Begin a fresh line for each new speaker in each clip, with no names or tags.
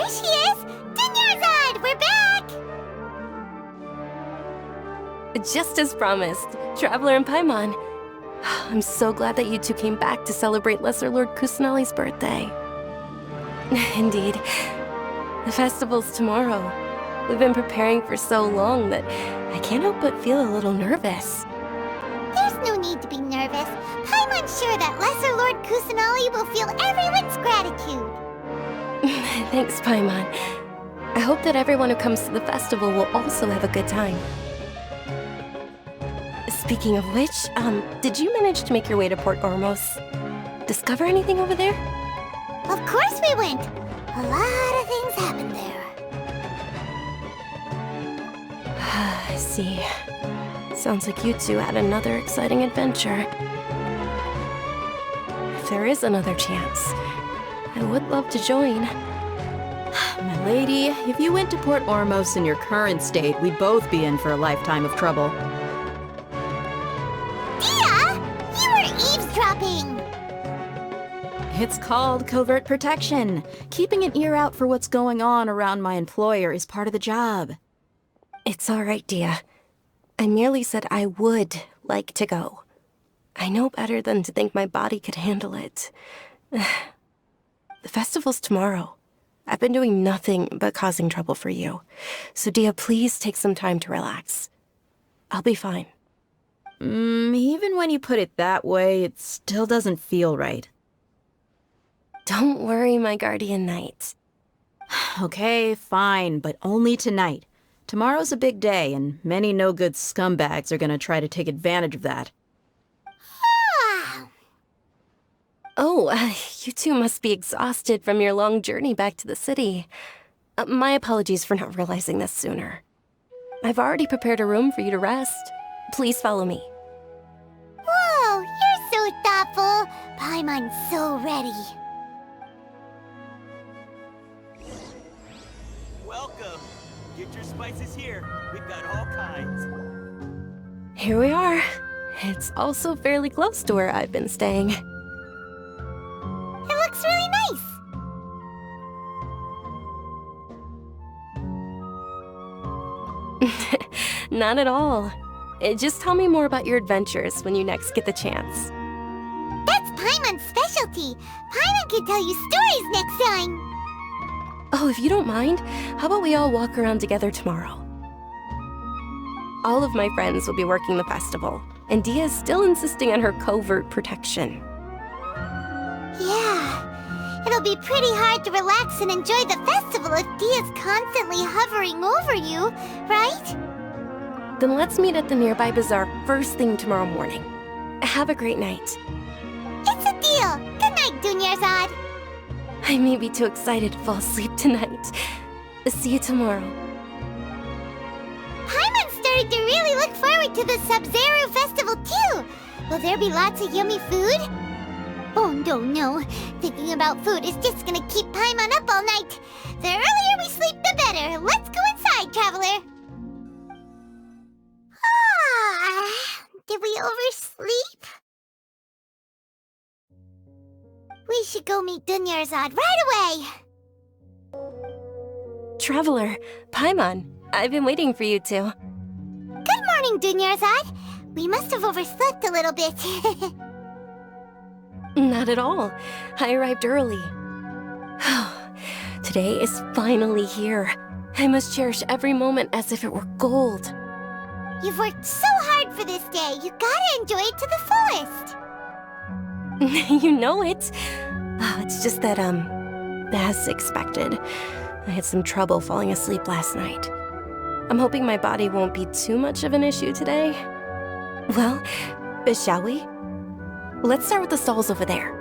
There she is! Dunyarzad, we're back!
Just as promised, Traveler and Paimon. I'm so glad that you two came back to celebrate Lesser Lord Kusanali's birthday. Indeed. The festival's tomorrow. We've been preparing for so long that I can't help but feel a little nervous.
There's no need to be nervous. Paimon's sure that Lesser Lord Kusanali will feel everyone's gratitude.
Thanks, Paimon. I hope that everyone who comes to the festival will also have a good time. Speaking of which, did you manage to make your way to Port Ormos? Discover anything over there?
Of course we went. A lot of things happened there.
I see. Sounds like you two had another exciting adventure. If there is another chance, I would love to join.
My lady, if you went to Port Ormos in your current state, we'd both be in for a lifetime of trouble.
Dia! You were eavesdropping!
It's called covert protection. Keeping an ear out for what's going on around my employer is part of the job.
It's all right, Dia. I merely said I would like to go. I know better than to think my body could handle it. The festival's tomorrow. I've been doing nothing but causing trouble for you. So, Dia, please take some time to relax. I'll be fine.
Even when you put it that way, it still doesn't feel right.
Don't worry, my guardian knight.
Okay, fine, but only tonight. Tomorrow's a big day, and many no-good scumbags are gonna try to take advantage of that.
Ah!
Oh, you two must be exhausted from your long journey back to the city. My apologies for not realizing this sooner. I've already prepared a room for you to rest. Please follow me.
Whoa, you're so thoughtful. Paimon's so ready.
Welcome. Get your spices here. We've got all kinds.
Here we are. It's also fairly close to where I've been staying.
It looks really nice.
Not at all. Just tell me more about your adventures when you next get the chance.
That's Paimon's specialty. Paimon can tell you stories next time.
Oh, if you don't mind, how about we all walk around together tomorrow? All of my friends will be working the festival, and Dia is still insisting on her covert protection.
Yeah, it'll be pretty hard to relax and enjoy the festival if Dia's constantly hovering over you, right?
Then let's meet at the nearby bazaar first thing tomorrow morning. Have a great night.
It's a deal. Good night, Dunyarzad.
I may be too excited to fall asleep tonight. See you tomorrow.
Paimon's starting to really look forward to the Sub-Zero festival too. Will there be lots of yummy food? Oh no. Thinking about food is just gonna keep Paimon up all night. The earlier we sleep, the better. Let's go inside, traveler. Did we oversleep? We should go meet Dunyarzad right away.
Traveler, Paimon, I've been waiting for you two.
Good morning, Dunyarzad. We must have overslept a little bit.
Not at all. I arrived early. Today is finally here. I must cherish every moment as if it were gold.
You've worked so hard for this day. You gotta enjoy it to the fullest.
You know it. It's just that, as expected, I had some trouble falling asleep last night. I'm hoping my body won't be too much of an issue today. Well, shall we? Let's start with the stalls over there.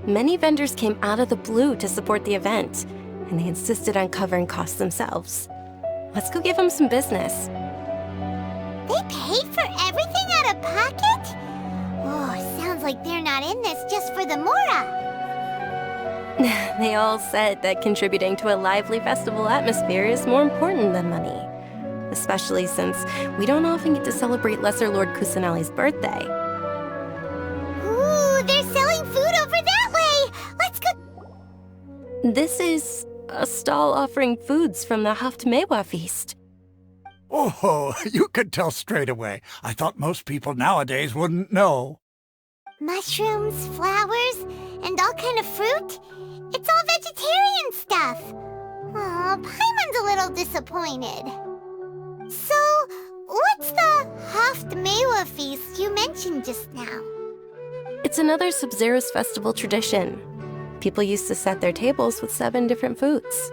Many vendors came out of the blue to support the event, and they insisted on covering costs themselves. Let's go give them some business.
They paid for everything out of pocket? Oh, sounds like they're not in this just for the Mora.
They all said that contributing to a lively festival atmosphere is more important than money. Especially since we don't often get to celebrate Lesser Lord Kusanali's birthday.
Ooh, they're selling food over
This is a stall offering foods from the Haftmewa feast.
Oh, you could tell straight away. I thought most people nowadays wouldn't know.
Mushrooms, flowers, and all kind of fruit? It's all vegetarian stuff. Oh, Paimon's a little disappointed. So, what's the Haftmewa feast you mentioned just now?
It's another Sub-Zero's festival tradition. People used to set their tables with 7 different foods.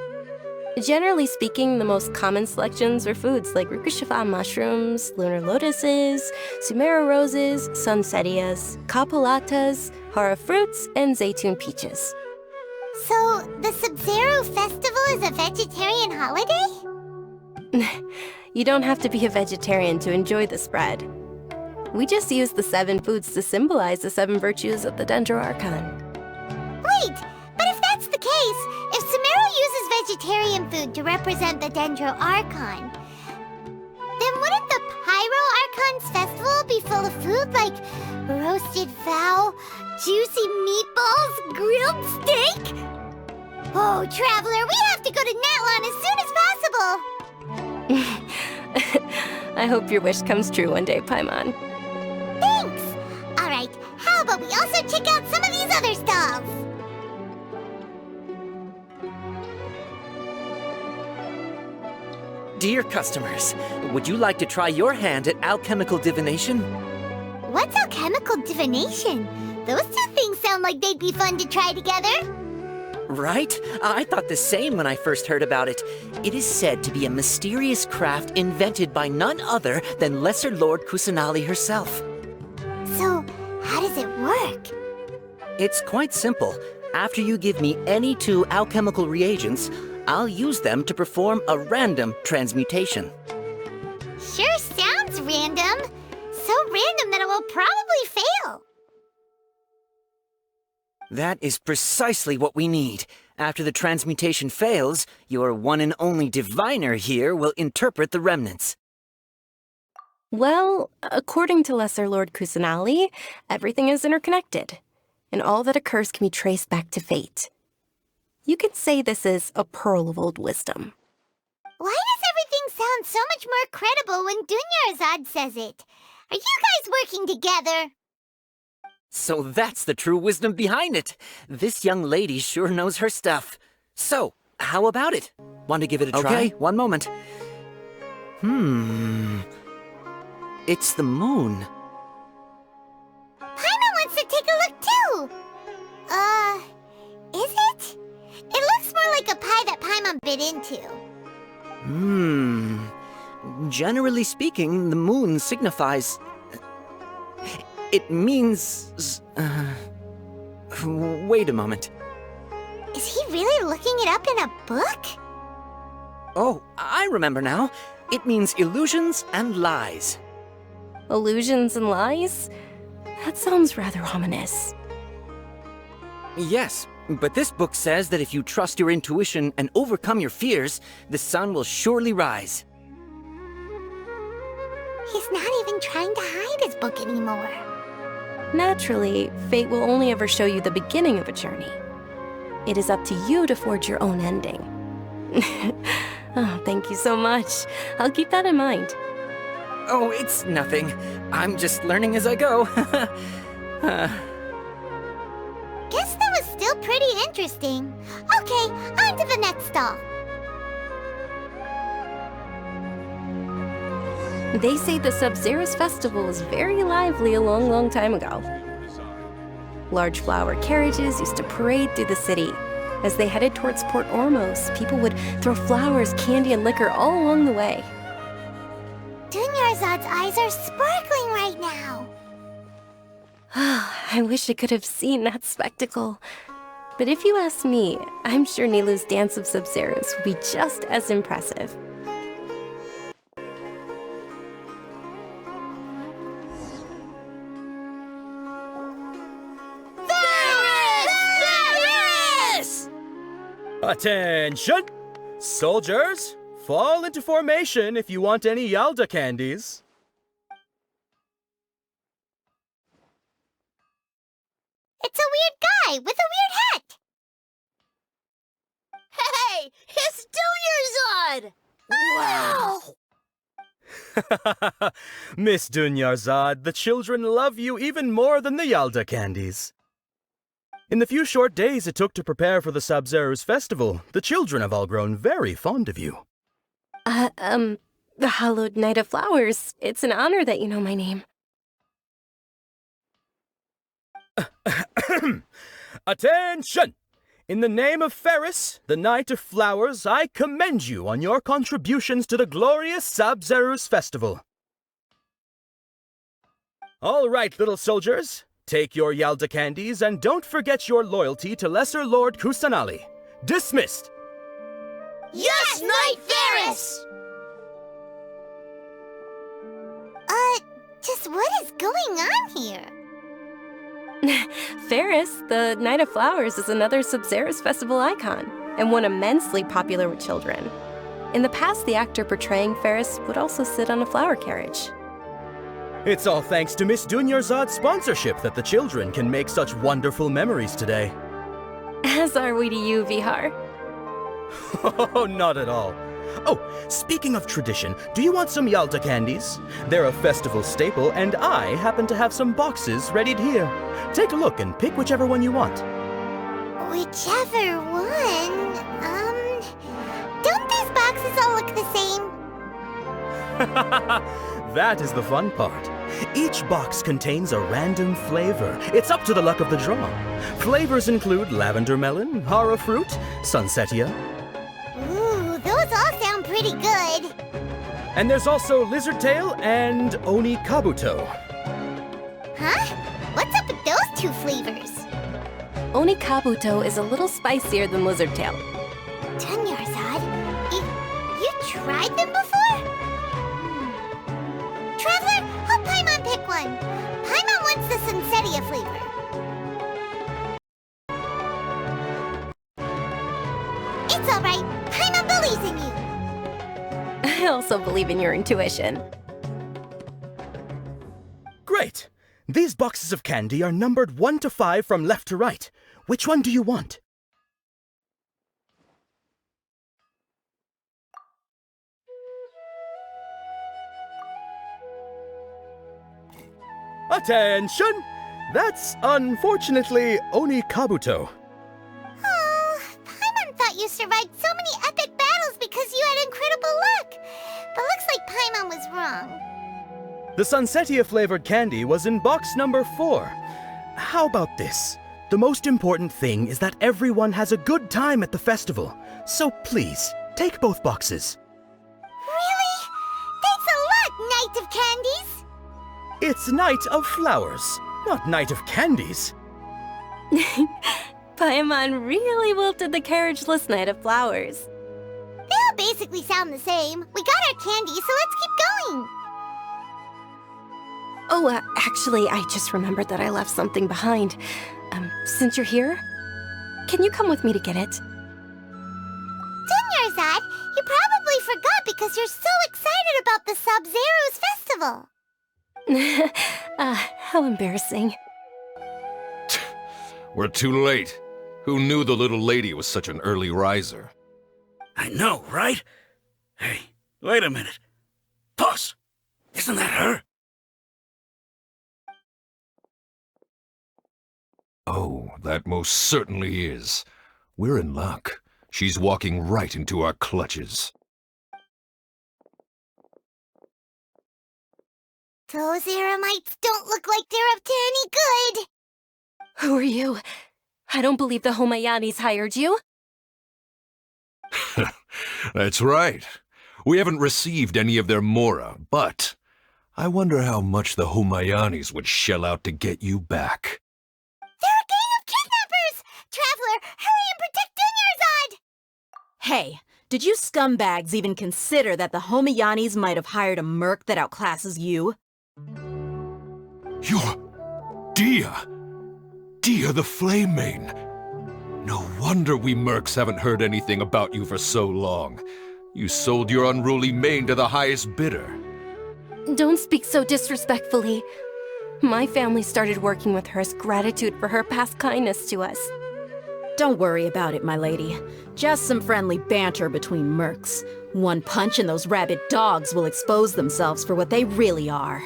Generally speaking, the most common selections are foods like Rukashifa mushrooms, lunar lotuses, Sumera roses, sunsetias, kapalatas, hara fruits, and zaytun peaches.
So, the Sub-Zero festival is a vegetarian holiday?
You don't have to be a vegetarian to enjoy the spread. We just use the 7 foods to symbolize the 7 virtues of the Dendro Archon.
Wait, but if that's the case, if Sumero uses vegetarian food to represent the Dendro Archon, then wouldn't the Pyro Archon's festival be full of food like roasted fowl, juicy meatballs, grilled steak? Oh, Traveler, we have to go to Natlan as soon as possible!
I hope your wish comes true one day, Paimon.
Thanks! Alright, how about we also check out some of these other stalls?
Dear customers, would you like to try your hand at alchemical divination?
What's alchemical divination? Those two things sound like they'd be fun to try together.
Right? I thought the same when I first heard about it. It is said to be a mysterious craft invented by none other than Lesser Lord Kusanali herself.
So, how does it work?
It's quite simple. After you give me any 2 alchemical reagents, I'll use them to perform a random transmutation.
Sure sounds random. So random that it will probably fail.
That is precisely what we need. After the transmutation fails, your one and only diviner here will interpret the remnants.
Well, according to Lesser Lord Kusanali, everything is interconnected, and all that occurs can be traced back to fate. You could say this is a pearl of old wisdom.
Why does everything sound so much more credible when Dunyarzad says it? Are you guys working together?
So that's the true wisdom behind it. This young lady sure knows her stuff. So, how about it? Want to give it a try? Okay, one moment. It's the moon.
Paimon wants to take a look too. Is it? It looks more like a pie that Paimon bit into.
Generally speaking, the moon signifies... It means... Wait a moment.
Is he really looking it up in a book?
Oh, I remember now. It means illusions and lies.
Illusions and lies? That sounds rather ominous.
Yes, but this book says that if you trust your intuition and overcome your fears, the sun will surely rise.
He's not even trying to hide his book anymore.
Naturally, fate will only ever show you the beginning of a journey. It is up to you to forge your own ending. Oh, thank you so much. I'll keep that in mind.
Oh, it's nothing. I'm just learning as I go.
Guess that was still pretty interesting. Okay, on to the next stall.
They say the Sub-Zero's festival was very lively a long, long time ago. Large flower carriages used to parade through the city. As they headed towards Port Ormos, people would throw flowers, candy, and liquor all along the way.
Dunyarzad's eyes are sparkling right now.
I wish I could have seen that spectacle. But if you ask me, I'm sure Nilu's dance of Sub-Zeros would be just as impressive.
Attention! Soldiers, fall into formation if you want any Yalda candies.
It's a weird guy with a weird hat.
Hey! It's Dunyarzad! Wow!
Miss Dunyarzad, the children love you even more than the Yalda candies. In the few short days it took to prepare for the Sabzeruz festival, the children have all grown very fond of you.
The Hallowed Night of Flowers. It's an honor that you know my name.
Attention! In the name of Ferris, the Knight of Flowers, I commend you on your contributions to the glorious Sabzeruz festival. All right, little soldiers. Take your Yalda candies and don't forget your loyalty to Lesser Lord Kusanali. Dismissed!
Yes, Knight Ferris!
Just what is going on here?
Ferris, the Night of Flowers, is another Sabzeruz festival icon, and one immensely popular with children. In the past, the actor portraying Ferris would also sit on a flower carriage.
It's all thanks to Miss Dunyarzad's sponsorship that the children can make such wonderful memories today.
As are we to you, Vihar.
Oh, not at all. Oh, speaking of tradition, do you want some Yalda candies? They're a festival staple, and I happen to have some boxes readied here. Take a look and pick whichever one you want.
Whichever one? Don't these boxes all look the same?
That is the fun part. Each box contains a random flavor. It's up to the luck of the draw. Flavors include lavender melon, hara fruit, sunsetia.
Ooh, those all sound pretty good.
And there's also lizard tail and oni kabuto.
Huh? What's up with those two flavors?
Oni Kabuto is a little spicier than Lizard Tail.
Dunyarzad, you tried them before? Traveler, help Paimon pick one. Paimon wants the Sunsetia flavor. It's all right. Paimon believes in you.
I also believe in your intuition.
Great! These boxes of candy are numbered 1 to 5 from left to right. Which one do you want? Attention! That's unfortunately Oni Kabuto.
Oh, Paimon thought you survived so many epic battles because you had incredible luck. But looks like Paimon was wrong.
The Sunsetia flavored candy was in box number 4. How about this? The most important thing is that everyone has a good time at the festival. So please, take both boxes.
Really? Thanks a lot, Knight of Candies.
It's Night of Flowers, not Night of Candies.
Paimon really wilted the carriageless Night of Flowers.
They all basically sound the same. We got our candy, so let's keep going.
Oh, actually, I just remembered that I left something behind. Since you're here, can you come with me to get it?
Dunyarzad, you probably forgot because you're so excited about the Sabzeruz festival.
How embarrassing.
We're too late. Who knew the little lady was such an early riser?
I know, right? Hey, wait a minute. Pause! Isn't that her?
Oh, that most certainly is. We're in luck. She's walking right into our clutches.
Those Eremites don't look like they're up to any good.
Who are you? I don't believe the Homayanis hired you.
That's right. We haven't received any of their mora, but I wonder how much the Homayanis would shell out to get you back.
They're a gang of kidnappers! Traveler, hurry and protect Dunyarzad!
Hey, did you scumbags even consider that the Homayanis might have hired a merc that outclasses you?
You're... Dia! Dia the Flame Mane! No wonder we mercs haven't heard anything about you for so long. You sold your unruly mane to the highest bidder.
Don't speak so disrespectfully. My family started working with her as gratitude for her past kindness to us.
Don't worry about it, my lady. Just some friendly banter between mercs. One punch and those rabid dogs will expose themselves for what they really are.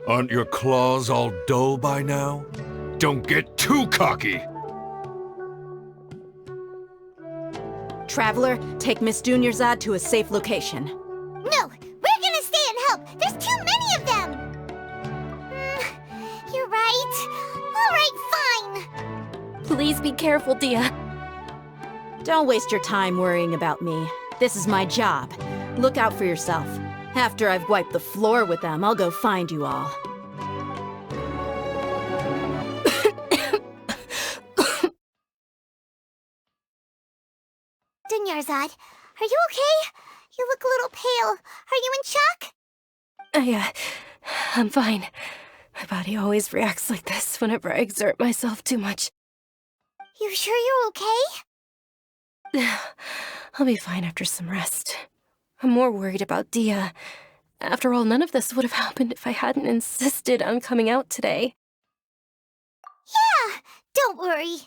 Aren't your claws all dull by now? Don't get too cocky!
Traveler, take Miss Dunyarzad to a safe location.
No, we're gonna stay and help. There's too many of them. You're right. All right, fine.
Please be careful, Dia.
Don't waste your time worrying about me. This is my job. Look out for yourself. After I've wiped the floor with them, I'll go find you all.
Dunyarzad, are you okay? You look a little pale. Are you in shock?
I'm fine. My body always reacts like this whenever I exert myself too much.
You sure you're okay?
I'll be fine after some rest. I'm more worried about Dia. After all, none of this would have happened if I hadn't insisted on coming out today.
Yeah, don't worry.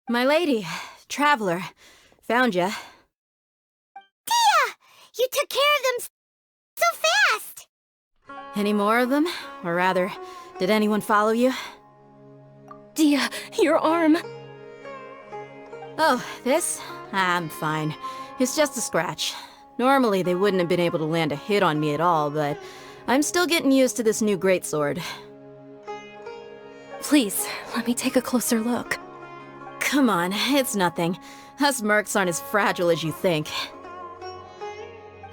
My lady, Traveler, found ya.
Dia! You took care of them so fast!
Any more of them? Or rather, did anyone follow you?
Dia, your arm!
Oh, this? I'm fine. It's just a scratch. Normally, they wouldn't have been able to land a hit on me at all, but I'm still getting used to this new greatsword.
Please, let me take a closer look.
Come on, it's nothing. Us mercs aren't as fragile as you think.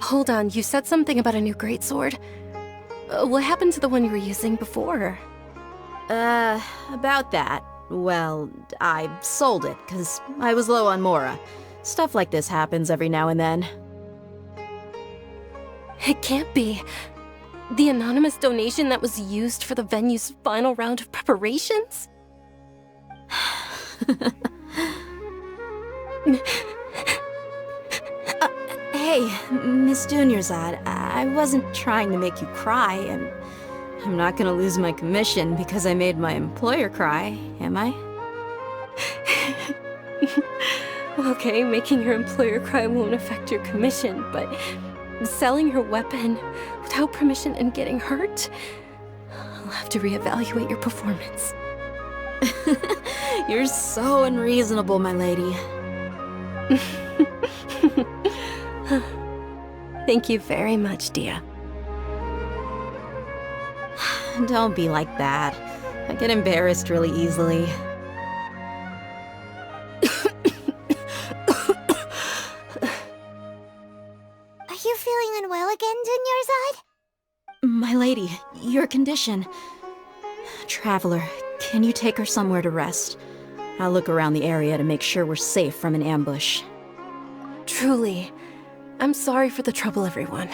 Hold on, you said something about a new greatsword. What happened to the one you were using before?
About that. Well, I sold it, 'cause I was low on Mora. Stuff like this happens every now and then.
It can't be. The anonymous donation that was used for the venue's final round of preparations?
Hey, Miss Dunyarzad, I wasn't trying to make you cry, and I'm not gonna lose my commission because I made my employer cry, am I?
Okay, making your employer cry won't affect your commission, but selling her weapon without permission and getting hurt? I'll have to reevaluate your performance.
You're so unreasonable, my lady.
Thank you very much, Dia.
Don't be like that. I get embarrassed really easily.
Are you feeling unwell again, Dunyarzad?
My lady, your condition. Traveler, can you take her somewhere to rest? I'll look around the area to make sure we're safe from an ambush.
Truly, I'm sorry for the trouble, everyone.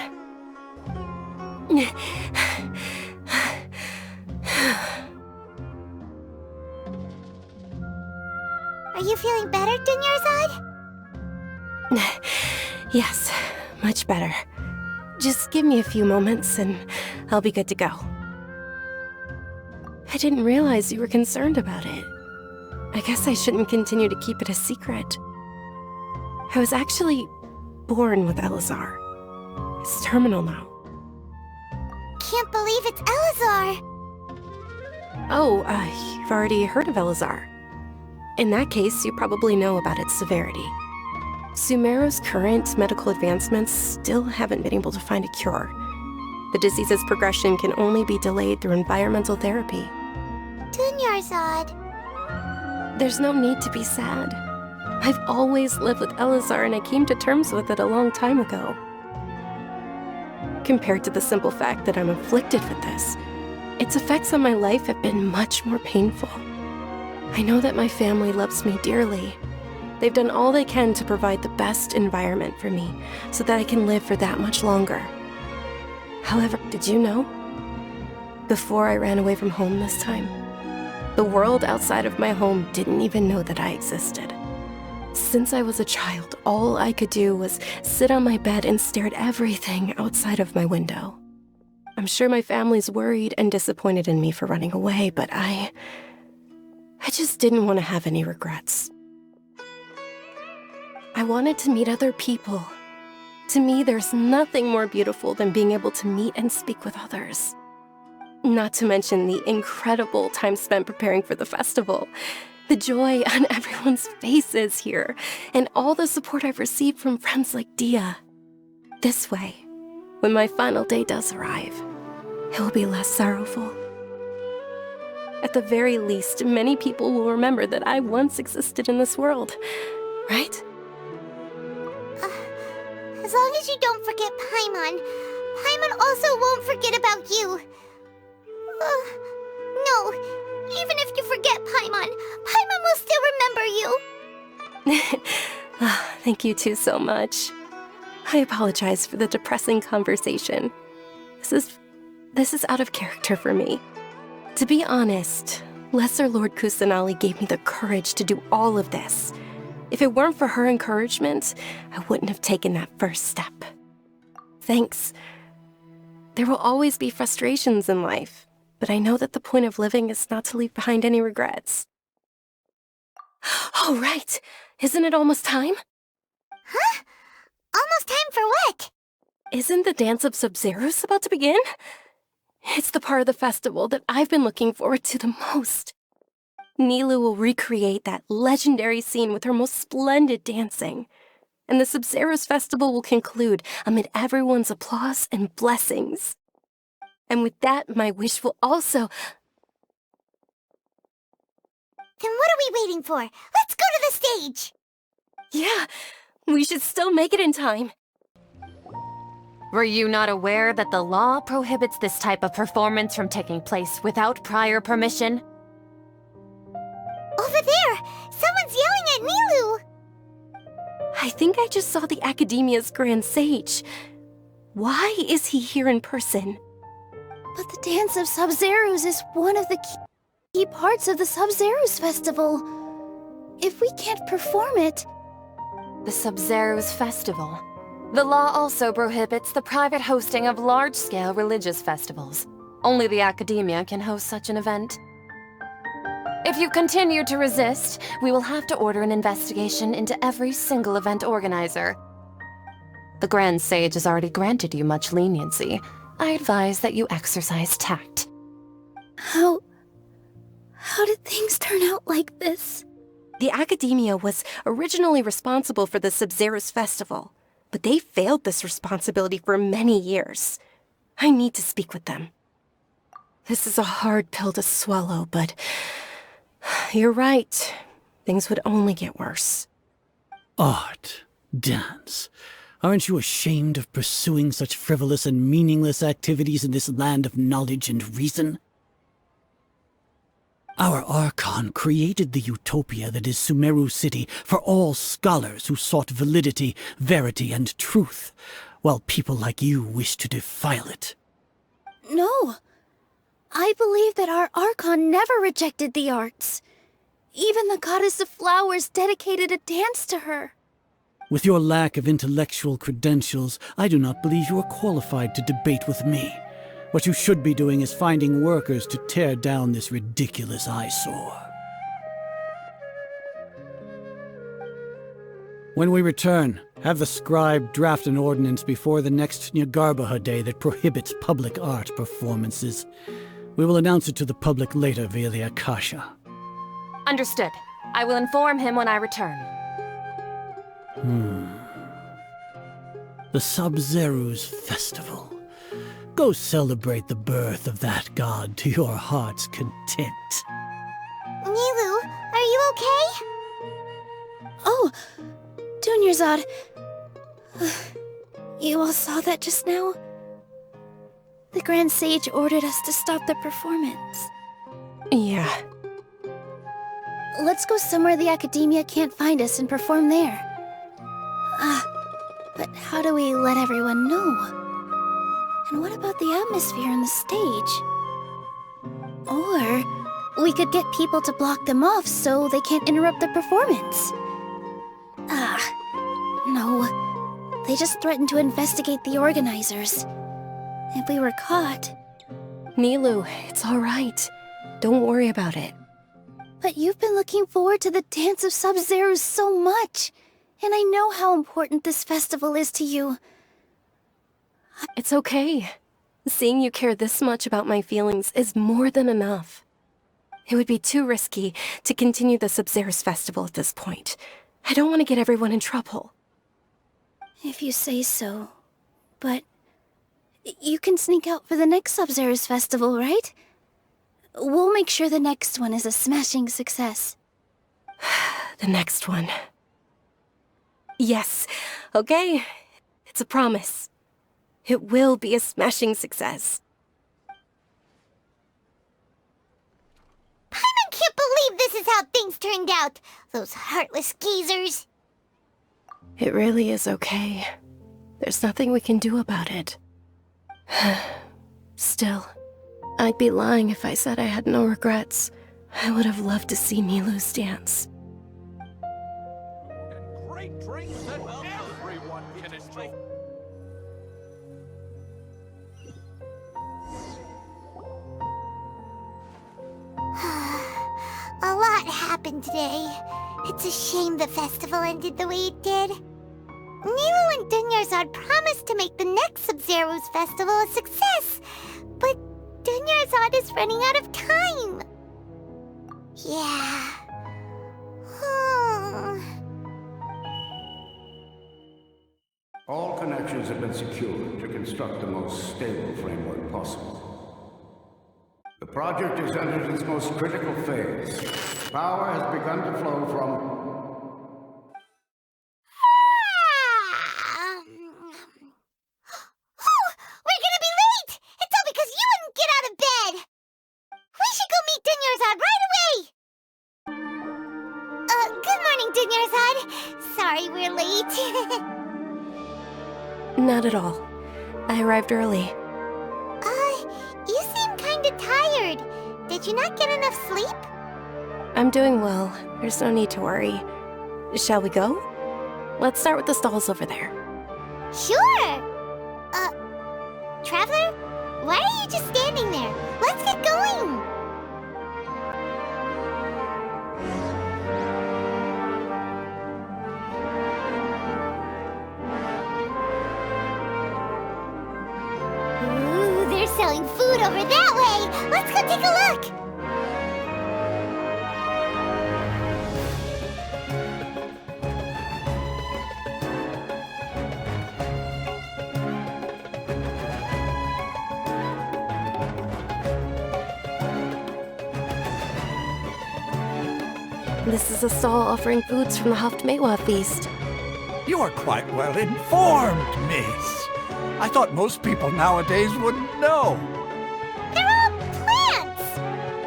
Are you feeling better, Dunyarzad?
Yes, much better. Just give me a few moments and I'll be good to go. I didn't realize you were concerned about it. I guess I shouldn't continue to keep it a secret. I was actually born with Elazar. It's terminal now.
Can't believe it's Elazar!
Oh, you've already heard of Elazar. In that case, you probably know about its severity. Sumeru's current medical advancements still haven't been able to find a cure. The disease's progression can only be delayed through environmental therapy.
Dunyarzad.
There's no need to be sad. I've always lived with Elazar and I came to terms with it a long time ago. Compared to the simple fact that I'm afflicted with this, its effects on my life have been much more painful. I know that my family loves me dearly. They've done all they can to provide the best environment for me so that I can live for that much longer. However, did you know? Before I ran away from home this time, the world outside of my home didn't even know that I existed. Since I was a child, all I could do was sit on my bed and stare at everything outside of my window. I'm sure my family's worried and disappointed in me for running away, but I just didn't want to have any regrets. I wanted to meet other people. To me, there's nothing more beautiful than being able to meet and speak with others. Not to mention the incredible time spent preparing for the festival, the joy on everyone's faces here, and all the support I've received from friends like Dia. This way, when my final day does arrive, it will be less sorrowful. At the very least, many people will remember that I once existed in this world, right?
As long as you don't forget Paimon, Paimon also won't forget about you. No, even if you forget Paimon, Paimon will still remember you.
Thank you two so much. I apologize for the depressing conversation. This is out of character for me. To be honest, Lesser Lord Kusanali gave me the courage to do all of this. If it weren't for her encouragement, I wouldn't have taken that first step. Thanks. There will always be frustrations in life, but I know that the point of living is not to leave behind any regrets. Oh, right! Isn't it almost time?
Huh? Almost time for what?
Isn't the Dance of Sub-Zeros about to begin? It's the part of the festival that I've been looking forward to the most. Nilou will recreate that legendary scene with her most splendid dancing. And the Sub-Zeros festival will conclude amid everyone's applause and blessings. And with that, my wish will also...
Then what are we waiting for? Let's go to the stage!
Yeah, we should still make it in time.
Were you not aware that the law prohibits this type of performance from taking place without prior permission?
Over there! Someone's yelling at Nilou!
I think I just saw the Academia's Grand Sage. Why is he here in person?
But the Dance of Sub-Zeros is one of the key parts of the Sub-Zeros festival. If we can't perform it...
The Sub-Zeros festival. The law also prohibits the private hosting of large-scale religious festivals. Only the Academia can host such an event. If you continue to resist, we will have to order an investigation into every single event organizer. The Grand Sage has already granted you much leniency. I advise that you exercise tact.
How did things turn out like this?
The Academia was originally responsible for the Sub-Zeros festival, but they failed this responsibility for many years. I need to speak with them. This is a hard pill to swallow, but... You're right. Things would only get worse.
Art. Dance. Aren't you ashamed of pursuing such frivolous and meaningless activities in this land of knowledge and reason? Our Archon created the utopia that is Sumeru City for all scholars who sought validity, verity, and truth, while people like you wish to defile it.
No. I believe that our Archon never rejected the arts. Even the Goddess of Flowers dedicated a dance to her.
With your lack of intellectual credentials, I do not believe you are qualified to debate with me. What you should be doing is finding workers to tear down this ridiculous eyesore. When we return, have the scribe draft an ordinance before the next Nyargarbaha Day that prohibits public art performances. We will announce it to the public later via the Akasha.
Understood. I will inform him when I return.
The Sub-Zeros Festival. Go celebrate the birth of that god to your heart's content.
Nilou, are you okay?
Oh, Dunyarzad. You all saw that just now? The Grand Sage ordered us to stop the performance.
Yeah.
Let's go somewhere the Academia can't find us and perform there. But how do we let everyone know? And what about the atmosphere on the stage? Or we could get people to block them off so they can't interrupt the performance. They just threatened to investigate the organizers. If we were caught...
Nilou, it's all right. Don't worry about it.
But you've been looking forward to the Dance of Sub-Zero so much. And I know how important this festival is to you.
It's okay. Seeing you care this much about my feelings is more than enough. It would be too risky to continue the Sub-Zero's festival at this point. I don't want to get everyone in trouble.
If you say so. But... you can sneak out for the next Sub-Zero's festival, right? We'll make sure the next one is a smashing success.
The next one. Yes, okay. It's a promise. It will be a smashing success.
Paimon can't believe this is how things turned out. Those heartless geezers.
It really is okay. There's nothing we can do about it. Still, I'd be lying if I said I had no regrets. I would have loved to see Nilou's dance.
Great drinks that everyone can enjoy.
A lot happened today. It's a shame the festival ended the way it did. Nilou and Dunyarzad promised to make the next Sub-Zero's festival a success, but Dunyarzad is running out of time. Yeah.
All connections have been secured to construct the most stable framework possible. The project has entered its most critical phase. Power has begun to flow from...
We're gonna be late! It's all because you wouldn't get out of bed! We should go meet Dunyarzad right away! Good morning, Dunyarzad. Sorry we're late.
Not at all. I arrived early.
You seem kinda tired. Did you not get enough sleep?
I'm doing well. There's no need to worry. Shall we go? Let's start with the stalls over there.
Sure! Traveler? Why are you just standing there? Let's get going! Ooh, they're selling food over that way! Let's go take a look!
This is a stall offering foods from the Haftmewa feast.
You're quite well informed, miss. I thought most people nowadays wouldn't know.
They're all plants!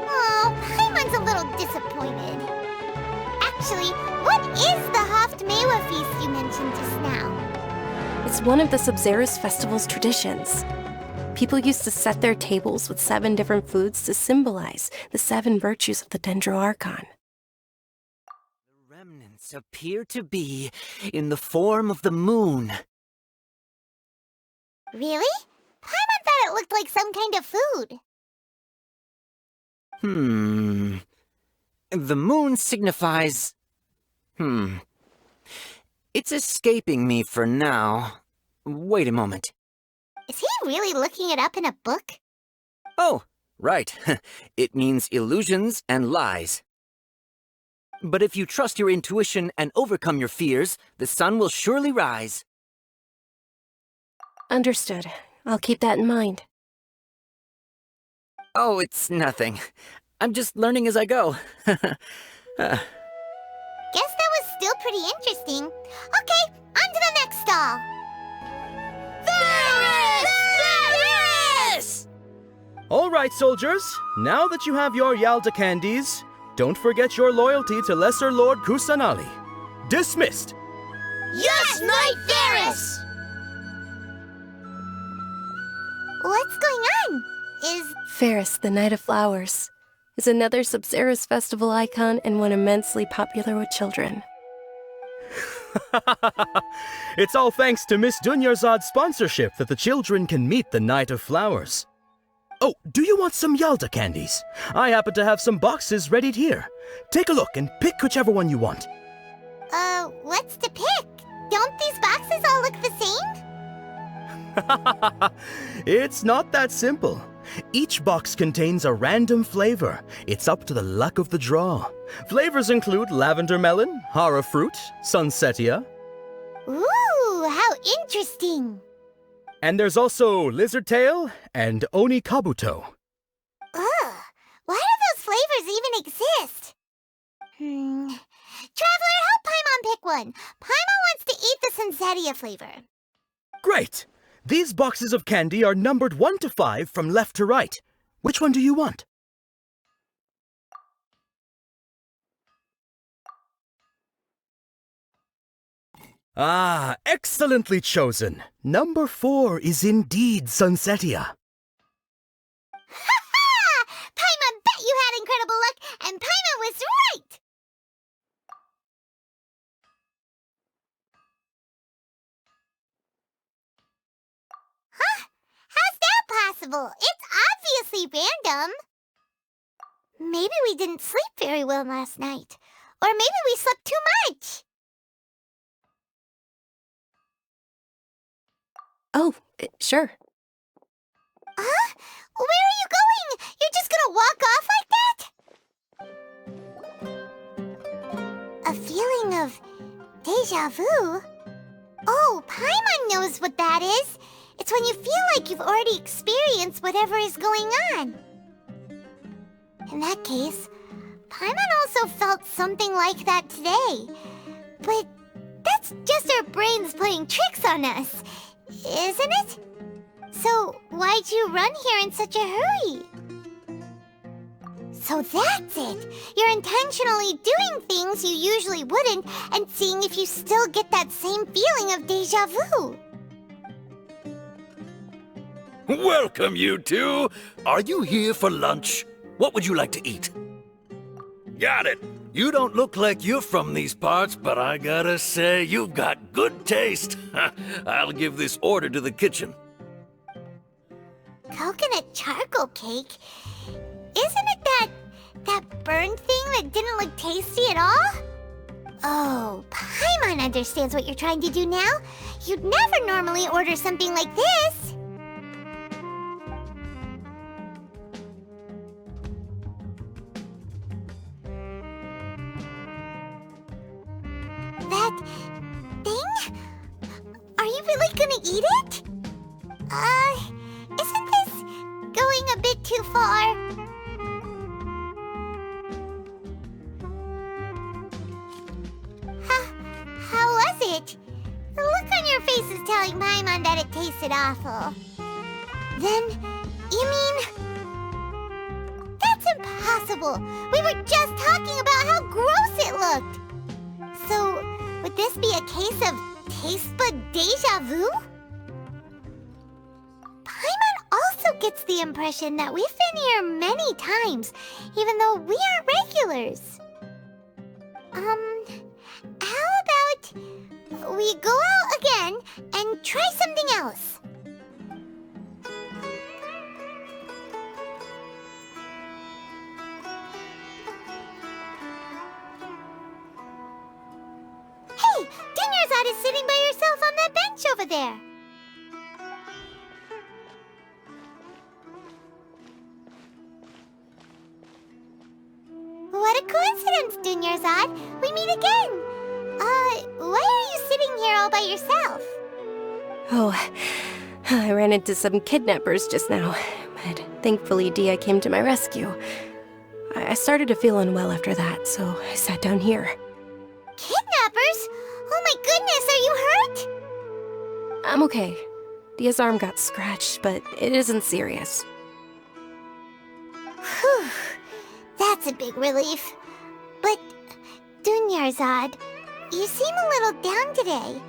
Oh, Paimon's a little disappointed. Actually, what is the Haftmewa feast you mentioned just now?
It's one of the Sub-Zero's festival's traditions. People used to set their tables with 7 different foods to symbolize the 7 virtues of the Dendroarchon.
Remnants appear to be in the form of the moon.
Really? Paimon thought it looked like some kind of food.
The moon signifies... It's escaping me for now. Wait a moment.
Is he really looking it up in a book?
Oh, right. It means illusions and lies. But if you trust your intuition and overcome your fears, the sun will surely rise.
Understood. I'll keep that in mind.
Oh, it's nothing. I'm just learning as I go.
Guess that was still pretty interesting. Okay, on to the next stall.
Ferris! All right, soldiers. Now that you have your Yalda candies, don't forget your loyalty to Lesser Lord Kusanali. Dismissed!
Yes, Knight Ferris! What's going on?
Ferris, the Knight of Flowers, is another Sub-Zero's festival icon and one immensely popular with children.
It's all thanks to Miss Dunyarzad's sponsorship that the children can meet the Night of Flowers. Oh, do you want some Yalta candies? I happen to have some boxes readied here. Take a look and pick whichever one you want.
What's to pick? Don't these boxes all look the same?
It's not that simple. Each box contains a random flavor. It's up to the luck of the draw. Flavors include lavender melon, hara fruit, sunsetia.
Ooh, how interesting.
And there's also lizard tail and oni kabuto.
Ugh, why do those flavors even exist? Traveler, help Paimon pick one. Paimon wants to eat the sunsetia flavor.
Great! These boxes of candy are numbered 1 to 5 from left to right. Which one do you want? Ah, excellently chosen. Number 4 is indeed sunsetia.
Ha ha! Paimon bet you had incredible luck, and Paimon was right! Huh? How's that possible? It's obviously random. Maybe we didn't sleep very well last night. Or maybe we slept too much.
Oh, sure.
Huh? Where are you going? You're just gonna walk off like that? A feeling of déjà vu? Oh, Paimon knows what that is. It's when you feel like you've already experienced whatever is going on. In that case, Paimon also felt something like that today. But that's just our brains playing tricks on us, isn't it? So why'd you run here in such a hurry? So that's it! You're intentionally doing things you usually wouldn't and seeing if you still get that same feeling of déjà vu.
Welcome, you two. Are you here for lunch? What would you like to eat? Got it. You don't look like you're from these parts, but I gotta say, you've got good taste. I'll give this order to the kitchen.
Coconut charcoal cake? Isn't it that burned thing that didn't look tasty at all? Oh, Paimon understands what you're trying to do now. You'd never normally order something like this. That thing? Are you really gonna eat it? Isn't this going a bit too far? How was it? The look on your face is telling Paimon that it tasted awful. Then, you mean... That's impossible! We were just talking about how gross it looked! So, would this be a case of taste bud déjà vu? Paimon also gets the impression that we've been here many times, even though we aren't regulars. How about we go out again and try something else? Hey, Dunyarzad is sitting by herself on that bench over there. What a coincidence, Dunyarzad. We meet again. Why are you sitting here all by yourself?
Oh, I ran into some kidnappers just now, but thankfully Dia came to my rescue. I started to feel unwell after that, so I sat down here.
Kidnappers? Oh my goodness, are you hurt?
I'm okay. Dia's arm got scratched, but it isn't serious.
Whew, that's a big relief. But, Dunyarzad, you seem a little down today.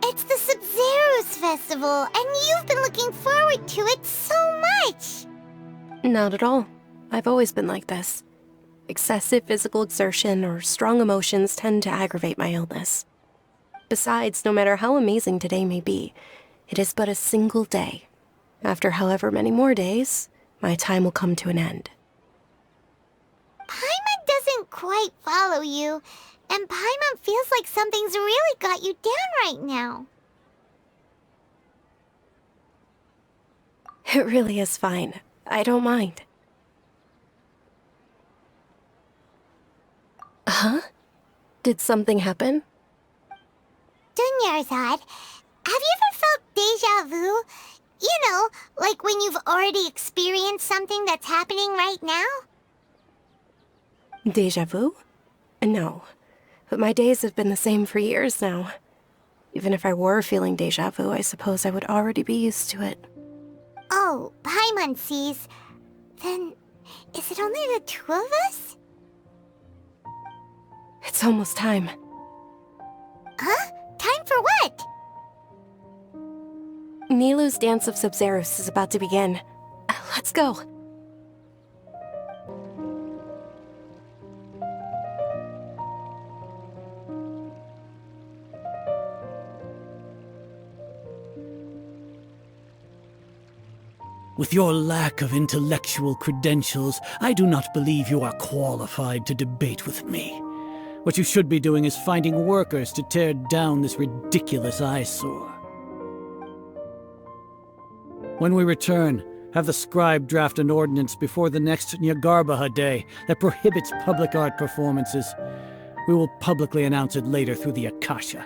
It's the Sub-Zero's festival, and you've been looking forward to it so much!
Not at all. I've always been like this. Excessive physical exertion or strong emotions tend to aggravate my illness. Besides, no matter how amazing today may be, it is but a single day. After however many more days, my time will come to an end.
Paimon doesn't quite follow you, and Paimon feels like something's really got you down right now.
It really is fine. I don't mind. Huh? Did something happen?
Dunyarzad, have you ever felt deja vu? You know, like when you've already experienced something that's happening right now?
Deja vu? No. But my days have been the same for years now. Even if I were feeling deja vu, I suppose I would already be used to it.
Oh, Paimon sees. Then, is it only the two of us?
It's almost time.
Huh? Time for what?
Nilou's Dance of Sub-Zeros is about to begin. Let's go.
With your lack of intellectual credentials, I do not believe you are qualified to debate with me. What you should be doing is finding workers to tear down this ridiculous eyesore. When we return, have the scribe draft an ordinance before the next Nyagarbaha Day that prohibits public art performances. We will publicly announce it later through the Akasha.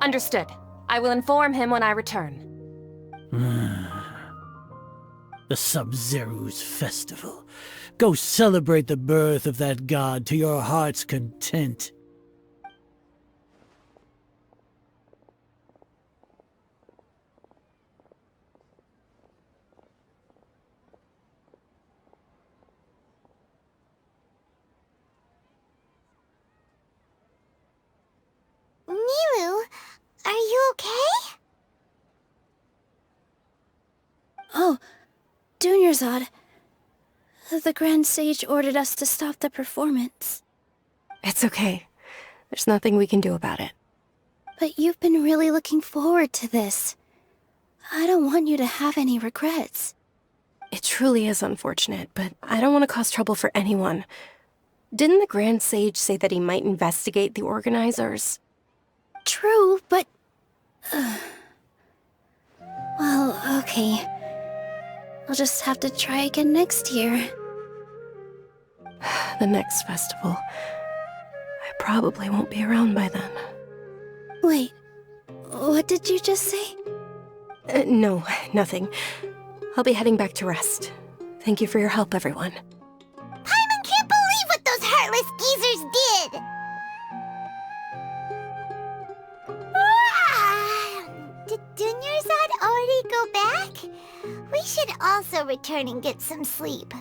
Understood. I will inform him when I return.
The Sub-Zero's festival. Go celebrate the birth of that god to your heart's content.
Nilou, are you okay?
Oh, Dunyarzad. The Grand Sage ordered us to stop the performance.
It's okay. There's nothing we can do about it.
But you've been really looking forward to this. I don't want you to have any regrets.
It truly is unfortunate, but I don't want to cause trouble for anyone. Didn't the Grand Sage say that he might investigate the organizers?
True, but... Well, okay. I'll just have to try again next year.
The next festival. I probably won't be around by then.
Wait, what did you just say?
No, nothing. I'll be heading back to rest. Thank you for your help, everyone.
Paimon can't believe what those heartless geezers did! Did Dunyarzad already go back? We should also return and get some sleep.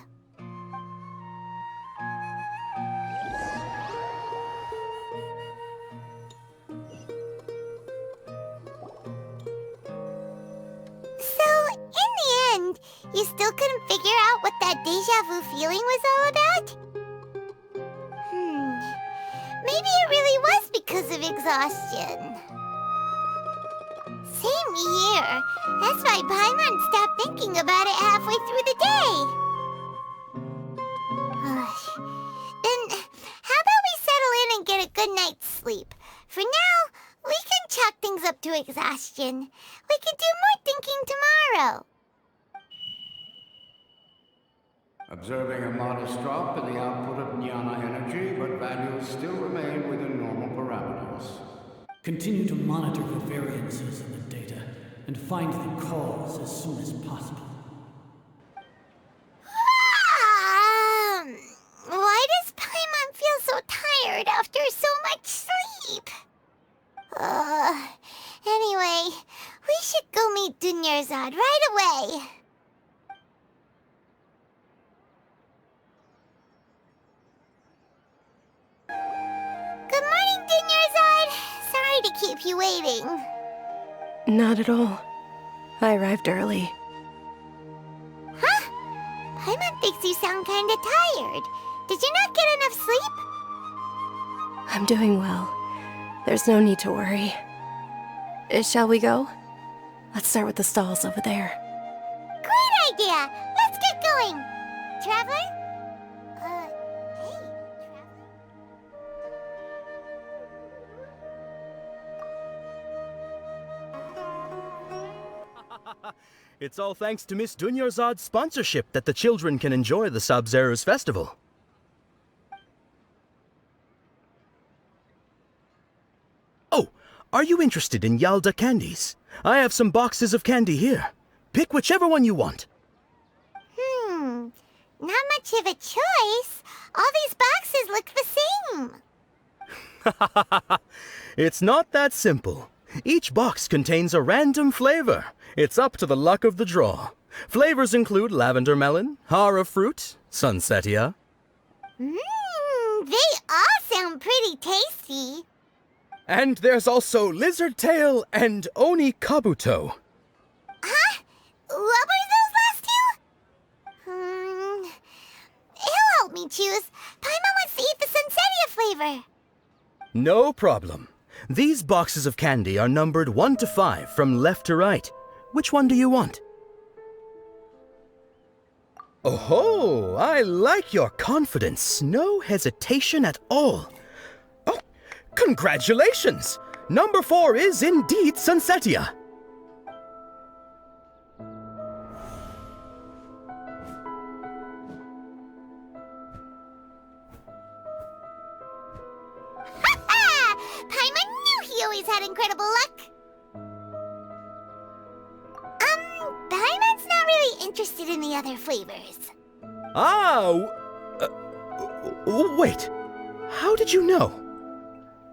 So, in the end, you still couldn't figure out what that deja vu feeling was all about? Maybe it really was because of exhaustion. Same here. That's why Paimon stopped thinking about it halfway through the day. Then, how about we settle in and get a good night's sleep? For now, we can chalk things up to exhaustion. We can do more thinking tomorrow.
Observing a modest drop in the output of jnana energy, but values still remain within normal parameters.
Continue to monitor the variances in the data and find the cause as soon as possible.
Why does Paimon feel so tired after so much sleep? Anyway, we should go meet Dunyarzad right away. Good morning, Dunyarzad. Sorry to keep you waiting.
Not at all. I arrived early.
Huh? Paimon thinks you sound kinda tired. Did you not get enough sleep?
I'm doing well. There's no need to worry. Shall we go? Let's start with the stalls over there.
Great idea! Let's get going! Traveler? Hey,
It's all thanks to Miss Dunyarzad's sponsorship that the children can enjoy the Sub-Zero's festival. Oh, are you interested in Yalda candies? I have some boxes of candy here. Pick whichever one you want.
Not much of a choice. All these boxes look the same.
It's not that simple. Each box contains a random flavor. It's up to the luck of the draw. Flavors include lavender melon, hara fruit, sunsetia.
They all sound pretty tasty.
And there's also lizard tail and oni kabuto.
Huh? What were those last two? He'll help me choose. Paimon wants to eat the sunsetia flavor.
No problem. These boxes of candy are numbered 1 to 5 from left to right. Which one do you want? Oh, I like your confidence. No hesitation at all. Oh, congratulations! Number 4 is indeed sunsetia.
Paimon knew he always had incredible luck. Paimon's not really interested in the other flavors.
Wait. How did you know?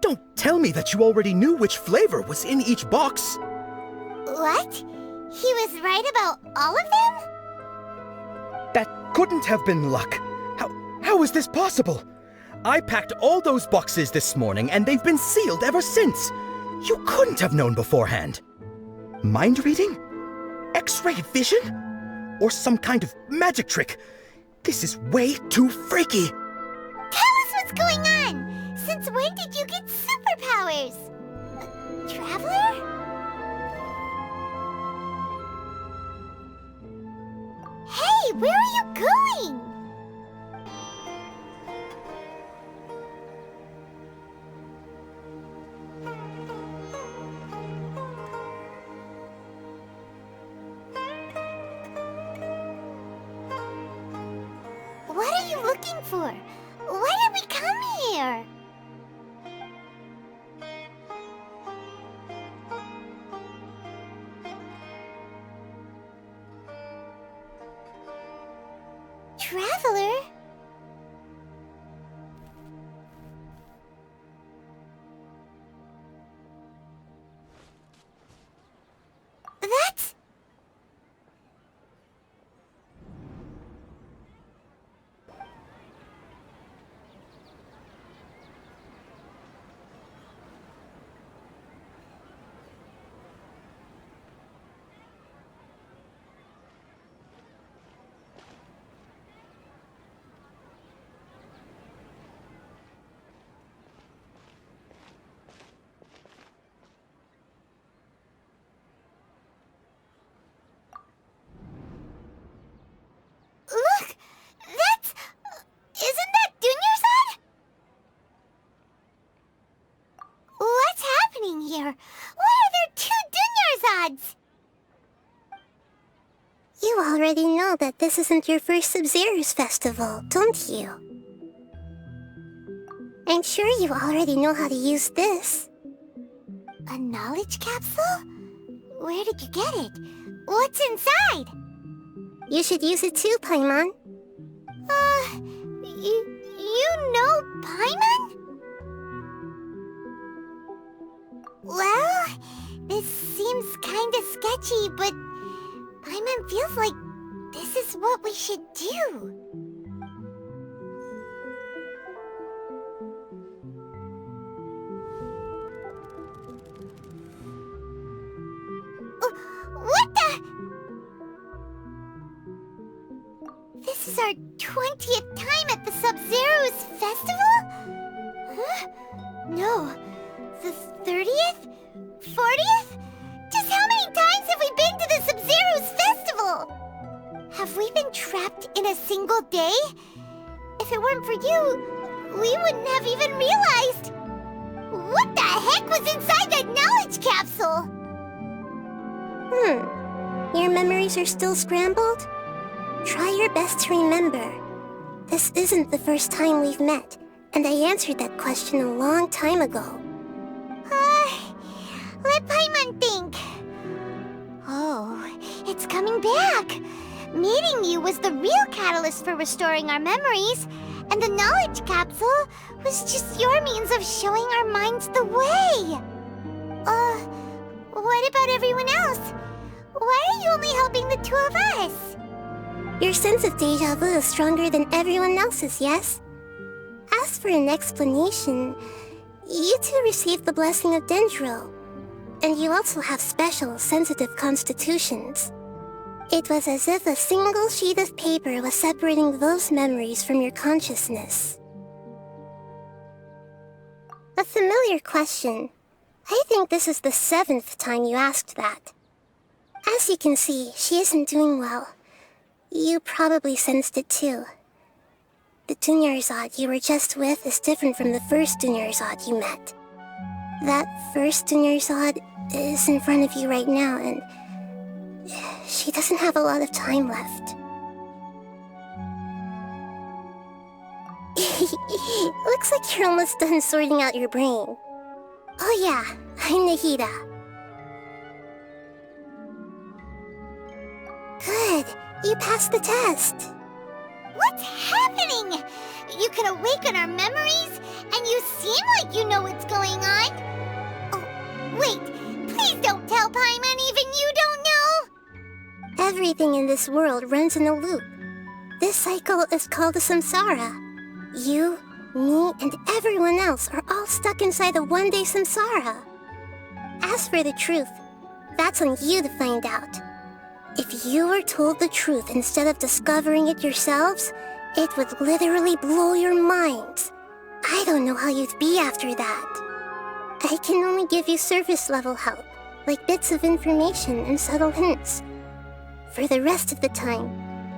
Don't tell me that you already knew which flavor was in each box.
What? He was right about all of them?
That couldn't have been luck. How is this possible? I packed all those boxes this morning and they've been sealed ever since. You couldn't have known beforehand. Mind reading? X-ray vision? Or some kind of magic trick? This is way too freaky.
Tell us what's going on. Since when did you get superpowers? Traveler? Hey, where are you going? What are you looking for? Why did we come here? Traveler? That's... Look! That's... Isn't that Dunyarzad? What's happening here? Why are there 2 Dunyarzads?
You already know that this isn't your first Sub-Zero's festival, don't you? I'm sure you already know how to use this.
A knowledge capsule? Where did you get it? What's inside?
You should use it too, Paimon.
You know Paimon? Well, this seems kinda sketchy, but Paimon feels like this is what we should do. What the? This is our 20th time at the Sub-Zero's festival? Huh? No. The 30th? 40th? Just how many times have we been to the Sub-Zero's festival? Have we been trapped in a single day? If it weren't for you, we wouldn't have even realized. What the heck was inside that knowledge capsule?
Your memories are still scrambled? Try your best to remember. This isn't the first time we've met, and I answered that question a long time ago.
Let Paimon think. Oh, it's coming back. Meeting you was the real catalyst for restoring our memories, and the knowledge capsule was just your means of showing our minds the way. What about everyone else? Why are you only helping the two of us?
Your sense of deja vu is stronger than everyone else's, yes? As for an explanation, you two received the blessing of Dendro, and you also have special, sensitive constitutions. It was as if a single sheet of paper was separating those memories from your consciousness. A familiar question. I think this is the 7th time you asked that. As you can see, she isn't doing well. You probably sensed it too. The Dunyarzad you were just with is different from the first Dunyarzad you met. That first Dunyarzad is in front of you right now, and she doesn't have a lot of time left. Looks like you're almost done sorting out your brain. Oh yeah, I'm Nahida. Good, you passed the test.
What's happening? You can awaken our memories, and you seem like you know what's going on. Oh, wait, please don't tell Paimon even you don't know.
Everything in this world runs in a loop. This cycle is called the samsara. You, me, and everyone else are all stuck inside the one-day samsara. As for the truth, that's on you to find out. If you were told the truth instead of discovering it yourselves, it would literally blow your minds. I don't know how you'd be after that. I can only give you surface-level help, like bits of information and subtle hints. For the rest of the time,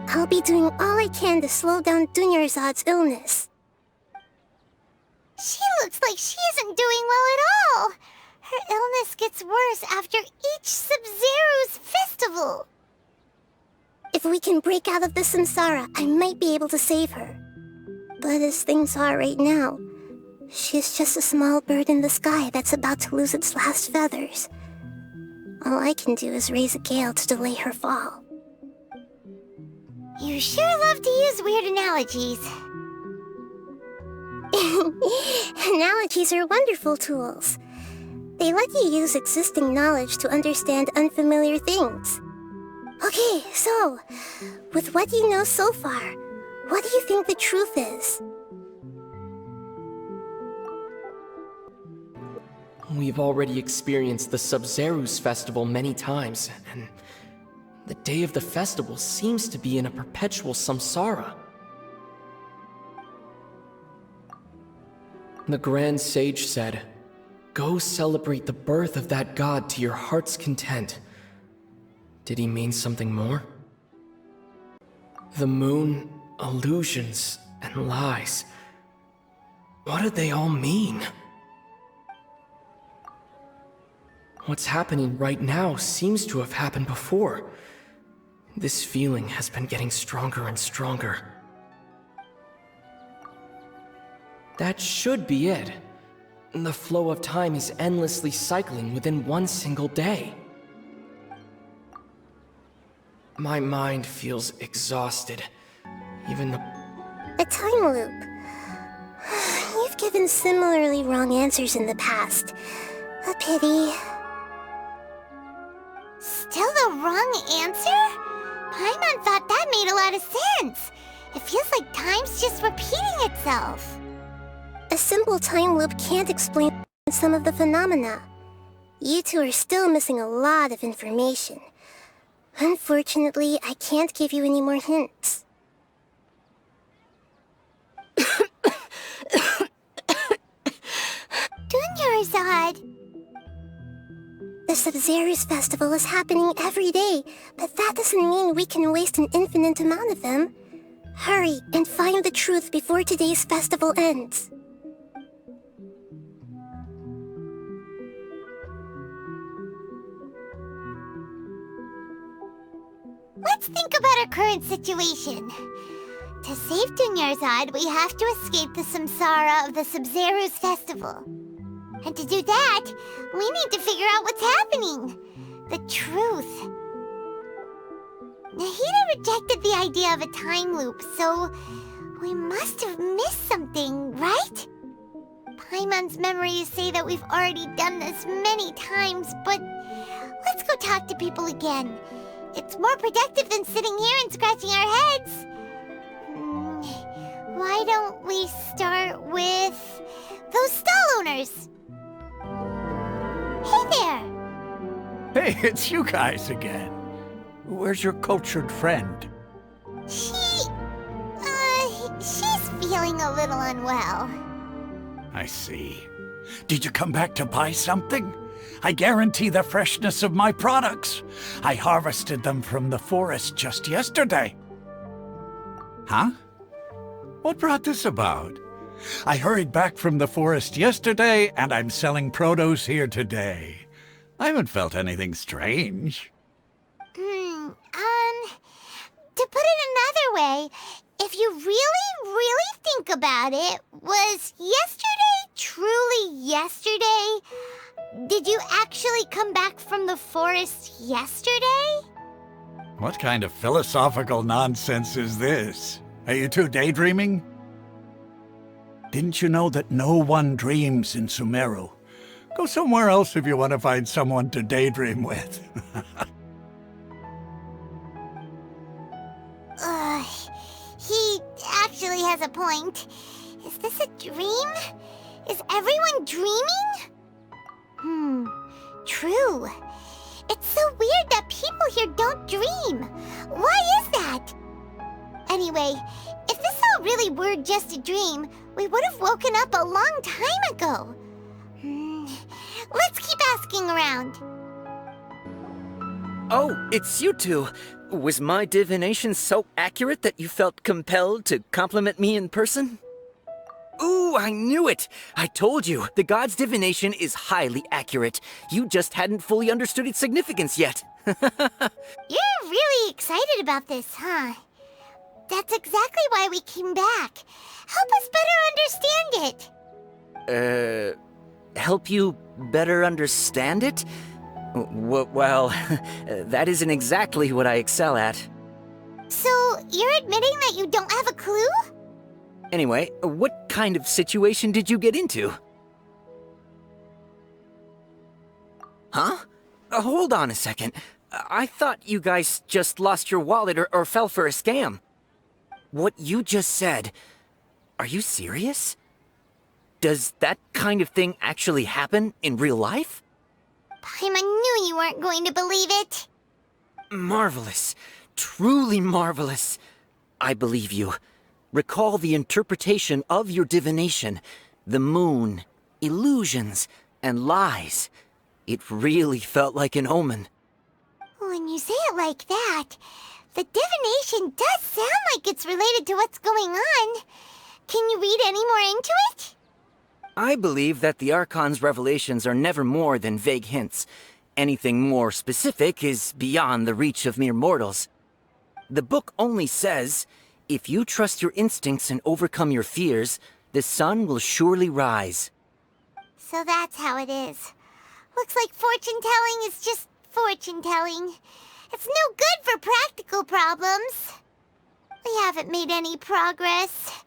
I'll be doing all I can to slow down Dunyarzad's illness.
She looks like she isn't doing well at all. Her illness gets worse after each Sub-Zero's festival.
If we can break out of the samsara, I might be able to save her. But as things are right now, she's just a small bird in the sky that's about to lose its last feathers. All I can do is raise a gale to delay her fall.
You sure love to use weird analogies.
Analogies are wonderful tools. They let you use existing knowledge to understand unfamiliar things. Okay, so, with what you know so far, what do you think the truth is?
We've already experienced the Sub-Zero's festival many times, and the day of the festival seems to be in a perpetual samsara. The Grand Sage said, "Go celebrate the birth of that god to your heart's content." Did he mean something more? The moon, illusions, and lies. What do they all mean? What's happening right now seems to have happened before. This feeling has been getting stronger and stronger. That should be it. The flow of time is endlessly cycling within one single day. My mind feels exhausted. Even the...
A time loop. You've given similarly wrong answers in the past. A pity.
Still the wrong answer? Paimon thought that made a lot of sense. It feels like time's just repeating itself.
A simple time loop can't explain some of the phenomena. You two are still missing a lot of information. Unfortunately, I can't give you any more hints.
Nurzad.
The Sub-Zero's festival is happening every day, but that doesn't mean we can waste an infinite amount of them. Hurry and find the truth before today's festival ends.
Let's think about our current situation. To save Dunyarzad, we have to escape the samsara of the Sub-Zero's festival. And to do that, we need to figure out what's happening. The truth. Nahida rejected the idea of a time loop, so we must have missed something, right? Paimon's memories say that we've already done this many times, but let's go talk to people again. It's more productive than sitting here and scratching our heads. Why don't we start with those stall owners? Hey there!
Hey, it's you guys again. Where's your cultured friend?
She's feeling a little unwell.
I see. Did you come back to buy something? I guarantee the freshness of my products. I harvested them from the forest just yesterday. Huh? What brought this about? I hurried back from the forest yesterday, and I'm selling produce here today. I haven't felt anything strange.
To put it another way, if you really think about it, was yesterday truly yesterday? Did you actually come back from the forest yesterday?
What kind of philosophical nonsense is this? Are you two daydreaming? Didn't you know that no one dreams in Sumeru? Go somewhere else if you want to find someone to daydream with.
He actually has a point. Is this a dream? Is everyone dreaming? True. It's so weird that people here don't dream. Why is that? Anyway, if this all really were just a dream, we would have woken up a long time ago. Let's keep asking around.
Oh, it's you two. Was my divination so accurate that you felt compelled to compliment me in person? Ooh, I knew it! I told you, the god's divination is highly accurate. You just hadn't fully understood its significance yet.
You're really excited about this, huh? That's exactly why we came back. Help us better understand it.
Help you better understand it? Well, that isn't exactly what I excel at.
So, you're admitting that you don't have a clue?
Anyway, what kind of situation did you get into? Huh? Hold on a second. I thought you guys just lost your wallet or fell for a scam. What you just said, are you serious? Does that kind of thing actually happen in real life?
Paimon knew you weren't going to believe it.
Marvelous. Truly marvelous. I believe you. Recall the interpretation of your divination. The moon, illusions, and lies. It really felt like an omen.
When you say it like that, the divination does sound like it's related to what's going on. Can you read any more into it?
I believe that the Archon's revelations are never more than vague hints. Anything more specific is beyond the reach of mere mortals. The book only says, if you trust your instincts and overcome your fears, the sun will surely rise.
So that's how it is. Looks like fortune-telling is just fortune-telling. It's no good for practical problems. We haven't made any progress.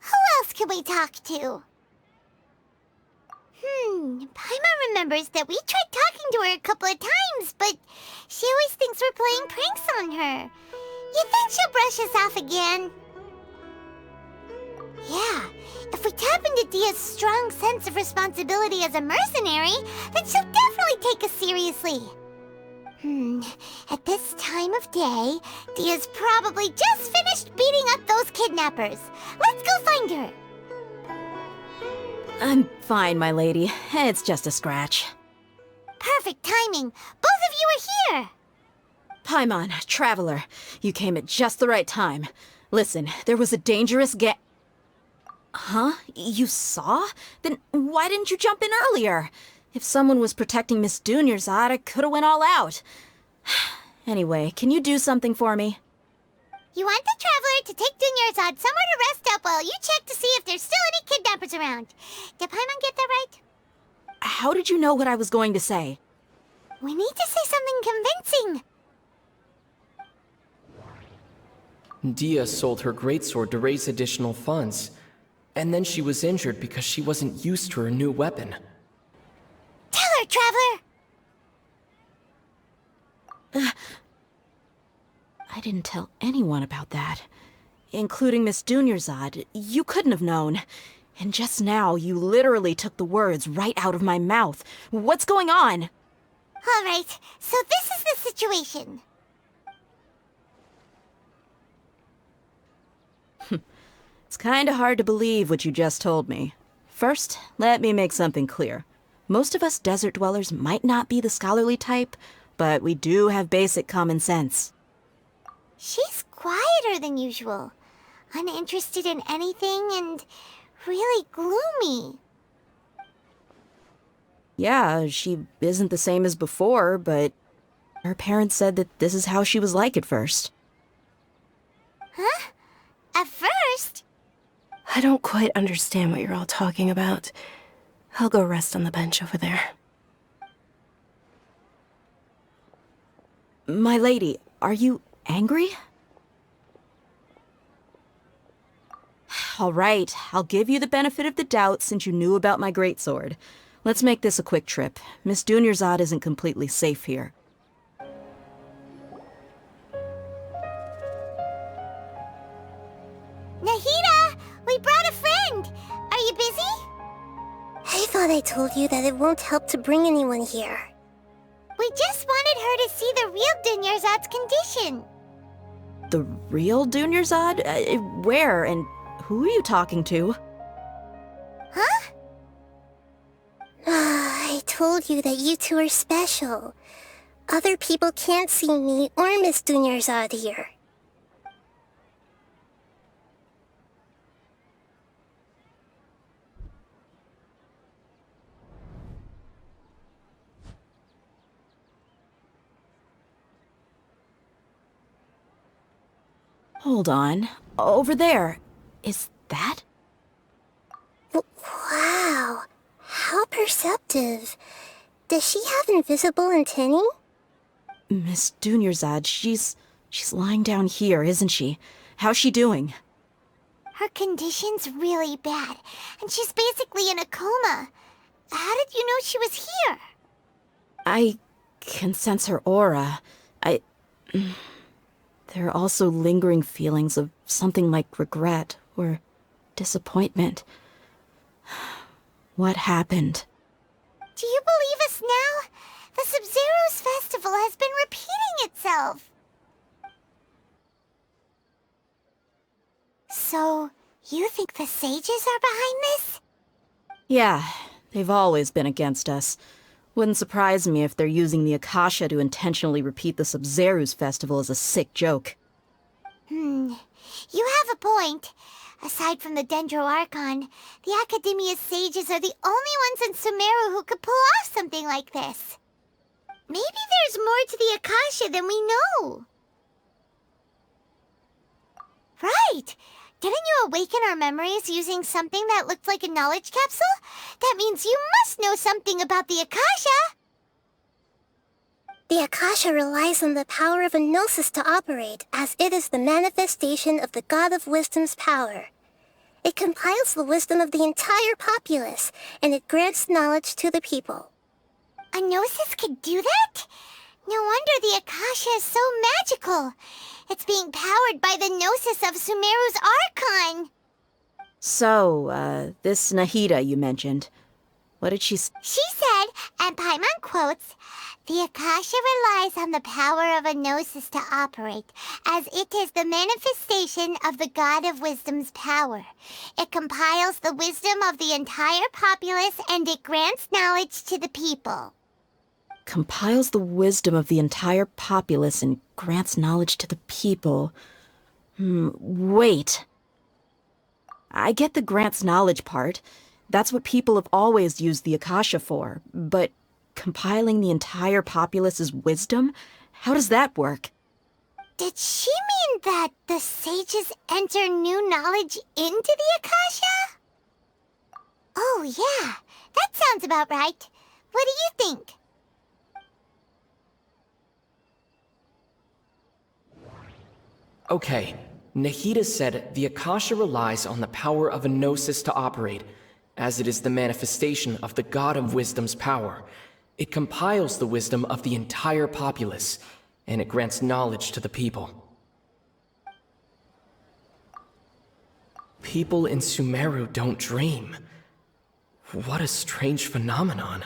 Who else can we talk to? Paimon remembers that we tried talking to her a couple of times, but she always thinks we're playing pranks on her. You think she'll brush us off again? Yeah, if we tap into Dia's strong sense of responsibility as a mercenary, then she'll definitely take us seriously. At this time of day, Dia's probably just finished beating up those kidnappers. Let's go find her.
I'm fine, my lady. It's just a scratch.
Perfect timing. Both of you are here.
Paimon, Traveler, you came at just the right time. Listen, there was a dangerous Huh? You saw? Then why didn't you jump in earlier? If someone was protecting Miss Dunyarzad, I could've went all out. Anyway, can you do something for me?
You want the Traveler to take Dunyarzad somewhere to rest up while you check to see if there's still any kidnappers around. Did Paimon get that right?
How did you know what I was going to say?
We need to say something convincing.
Dia sold her greatsword to raise additional funds. And then she was injured because she wasn't used to her new weapon.
Tell her, Traveler!
I didn't tell anyone about that. Including Miss Dunyarzad. You couldn't have known. And just now, you literally took the words right out of my mouth. What's going on?
All right, so this is the situation.
It's kinda hard to believe what you just told me. First, let me make something clear. Most of us desert dwellers might not be the scholarly type, but we do have basic common sense.
She's quieter than usual. Uninterested in anything and really gloomy.
Yeah, she isn't the same as before, but her parents said that this is how she was like at first.
Huh? At first?
I don't quite understand what you're all talking about. I'll go rest on the bench over there.
My lady, are you angry? All right, I'll give you the benefit of the doubt since you knew about my greatsword. Let's make this a quick trip. Miss Dunyarzad isn't completely safe here.
Nahida! We brought a friend! Are you busy?
I thought I told you that it won't help to bring anyone here.
We just wanted her to see the real Dunyarzad's condition.
The real Dunyarzad? Where and who are you talking to?
Huh?
I told you that you two are special. Other people can't see me or Miss Dunyarzad here.
Hold on. Over there. Is that?
Wow. How perceptive. Does she have invisible antennae?
Miss Dunyarzad, she's lying down here, isn't she? How's she doing?
Her condition's really bad, and she's basically in a coma. How did you know she was here?
I can sense her aura. There are also lingering feelings of something like regret or disappointment. What happened?
Do you believe us now? The Sub-Zero's festival has been repeating itself. So, you think the sages are behind this?
Yeah, they've always been against us. Wouldn't surprise me if they're using the Akasha to intentionally repeat the Sub-Zero's festival as a sick joke.
You have a point. Aside from the Dendro Archon, the Academia's sages are the only ones in Sumeru who could pull off something like this. Maybe there's more to the Akasha than we know. Right! Didn't you awaken our memories using something that looked like a knowledge capsule? That means you must know something about the Akasha!
The Akasha relies on the power of a gnosis to operate, as it is the manifestation of the God of Wisdom's power. It compiles the wisdom of the entire populace, and it grants knowledge to the people.
A gnosis could do that? No wonder the Akasha is so magical. It's being powered by the gnosis of Sumeru's Archon.
So, this Nahida you mentioned, what did she
She said, and Paimon quotes, The Akasha relies on the power of a gnosis to operate, as it is the manifestation of the God of Wisdom's power. It compiles the wisdom of the entire populace and it grants knowledge to the people.
Compiles the wisdom of the entire populace and grants knowledge to the people. Wait. I get the grants knowledge part. That's what people have always used the Akasha for, but compiling the entire populace's wisdom? How does that work?
Did she mean that the sages enter new knowledge into the Akasha? Oh yeah, that sounds about right. What do you think?
Okay, Nahida said the Akasha relies on the power of a gnosis to operate, as it is the manifestation of the God of Wisdom's power. It compiles the wisdom of the entire populace, and it grants knowledge to the people. People in Sumeru don't dream. What a strange phenomenon.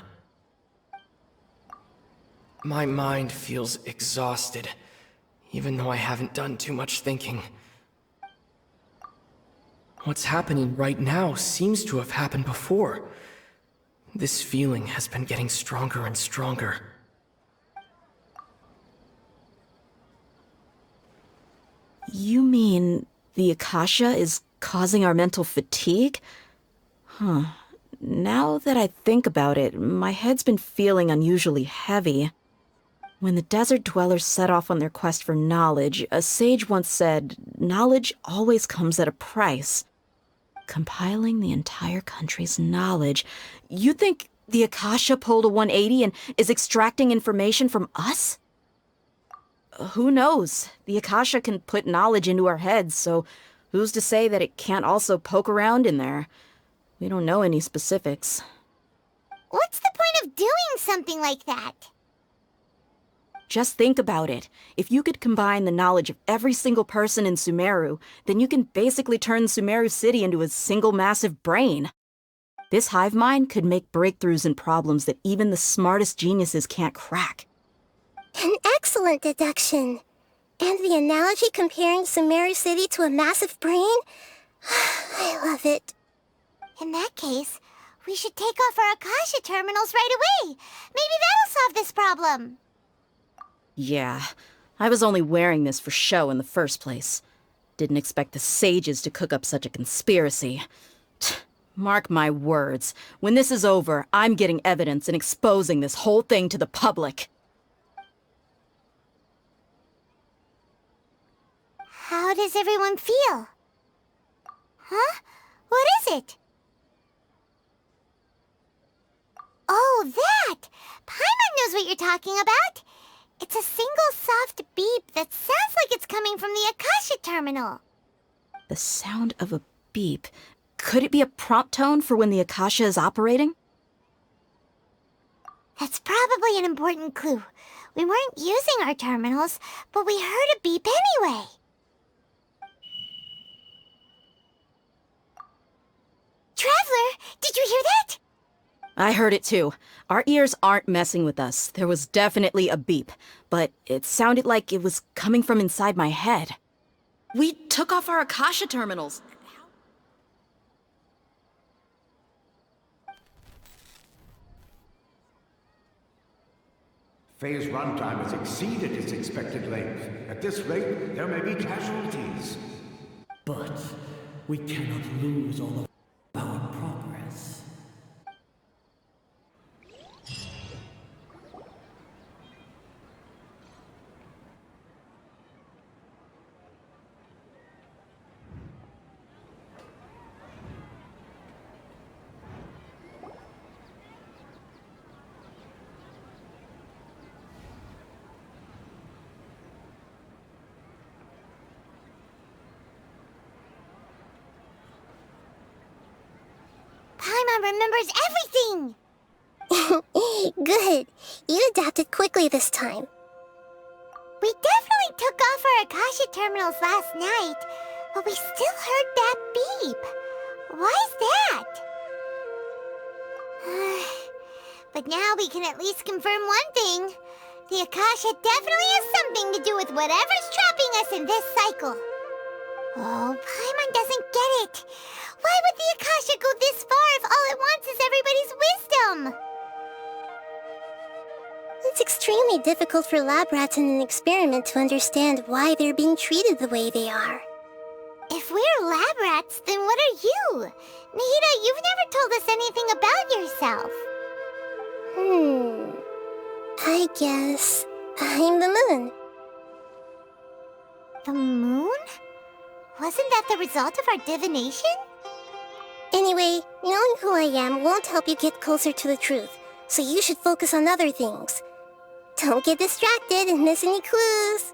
My mind feels exhausted, even though I haven't done too much thinking. What's happening right now seems to have happened before. This feeling has been getting stronger and stronger.
You mean the Akasha is causing our mental fatigue? Now that I think about it, my head's been feeling unusually heavy. When the desert dwellers set off on their quest for knowledge, a sage once said, knowledge always comes at a price. Compiling the entire country's knowledge. You think the Akasha pulled a 180 and is extracting information from us? Who knows? The Akasha can put knowledge into our heads, so who's to say that it can't also poke around in there? We don't know any specifics.
What's the point of doing something like that?
Just think about it. If you could combine the knowledge of every single person in Sumeru, then you can basically turn Sumeru City into a single massive brain. This hive mind could make breakthroughs in problems that even the smartest geniuses can't crack.
An excellent deduction. And the analogy comparing Sumeru City to a massive brain? I love it.
In that case, we should take off our Akasha terminals right away. Maybe that'll solve this problem.
Yeah, I was only wearing this for show in the first place. Didn't expect the sages to cook up such a conspiracy. Mark my words, when this is over, I'm getting evidence and exposing this whole thing to the public.
How does everyone feel? Huh? What is it? Oh, that! Paimon knows what you're talking about. It's a single soft beep that sounds like it's coming from the Akasha terminal.
The sound of a beep. Could it be a prompt tone for when the Akasha is operating?
That's probably an important clue. We weren't using our terminals, but we heard a beep anyway. Traveler, did you hear that?
I heard it too. Our ears aren't messing with us. There was definitely a beep, but it sounded like it was coming from inside my head. We took off our Akasha terminals.
Phase runtime has exceeded its expected length. At this rate, there may be casualties.
But we cannot lose all of our progress.
Paimon remembers everything!
Good. You adapted quickly this time.
We definitely took off our Akasha terminals last night, but we still heard that beep. Why's that? But now we can at least confirm one thing. The Akasha definitely has something to do with whatever's trapping us in this cycle. Oh, Paimon doesn't get it. Why would the Akasha go this far if all it wants is everybody's wisdom?
It's extremely difficult for lab rats in an experiment to understand why they're being treated the way they are.
If we're lab rats, then what are you? Nahida, you've never told us anything about yourself.
I guess I'm the moon.
The moon? Wasn't that the result of our divination?
Anyway, knowing who I am won't help you get closer to the truth, so you should focus on other things. Don't get distracted and miss any clues.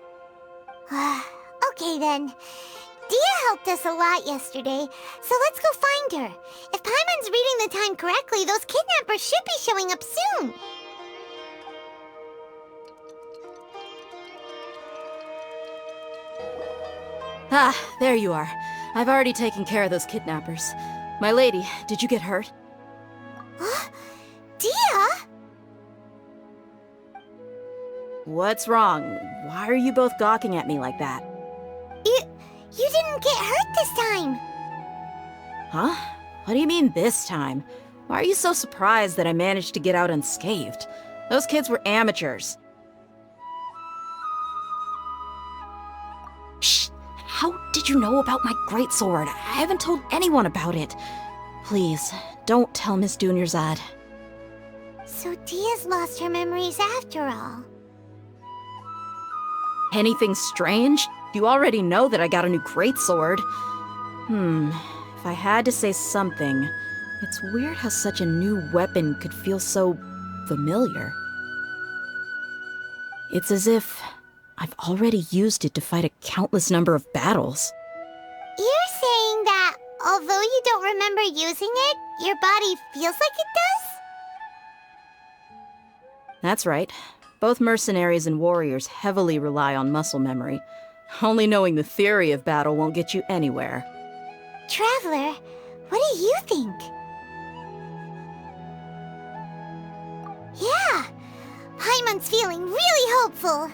Okay then. Dia helped us a lot yesterday, so let's go find her. If Paimon's reading the time correctly, those kidnappers should be showing up soon.
Ah, there you are. I've already taken care of those kidnappers. My lady, did you get hurt?
Dia?
What's wrong? Why are you both gawking at me like that?
You didn't get hurt this time.
Huh? What do you mean this time? Why are you so surprised that I managed to get out unscathed? Those kids were amateurs. Shh! How did you know about my greatsword? I haven't told anyone about it. Please, don't tell Miss Dunyarzad.
So Dia's lost her memories after all.
Anything strange? You already know that I got a new greatsword. If I had to say something, it's weird how such a new weapon could feel so familiar. It's as if I've already used it to fight a countless number of battles.
You're saying that although you don't remember using it, your body feels like it does?
That's right. Both mercenaries and warriors heavily rely on muscle memory. Only knowing the theory of battle won't get you anywhere.
Traveler, what do you think? Yeah, Paimon's feeling really hopeful.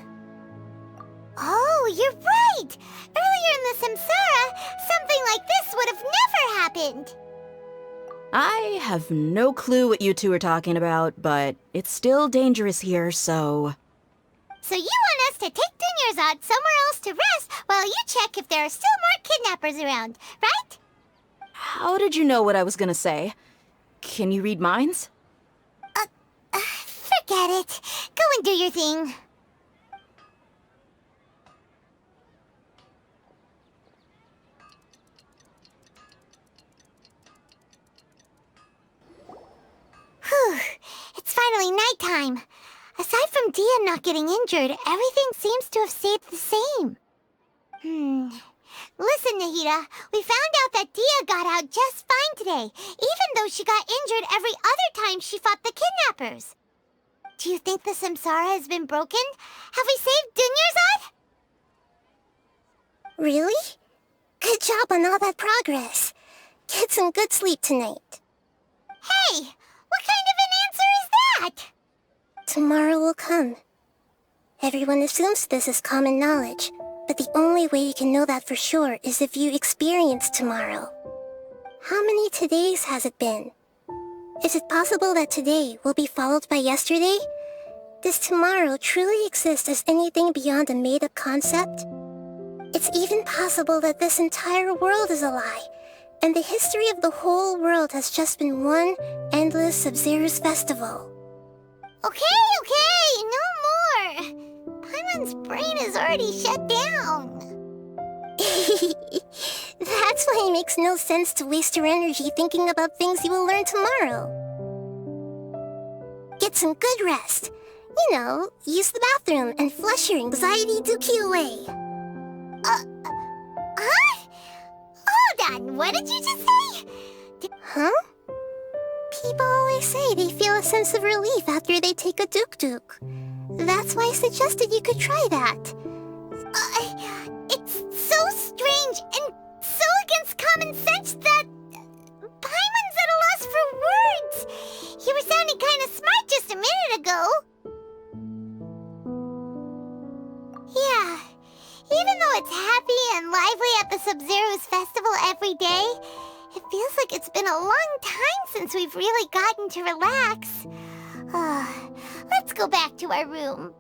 Oh, you're right! Earlier in the Samsara, something like this would have never happened.
I have no clue what you two are talking about, but it's still dangerous here, so...
So you want us to take Dunyarzad somewhere else to rest while you check if there are still more kidnappers around, right?
How did you know what I was gonna say? Can you read minds?
Forget it. Go and do your thing. Whew, it's finally nighttime. Aside from Dia not getting injured, everything seems to have stayed the same. Listen, Nahida, we found out that Dia got out just fine today, even though she got injured every other time she fought the kidnappers. Do you think the Samsara has been broken? Have we saved Dunyarzad?
Really? Good job on all that progress. Get some good sleep tonight.
Hey, what kind of an answer is that?
Tomorrow will come. Everyone assumes this is common knowledge, but the only way you can know that for sure is if you experience tomorrow. How many todays has it been? Is it possible that today will be followed by yesterday? Does tomorrow truly exist as anything beyond a made-up concept? It's even possible that this entire world is a lie, and the history of the whole world has just been one endless Sub-Zero's festival.
Okay, no more. Paimon's brain is already shut down.
That's why it makes no sense to waste your energy thinking about things you will learn tomorrow. Get some good rest. You know, use the bathroom and flush your anxiety dookie away.
Huh? Hold on, what did you just say?
Huh? People always say they feel a sense of relief after they take a duk-duk. That's why I suggested you could try that.
It's so strange and so against common sense that Paimon's at a loss for words. You were sounding kind of smart just a minute ago. it's happy and lively at the Sub-Zero's festival every day, it feels like it's been a long time since we've really gotten to relax. Let's go back to our room.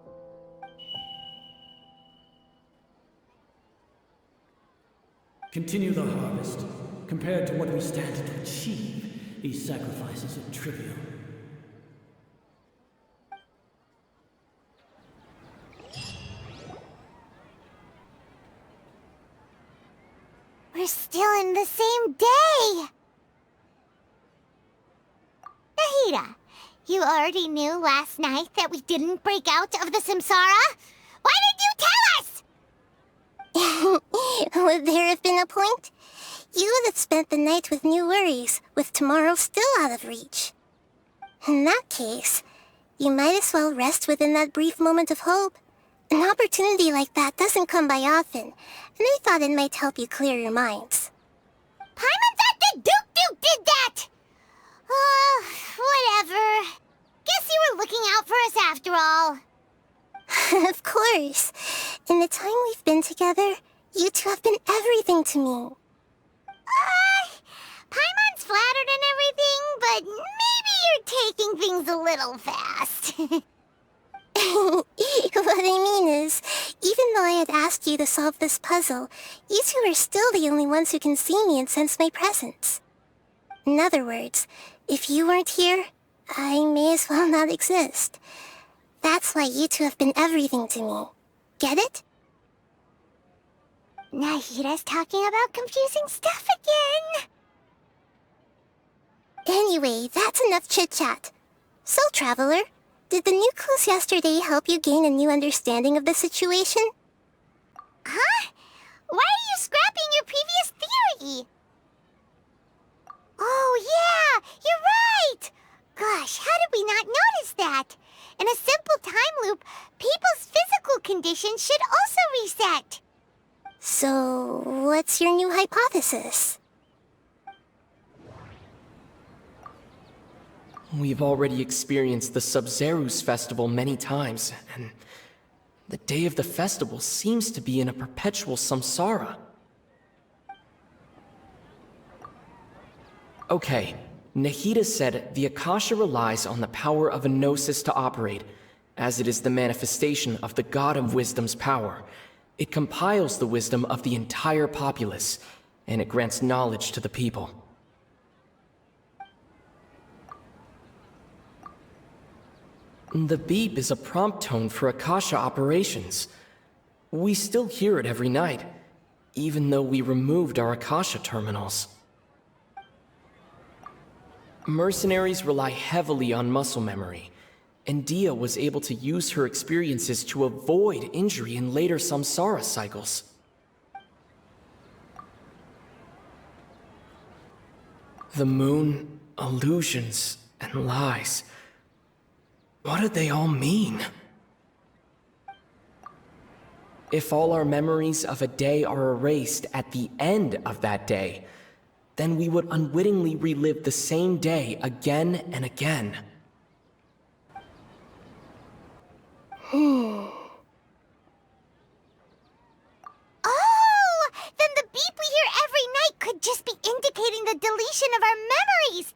Continue the harvest. Compared to what we stand to achieve, these sacrifices are trivial.
We're still in the same day! Nahida, you already knew last night that we didn't break out of the Samsara? Why did you tell us?
Would there have been a point? You would have spent the night with new worries, with tomorrow still out of reach. In that case, you might as well rest within that brief moment of hope. An opportunity like that doesn't come by often, and I thought it might help you clear your minds.
Paimon thought that Duke did that! Whatever. Guess you were looking out for us after all.
Of course. In the time we've been together, you two have been everything to me.
Paimon's flattered and everything, but maybe you're taking things a little fast.
What I mean is, even though I had asked you to solve this puzzle, you two are still the only ones who can see me and sense my presence. In other words, if you weren't here, I may as well not exist. That's why you two have been everything to me. Get it?
Nahida's talking about confusing stuff again.
Anyway, that's enough chit-chat. So, Traveler, did the new clues yesterday help you gain a new understanding of the situation?
Huh? Why are you scrapping your previous theory? Oh yeah, you're right! Gosh, how did we not notice that? In a simple time loop, people's physical condition should also reset.
So, what's your new hypothesis?
We've already experienced the Sub-Zero's festival many times, and the day of the festival seems to be in a perpetual samsara. Okay, Nahida said the Akasha relies on the power of a gnosis to operate, as it is the manifestation of the God of Wisdom's power. It compiles the wisdom of the entire populace, and it grants knowledge to the people. The beep is a prompt tone for Akasha operations. We still hear it every night, even though we removed our Akasha terminals. Mercenaries rely heavily on muscle memory, and Dia was able to use her experiences to avoid injury in later samsara cycles. The moon, illusions, and lies. What do they all mean? If all our memories of a day are erased at the end of that day, then we would unwittingly relive the same day again and again.
Oh! Then the beep we hear every night could just be indicating the deletion of our memories!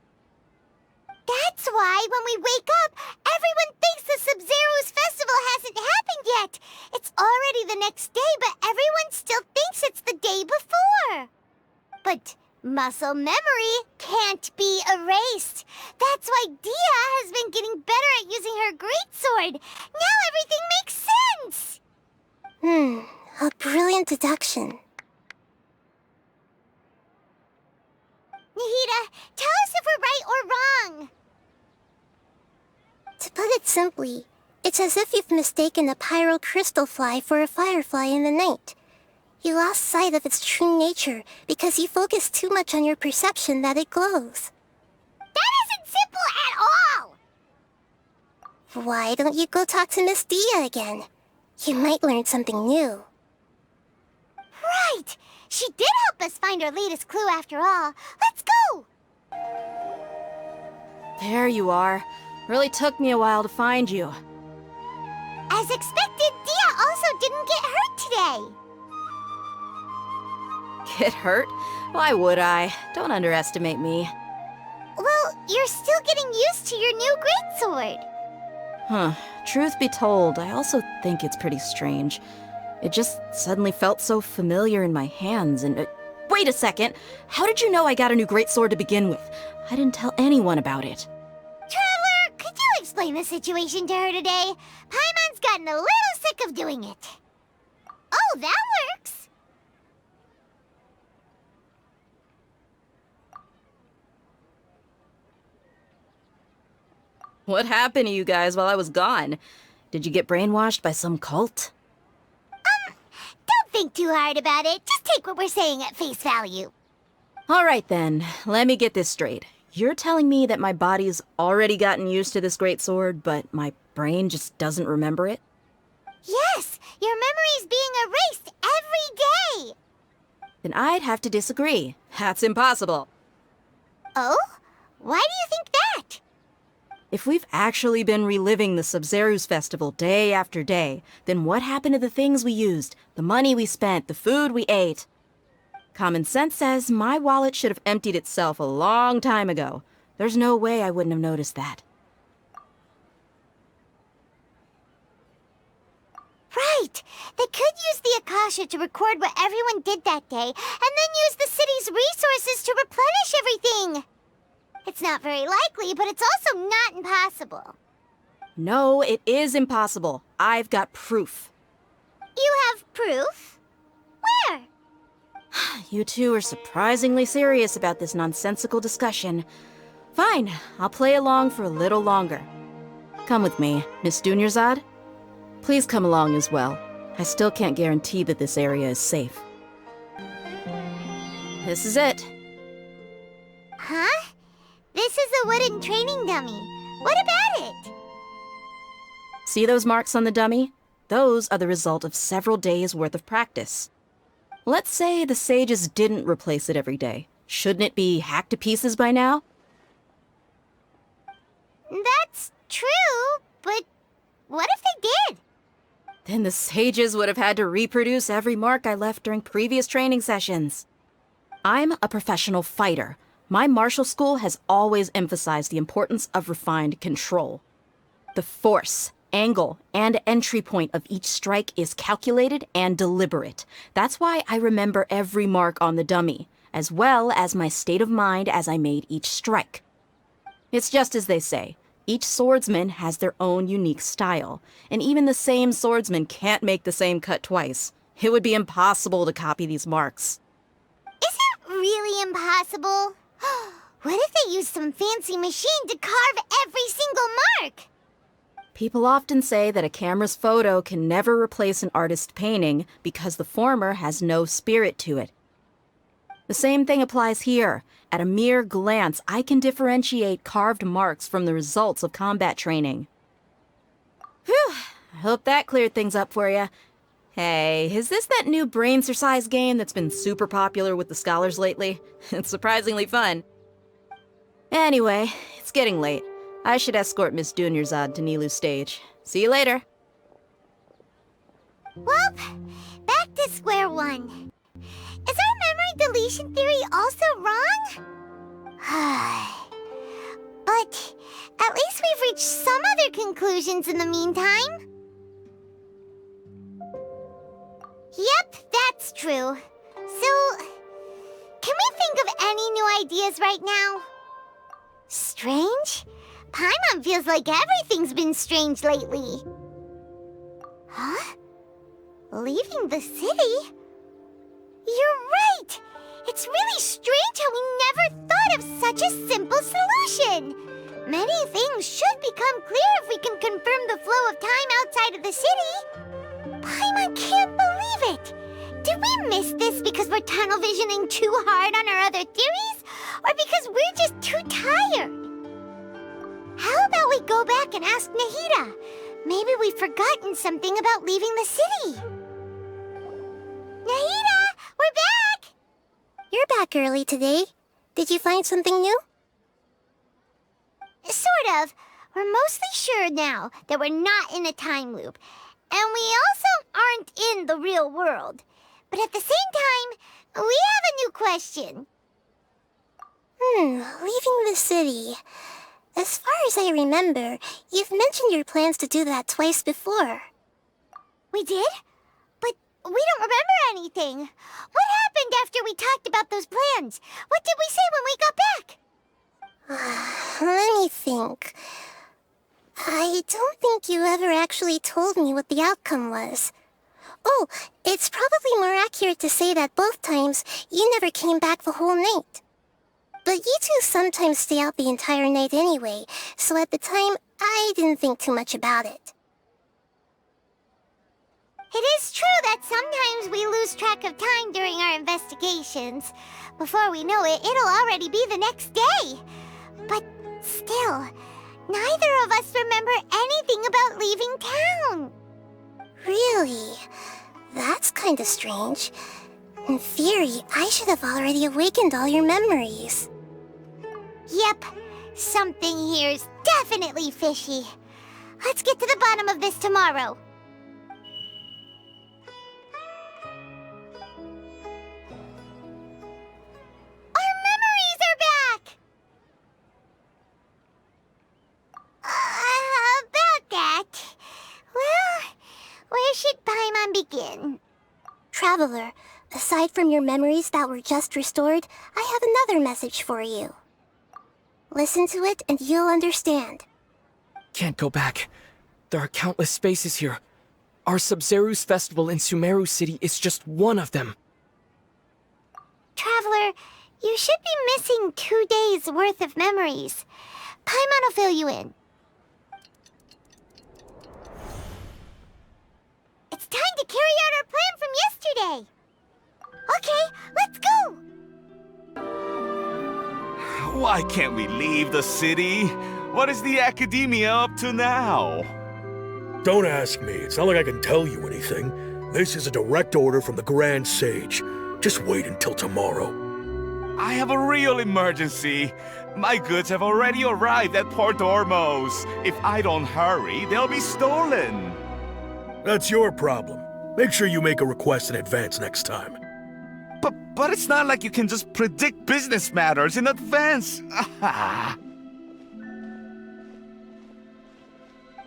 That's why, when we wake up, everyone thinks the Sub-Zero's festival hasn't happened yet! It's already the next day, but everyone still thinks it's the day before! But muscle memory can't be erased. That's why Dia has been getting better at using her greatsword. Now everything makes sense!
A brilliant deduction.
Nahida, tell us if we're right or wrong.
To put it simply, it's as if you've mistaken a pyro crystal fly for a firefly in the night. You lost sight of its true nature because you focused too much on your perception that it glows.
That isn't simple at all!
Why don't you go talk to Miss Dia again? You might learn something new.
Right! She did help us find our latest clue after all. Let's go!
There you are. Really took me a while to find you.
As expected, Dia also didn't get hurt today.
Get hurt? Why would I? Don't underestimate me.
Well, you're still getting used to your new greatsword.
Huh. Truth be told, I also think it's pretty strange. It just suddenly felt so familiar in my hands, and... wait a second! How did you know I got a new greatsword to begin with? I didn't tell anyone about it.
Traveler, could you explain the situation to her today? Paimon's gotten a little sick of doing it. Oh, that works!
What happened to you guys while I was gone? Did you get brainwashed by some cult?
Don't think too hard about it. Just take what we're saying at face value.
Alright then, let me get this straight. You're telling me that my body's already gotten used to this greatsword, but my brain just doesn't remember it?
Yes, your memory's being erased every day!
Then I'd have to disagree. That's impossible.
Oh? Why do you think that?
If we've actually been reliving the Sub-Zeru's festival day after day, then what happened to the things we used, the money we spent, the food we ate? Common sense says my wallet should have emptied itself a long time ago. There's no way I wouldn't have noticed that.
Right! They could use the Akasha to record what everyone did that day, and then use the city's resources to replenish everything! It's not very likely, but it's also not impossible.
No, it is impossible. I've got proof.
You have proof? Where?
You two are surprisingly serious about this nonsensical discussion. Fine, I'll play along for a little longer. Come with me, Miss Dunyarzad. Please come along as well. I still can't guarantee that this area is safe. This is it.
Huh? This is a wooden training dummy. What about it?
See those marks on the dummy? Those are the result of several days' worth of practice. Let's say the sages didn't replace it every day. Shouldn't it be hacked to pieces by now?
That's true, but what if they did?
Then the sages would have had to reproduce every mark I left during previous training sessions. I'm a professional fighter. My martial school has always emphasized the importance of refined control. The force, angle, and entry point of each strike is calculated and deliberate. That's why I remember every mark on the dummy, as well as my state of mind as I made each strike. It's just as they say, each swordsman has their own unique style, and even the same swordsman can't make the same cut twice. It would be impossible to copy these marks.
Is it really impossible? What if they used some fancy machine to carve every single mark?
People often say that a camera's photo can never replace an artist's painting because the former has no spirit to it. The same thing applies here. At a mere glance, I can differentiate carved marks from the results of combat training. Whew, I hope that cleared things up for you. Hey, is this that new brain exercise game that's been super popular with the scholars lately? It's surprisingly fun. Anyway, it's getting late. I should escort Miss Dunyarzad to Nilu's stage. See you later.
Well, back to square one. Is our memory deletion theory also wrong? But at least we've reached some other conclusions in the meantime. Yep, that's true. So, can we think of any new ideas right now? Strange? Paimon feels like everything's been strange lately. Huh? Leaving the city? You're right! It's really strange how we never thought of such a simple solution! Many things should become clear if we can confirm the flow of time outside of the city. Paimon can't believe it! Did we miss this because we're tunnel visioning too hard on our other theories? Or because we're just too tired? How about we go back and ask Nahida? Maybe we've forgotten something about leaving the city. Nahida, we're back!
You're back early today. Did you find something new?
Sort of. We're mostly sure now that we're not in a time loop. And we also aren't in the real world. But at the same time, we have a new question.
Leaving the city. As far as I remember, you've mentioned your plans to do that twice before.
We did? But we don't remember anything. What happened after we talked about those plans? What did we say when we got back?
Let me think. I don't think you ever actually told me what the outcome was. Oh, it's probably more accurate to say that both times you never came back the whole night. But you two sometimes stay out the entire night anyway, so at the time, I didn't think too much about it.
It is true that sometimes we lose track of time during our investigations. Before we know it, it'll already be the next day. But still, neither of us remember anything about leaving town.
Really? That's kinda strange. In theory, I should have already awakened all your memories.
Yep, something here's definitely fishy. Let's get to the bottom of this tomorrow. Our memories are back! About that. Well, where should Paimon begin?
Traveler, aside from your memories that were just restored, I have another message for you. Listen to it and you'll understand.
Can't go back. There are countless spaces here. Our Sub-Zeru's festival in Sumeru City is just one of them.
Traveler, you should be missing 2 days' worth of memories. Paimon will fill you in. It's time to carry out our plan from yesterday. Okay, let's go!
Why can't we leave the city? What is the Academia up to now?
Don't ask me. It's not like I can tell you anything. This is a direct order from the Grand Sage. Just wait until tomorrow.
I have a real emergency. My goods have already arrived at Port Ormos. If I don't hurry, they'll be stolen.
That's your problem. Make sure you make a request in advance next time.
But it's not like you can just predict business matters in advance.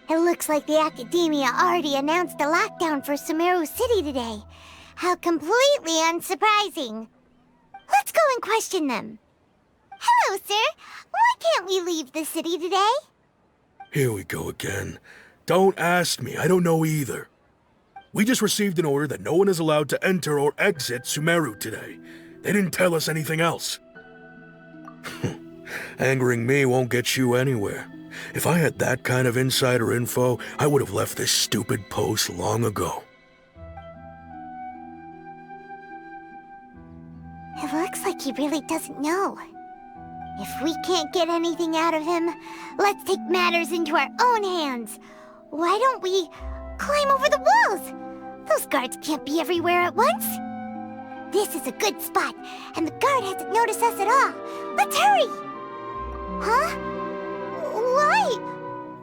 It looks like the Academia already announced a lockdown for Sumeru City today. How completely unsurprising. Let's go and question them. Hello, sir. Why can't we leave the city today?
Here we go again. Don't ask me. I don't know either. We just received an order that no one is allowed to enter or exit Sumeru today. They didn't tell us anything else. Angering me won't get you anywhere. If I had that kind of insider info, I would have left this stupid post long ago.
It looks like he really doesn't know. If we can't get anything out of him, let's take matters into our own hands. Why don't we climb over the walls? Those guards can't be everywhere at once. This is a good spot, and the guard hasn't noticed us at all. Let's hurry! Huh? Why?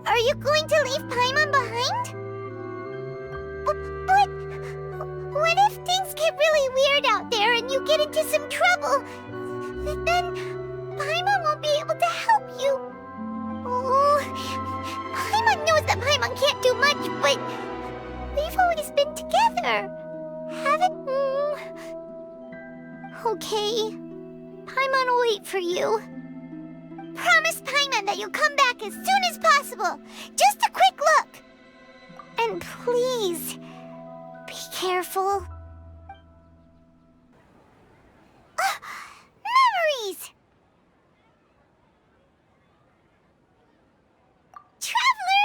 Are you going to leave Paimon behind? But what if things get really weird out there and you get into some trouble? Then Paimon won't be able to help you. Oh, Paimon knows that Paimon can't do much, but we've always been together, haven't we? Okay, Paimon will wait for you. Promise Paimon that you'll come back as soon as possible. Just a quick look. And please, be careful. Memories! Traveler!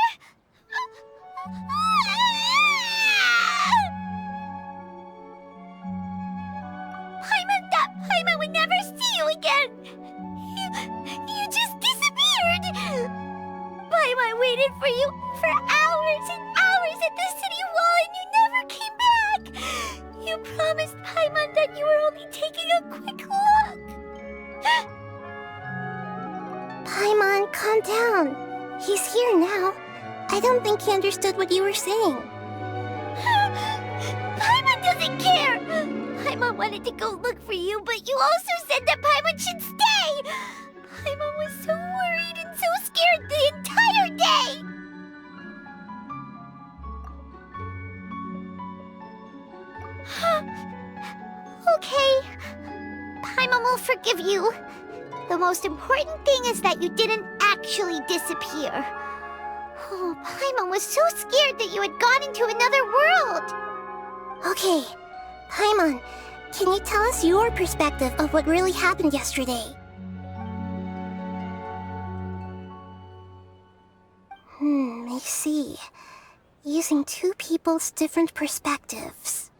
Paimon would never see you again! You just disappeared! Paimon waited for you for hours and hours at the city wall and you never came back! You promised Paimon that you were only taking a quick look!
Paimon, calm down. He's here now. I don't think he understood what you were saying.
Paimon doesn't care! wanted to go look for you, but you also said that Paimon should stay! Paimon was so worried and so scared the entire day! Okay. Paimon will forgive you. The most important thing is that you didn't actually disappear. Oh, Paimon was so scared that you had gone into another world!
Okay, Paimon, can you tell us your perspective of what really happened yesterday? I see. Using two people's different perspectives.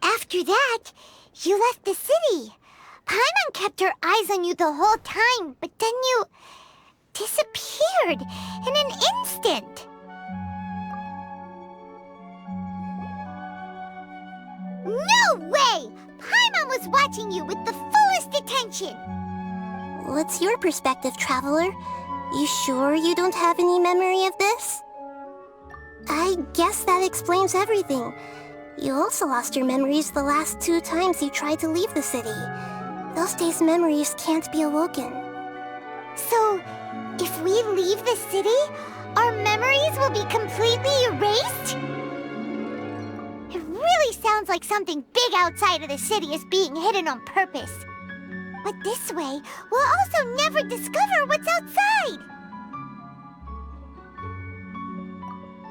After that, you left the city. Paimon kept her eyes on you the whole time, but then you disappeared in an instant. No way! Paimon was watching you with the fullest attention.
What's your perspective, Traveler? You sure you don't have any memory of this? I guess that explains everything. You also lost your memories the last 2 times you tried to leave the city. Those days' memories can't be awoken.
So, if we leave the city, our memories will be completely erased? It really sounds like something big outside of the city is being hidden on purpose. But this way, we'll also never discover what's outside.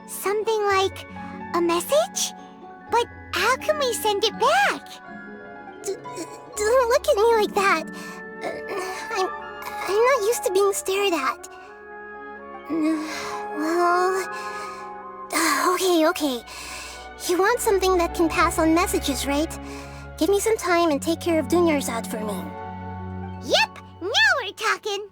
Something like a message? But how can we send it back?
Don't look at me like that. I'm not used to being stared at. Well... Okay. You want something that can pass on messages, right? Give me some time and take care of Dunyarzad for me.
Yep, now we're talking.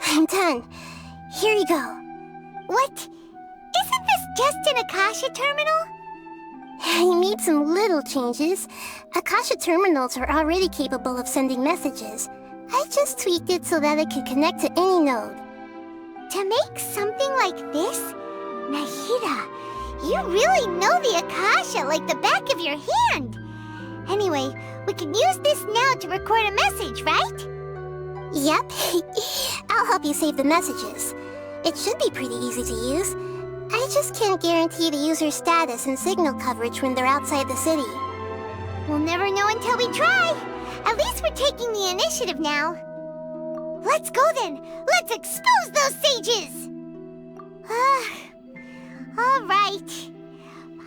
I'm done. Here you go.
What? Isn't this just an Akasha terminal?
I made some little changes. Akasha terminals are already capable of sending messages. I just tweaked it so that it could connect to any node.
To make something like this? Nahida, you really know the Akasha like the back of your hand. Anyway, we can use this now to record a message, right?
Yep. I'll help you save the messages. It should be pretty easy to use. I just can't guarantee the user's status and signal coverage when they're outside the city.
We'll never know until we try. At least we're taking the initiative now. Let's go then. Let's expose those sages. All right.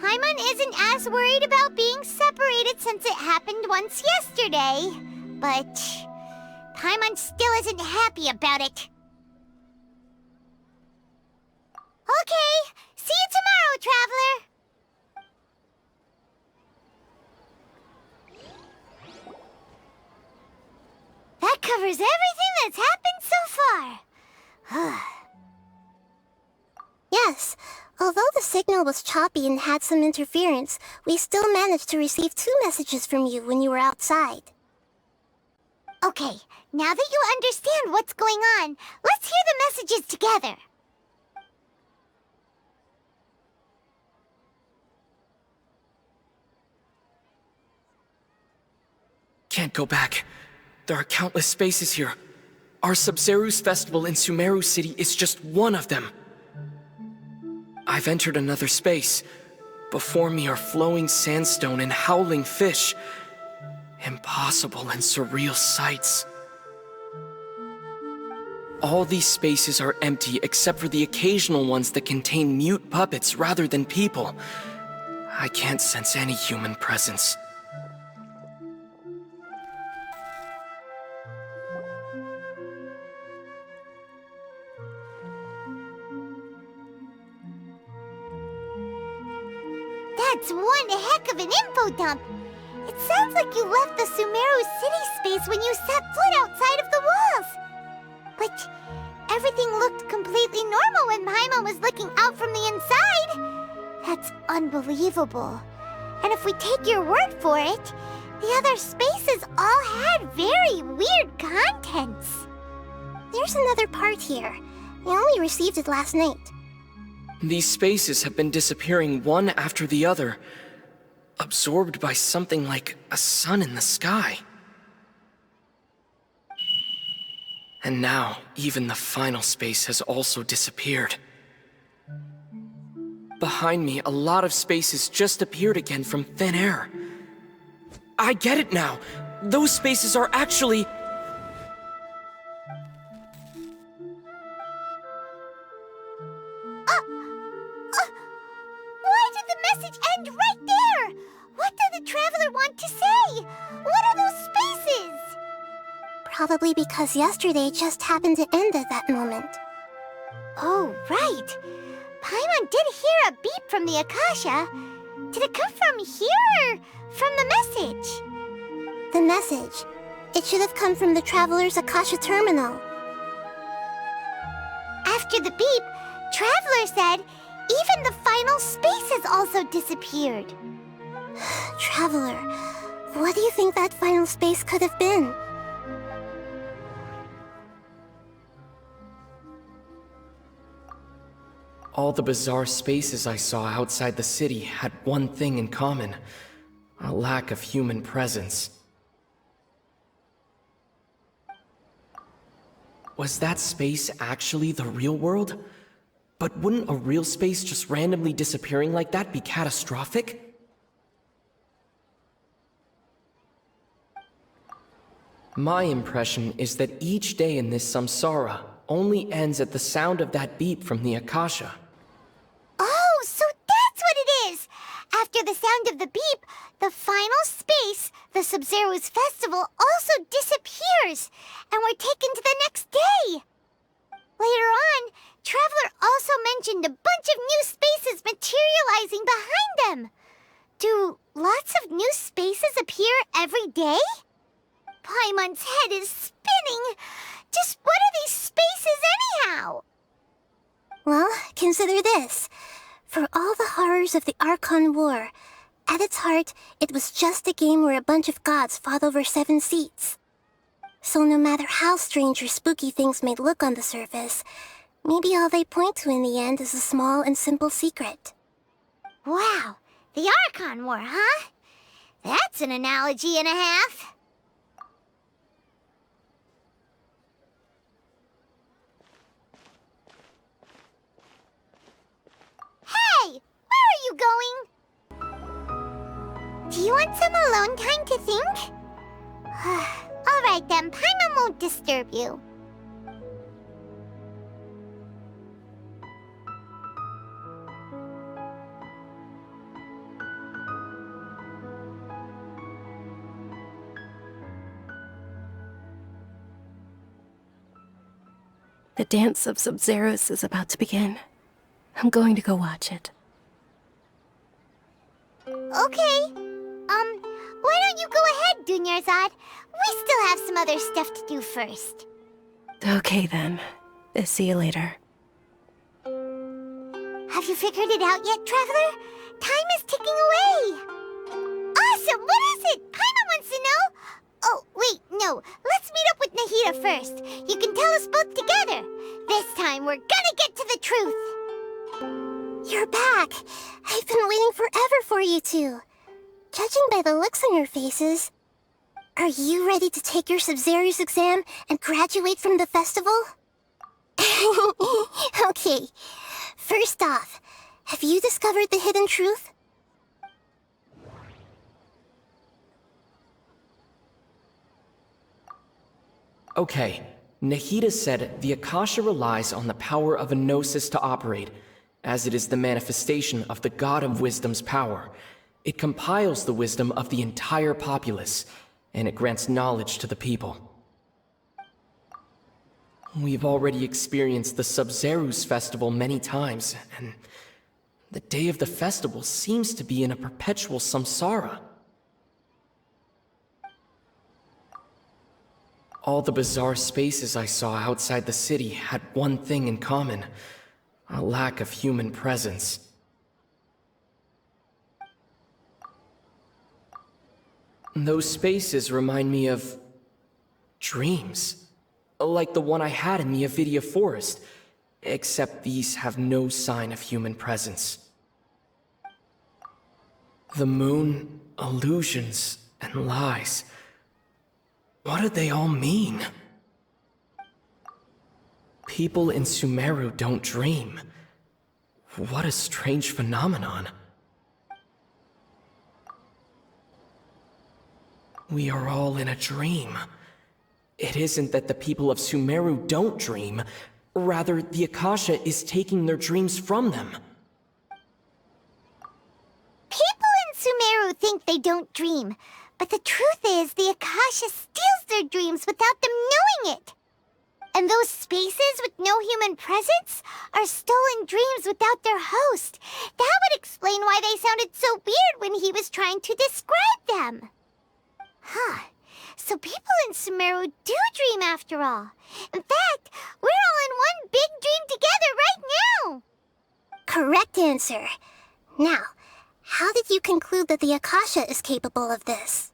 Paimon isn't as worried about being separated since it happened once yesterday. But Paimon still isn't happy about it. Okay, see you tomorrow, Traveler! That covers everything that's happened so far.
Yes, although the signal was choppy and had some interference, we still managed to receive 2 messages from you when you were outside.
Okay, now that you understand what's going on, let's hear the messages together.
Can't go back. There are countless spaces here. Our Sub-Zeru's festival in Sumeru City is just one of them. I've entered another space. Before me are flowing sandstone and howling fish. Impossible and surreal sights. All these spaces are empty except for the occasional ones that contain mute puppets rather than people. I can't sense any human presence.
That's one heck of an info dump. It sounds like you left the Sumeru city space when you set foot outside of the walls. But everything looked completely normal when Paimon was looking out from the inside. That's unbelievable. And if we take your word for it, the other spaces all had very weird contents.
There's another part here. I only received it last night.
These spaces have been disappearing one after the other, absorbed by something like a sun in the sky. And now, even the final space has also disappeared. Behind me, a lot of spaces just appeared again from thin air. I get it now! Those spaces are actually...
Why did the message end right there? What did the Traveler want to say? What are those spaces?
Probably because yesterday just happened to end at that moment.
Oh, right. Paimon did hear a beep from the Akasha. Did it come from here or from the message?
The message. It should have come from the Traveler's Akasha terminal.
After the beep, Traveler said even the final spaces also disappeared.
Traveler, what do you think that final space could have been?
All the bizarre spaces I saw outside the city had one thing in common: a lack of human presence. Was that space actually the real world? But wouldn't a real space just randomly disappearing like that be catastrophic? My impression is that each day in this samsara only ends at the sound of that beep from the Akasha.
Oh, so that's what it is! After the sound of the beep, the final space, the Sub-Zero's festival, also disappears, and we're taken to the next day. Later on, Traveler also mentioned a bunch of new spaces materializing behind them. Do lots of new spaces appear every day? Paimon's head is spinning. Just what are these spaces anyhow?
Well, consider this. For all the horrors of the Archon War, at its heart, it was just a game where a bunch of gods fought over 7 seats. So no matter how strange or spooky things may look on the surface, maybe all they point to in the end is a small and simple secret.
Wow, the Archon War, huh? That's an analogy and a half. Hey, where are you going? Do you want some alone time to think? All right then, Paimon won't disturb you.
The dance of Sub-Zeros is about to begin. I'm going to go watch it.
Okay. Why don't you go ahead, Dunyarzad? We still have some other stuff to do first.
Okay then. See you later.
Have you figured it out yet, Traveler? Time is ticking away. Awesome! What is it? Paimon wants to know. Oh, wait, no. Let's meet up with Nahida first. You can tell us both together. This time, we're gonna get to the truth.
You're back. I've been waiting forever for you two. Judging by the looks on your faces, are you ready to take your Sub-Zero's exam and graduate from the festival? Okay. First off, have you discovered the hidden truth?
Okay, Nahida said the Akasha relies on the power of a gnosis to operate, as it is the manifestation of the God of Wisdom's power. It compiles the wisdom of the entire populace, and it grants knowledge to the people. We've already experienced the Sub-Zero's festival many times, and the day of the festival seems to be in a perpetual samsara. All the bizarre spaces I saw outside the city had one thing in common: a lack of human presence. Those spaces remind me of dreams, like the one I had in the Avidia Forest, except these have no sign of human presence. The moon, illusions, and lies. What do they all mean? People in Sumeru don't dream. What a strange phenomenon. We are all in a dream. It isn't that the people of Sumeru don't dream. Rather, the Akasha is taking their dreams from them.
People in Sumeru think they don't dream, but the truth is the Akasha steals their dreams without them knowing it. And those spaces with no human presence are stolen dreams without their host. That would explain why they sounded so weird when he was trying to describe them. Huh. So people in Sumeru do dream after all. In fact, we're all in one big dream together right now.
Correct answer. Now, how did you conclude that the Akasha is capable of this?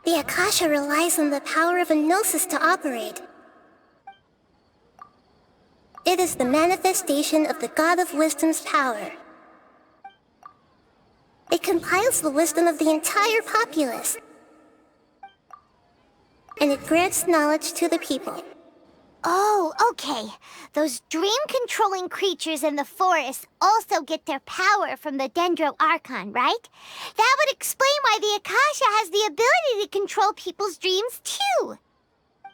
The Akasha relies on the power of a gnosis to operate. It is the manifestation of the God of Wisdom's power. It compiles the wisdom of the entire populace. And it grants knowledge to the people.
Oh, okay. Those dream-controlling creatures in the forest also get their power from the Dendro Archon, right? That would explain why the Akasha has the ability to control people's dreams, too.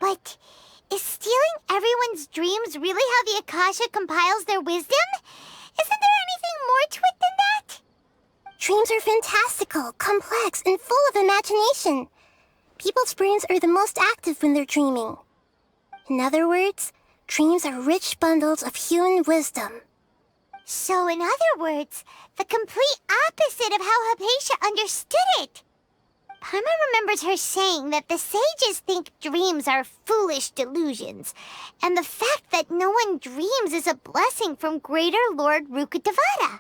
But is stealing everyone's dreams really how the Akasha compiles their wisdom? Isn't there anything more to it than that?
Dreams are fantastical, complex, and full of imagination. People's brains are the most active when they're dreaming. In other words, dreams are rich bundles of human wisdom.
So in other words, the complete opposite of how Hypatia understood it. Paimon remembers her saying that the sages think dreams are foolish delusions, and the fact that no one dreams is a blessing from Greater Lord Rukkhadevata.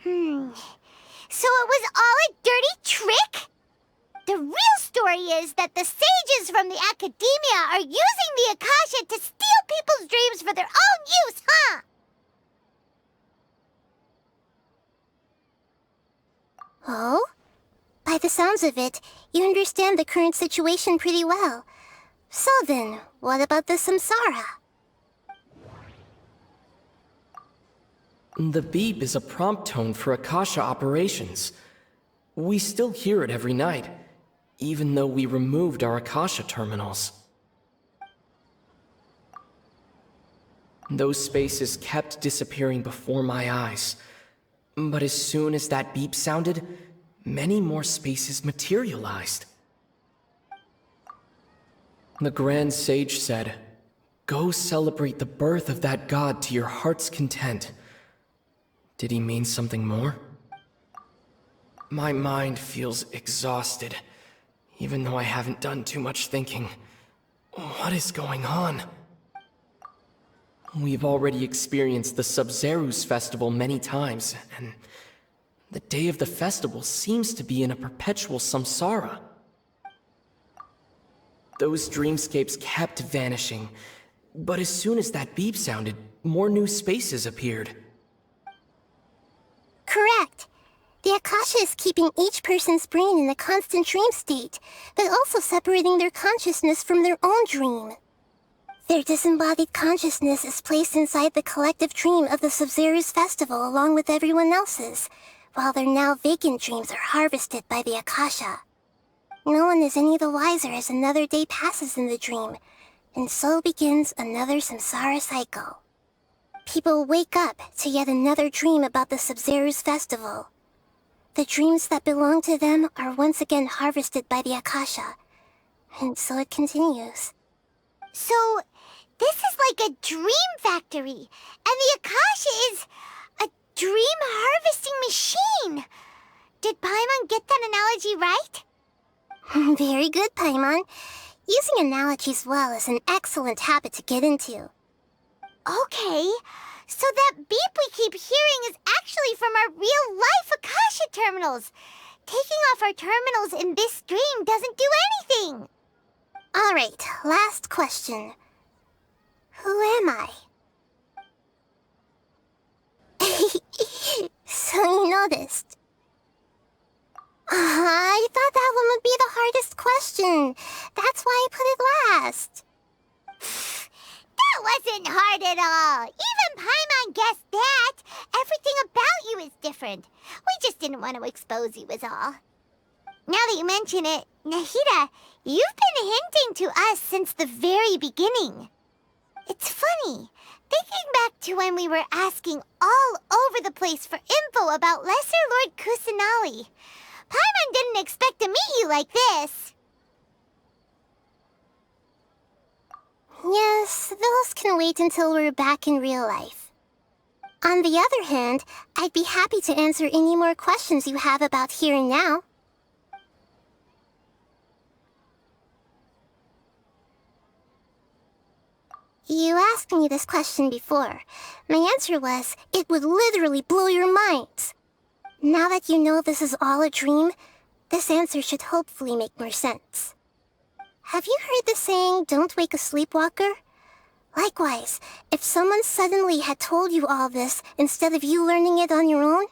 So it was all a dirty trick? The real story is that the sages from the Academia are using the Akasha to steal people's dreams for their own use, huh?
Oh? By the sounds of it, you understand the current situation pretty well. So then, what about the samsara?
The beep is a prompt tone for Akasha operations. We still hear it every night, even though we removed our Akasha terminals. Those spaces kept disappearing before my eyes. But as soon as that beep sounded, many more spaces materialized. The Grand Sage said, "Go celebrate the birth of that god to your heart's content." Did he mean something more? My mind feels exhausted, even though I haven't done too much thinking. What is going on? We've already experienced the Sub-Zeru's festival many times, and the day of the festival seems to be in a perpetual samsara. Those dreamscapes kept vanishing, but as soon as that beep sounded, more new spaces appeared.
Correct. The Akasha is keeping each person's brain in a constant dream state, but also separating their consciousness from their own dream. Their disembodied consciousness is placed inside the collective dream of the Sub-Zeru's festival along with everyone else's, while their now vacant dreams are harvested by the Akasha. No one is any the wiser as another day passes in the dream, and so begins another samsara cycle. People wake up to yet another dream about the Sub-Zeru's festival. The dreams that belong to them are once again harvested by the Akasha, and so it continues.
So, this is like a dream factory, and the Akasha is a dream harvesting machine. Did Paimon get that analogy right?
Very good, Paimon. Using analogies well is an excellent habit to get into.
Okay, so that beep we keep hearing is actually from our real-life Akasha terminals. Taking off our terminals in this stream doesn't do anything.
Alright, last question. Who am I? So you noticed. I thought that one would be the hardest question. That's why I put it last.
That wasn't hard at all. Even Paimon guessed that. Everything about you is different. We just didn't want to expose you is all. Now that you mention it, Nahida, you've been hinting to us since the very beginning. It's funny, thinking back to when we were asking all over the place for info about Lesser Lord Kusanali. Paimon didn't expect to meet you like this.
Yes, those can wait until we're back in real life. On the other hand, I'd be happy to answer any more questions you have about here and now. You asked me this question before. My answer was, it would literally blow your minds. Now that you know this is all a dream, this answer should hopefully make more sense. Have you heard the saying, don't wake a sleepwalker? Likewise, if someone suddenly had told you all this instead of you learning it on your own,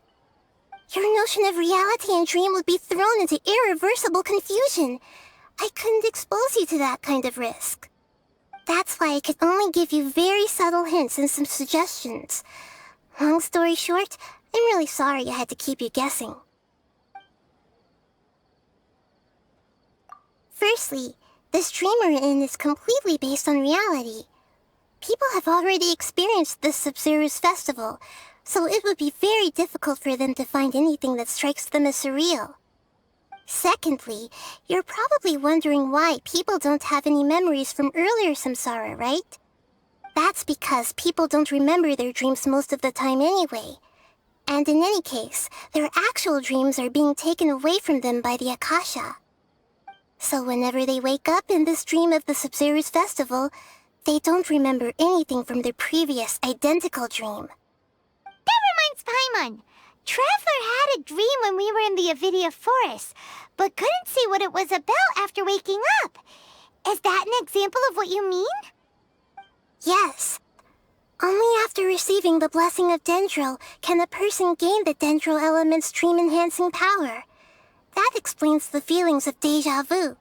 your notion of reality and dream would be thrown into irreversible confusion. I couldn't expose you to that kind of risk. That's why I could only give you very subtle hints and some suggestions. Long story short, I'm really sorry I had to keep you guessing. Firstly, this dream we're in is completely based on reality. People have already experienced this Sub-Zero's festival, so it would be very difficult for them to find anything that strikes them as surreal. Secondly, you're probably wondering why people don't have any memories from earlier samsara, right? That's because people don't remember their dreams most of the time anyway. And in any case, their actual dreams are being taken away from them by the Akasha. So whenever they wake up in this dream of the Sub-Zero's festival, they don't remember anything from their previous identical dream.
That reminds Paimon. Traveler had a dream when we were in the Avidia Forest, but couldn't see what it was about after waking up. Is that an example of what you mean?
Yes. Only after receiving the blessing of Dendro can a person gain the Dendro element's dream-enhancing power. That explains the feelings of déjà vu.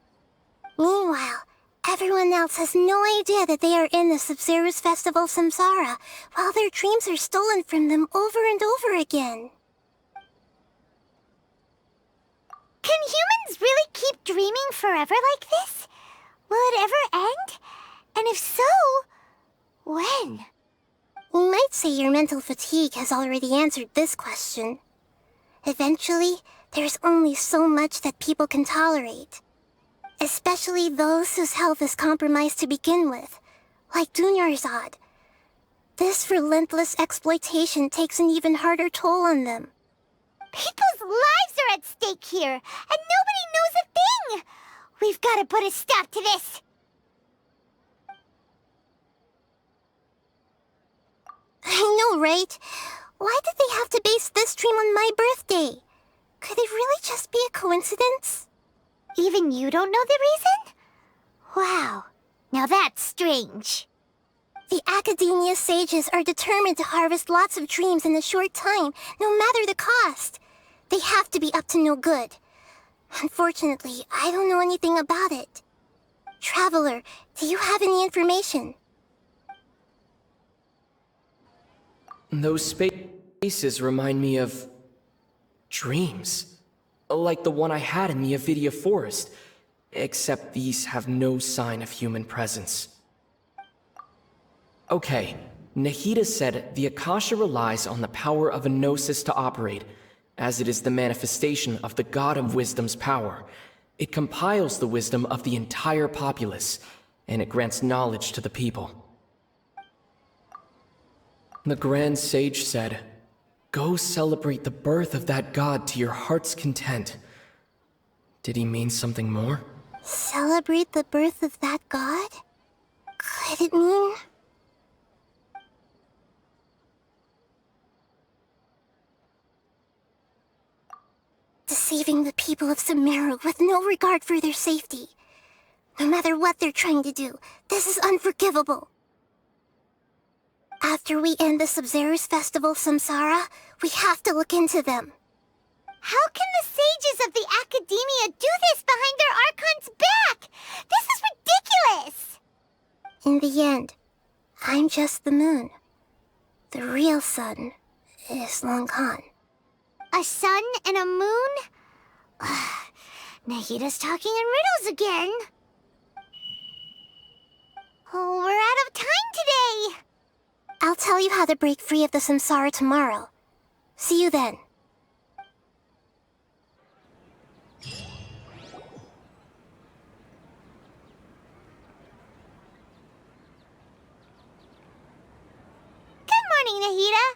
Meanwhile, everyone else has no idea that they are in the Sub-Zero's Festival Samsara, while their dreams are stolen from them over and over again.
Can humans really keep dreaming forever like this? Will it ever end? And if so, when?
You might say your mental fatigue has already answered this question. Eventually, there's only so much that people can tolerate. Especially those whose health is compromised to begin with, like Dunyarzad. This relentless exploitation takes an even harder toll on them.
People's lives are at stake here, and nobody knows a thing! We've got to put a stop to this!
I know, right? Why did they have to base this dream on my birthday? Could it really just be a coincidence?
Even you don't know the reason? Wow, now that's strange.
The Academia sages are determined to harvest lots of dreams in a short time, no matter the cost. They have to be up to no good. Unfortunately, I don't know anything about it. Traveler, do you have any information?
Those spaces remind me of dreams. Like the one I had in the Avidia Forest. Except these have no sign of human presence. Okay, Nahida said the Akasha relies on the power of a gnosis to operate, as it is the manifestation of the God of Wisdom's power. It compiles the wisdom of the entire populace, and it grants knowledge to the people. The Grand Sage said, "Go celebrate the birth of that God to your heart's content." Did he mean something more?
Celebrate the birth of that god? Could it mean... deceiving the people of Sumeru with no regard for their safety? No matter what they're trying to do, this is unforgivable. After we end the Sub-Zero's festival, Samsara, we have to look into them.
How can the sages of the Academia do this behind their Archon's back? This is ridiculous!
In the end, I'm just the moon. The real sun is long gone.
A sun and a moon? Nahida's talking in riddles again. Oh, we're out of time today!
I'll tell you how to break free of the samsara tomorrow. See you then.
Good morning, Nahida.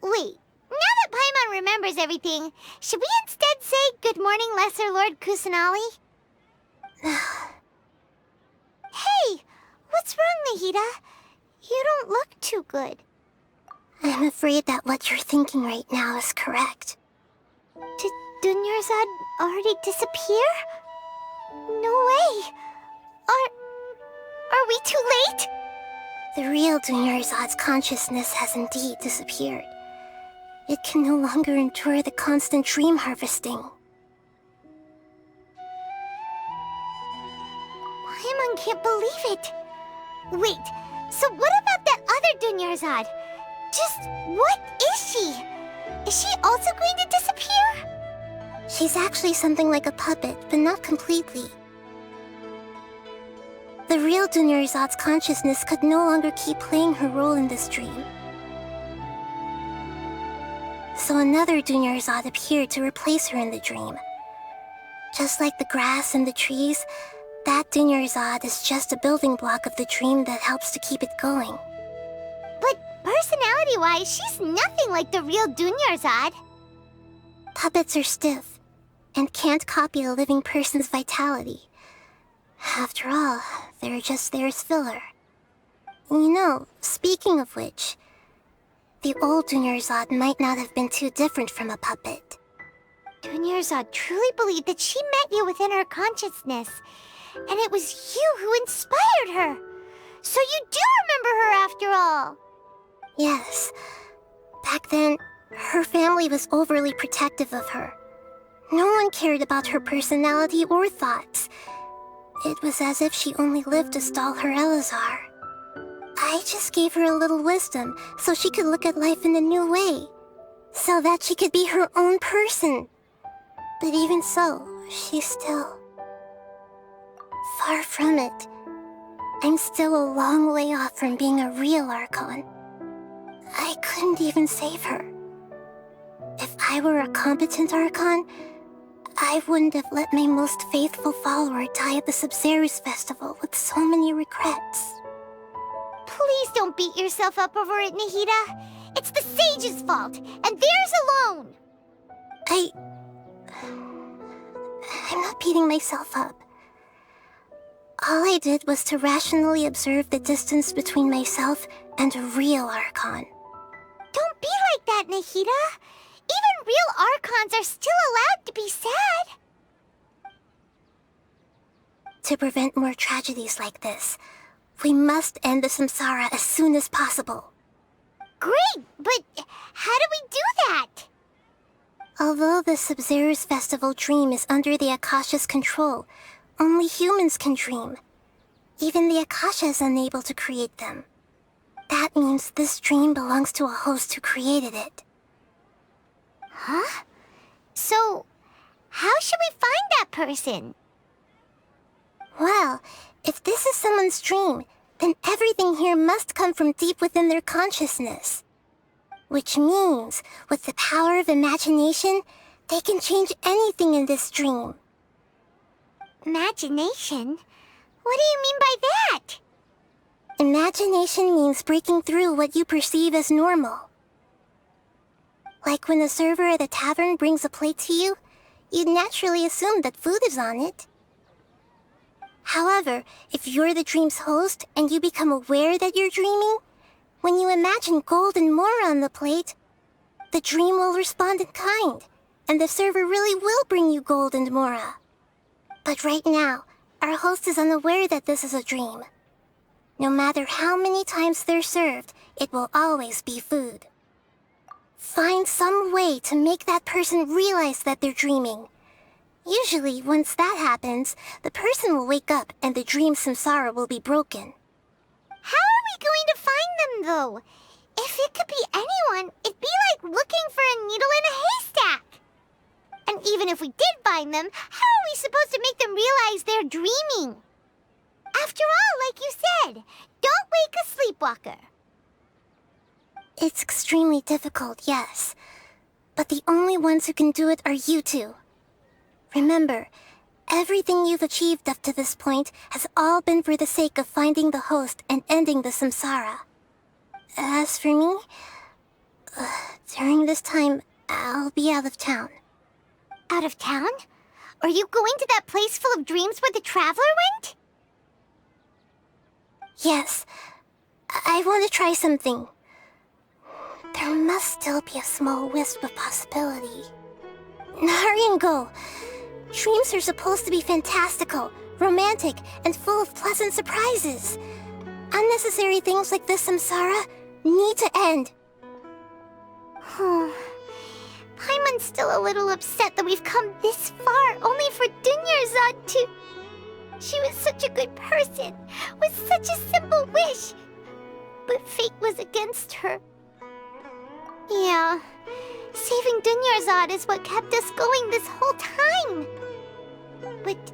Wait. Now that Paimon remembers everything, should we instead say good morning, Lesser Lord Kusanali? Hey! What's wrong, Nahida? You don't look too good.
I'm afraid that what you're thinking right now is correct.
Did Dunyarzad already disappear? No way! Are we too late?
The real Dunyarzad's consciousness has indeed disappeared. It can no longer endure the constant dream harvesting.
Paimon can't believe it. Wait, so what about that other Dunyarzad? Just what is she? Is she also going to disappear?
She's actually something like a puppet, but not completely. The real Dunyarzad's consciousness could no longer keep playing her role in this dream. So another Dunyarzad appeared to replace her in the dream. Just like the grass and the trees, that Dunyarzad is just a building block of the dream that helps to keep it going.
But personality-wise, she's nothing like the real Dunyarzad.
Puppets are stiff, and can't copy a living person's vitality. After all, they're just there as filler. You know, speaking of which, the old Dunyarzad might not have been too different from a puppet.
Dunyarzad truly believed that she met you within her consciousness, and it was you who inspired her. So you do remember her after all.
Yes. Back then, her family was overly protective of her. No one cared about her personality or thoughts. It was as if she only lived to stall her Elazar. I just gave her a little wisdom so she could look at life in a new way. So that she could be her own person. But even so, she's still... far from it. I'm still a long way off from being a real Archon. I couldn't even save her. If I were a competent Archon, I wouldn't have let my most faithful follower die at the Sub-Zero's festival with so many regrets.
Please don't beat yourself up over it, Nahida. It's the sage's fault, and theirs alone.
I'm not beating myself up. All I did was to rationally observe the distance between myself and a real Archon.
Don't be like that, Nahida. Even real Archons are still allowed to be sad.
To prevent more tragedies like this, we must end the samsara as soon as possible.
Great, but how do we do that?
Although the Sub-Zero's festival dream is under the Akasha's control, only humans can dream. Even the Akasha is unable to create them. That means this dream belongs to a host who created it.
Huh? So, how should we find that person?
Well, if this is someone's dream, then everything here must come from deep within their consciousness. Which means, with the power of imagination, they can change anything in this dream.
Imagination? What do you mean by that?
Imagination means breaking through what you perceive as normal. Like when the server at a tavern brings a plate to you, you'd naturally assume that food is on it. However, if you're the dream's host and you become aware that you're dreaming, when you imagine gold and more on the plate, the dream will respond in kind, and the server really will bring you gold and mora. But right now, our host is unaware that this is a dream. No matter how many times they're served, it will always be food. Find some way to make that person realize that they're dreaming. Usually, once that happens, the person will wake up and the dream samsara will be broken.
How are we going to find them, though? If it could be anyone, it'd be like looking for a needle in a haystack. And even if we did find them, how are we supposed to make them realize they're dreaming? After all, like you said, don't wake a sleepwalker.
It's extremely difficult, yes. But the only ones who can do it are you two. Remember, everything you've achieved up to this point has all been for the sake of finding the host and ending the samsara. As for me, during this time, I'll be out of town.
Out of town? Are you going to that place full of dreams where the Traveler went?
Yes. I want to try something. There must still be a small wisp of possibility. Hurry and go. Dreams are supposed to be fantastical, romantic, and full of pleasant surprises. Unnecessary things like this samsara need to end.
Paimon's still a little upset that we've come this far only for Dunyarzad to... She was such a good person, with such a simple wish. But fate was against her. Yeah, saving Dunyarzad is what kept us going this whole time. But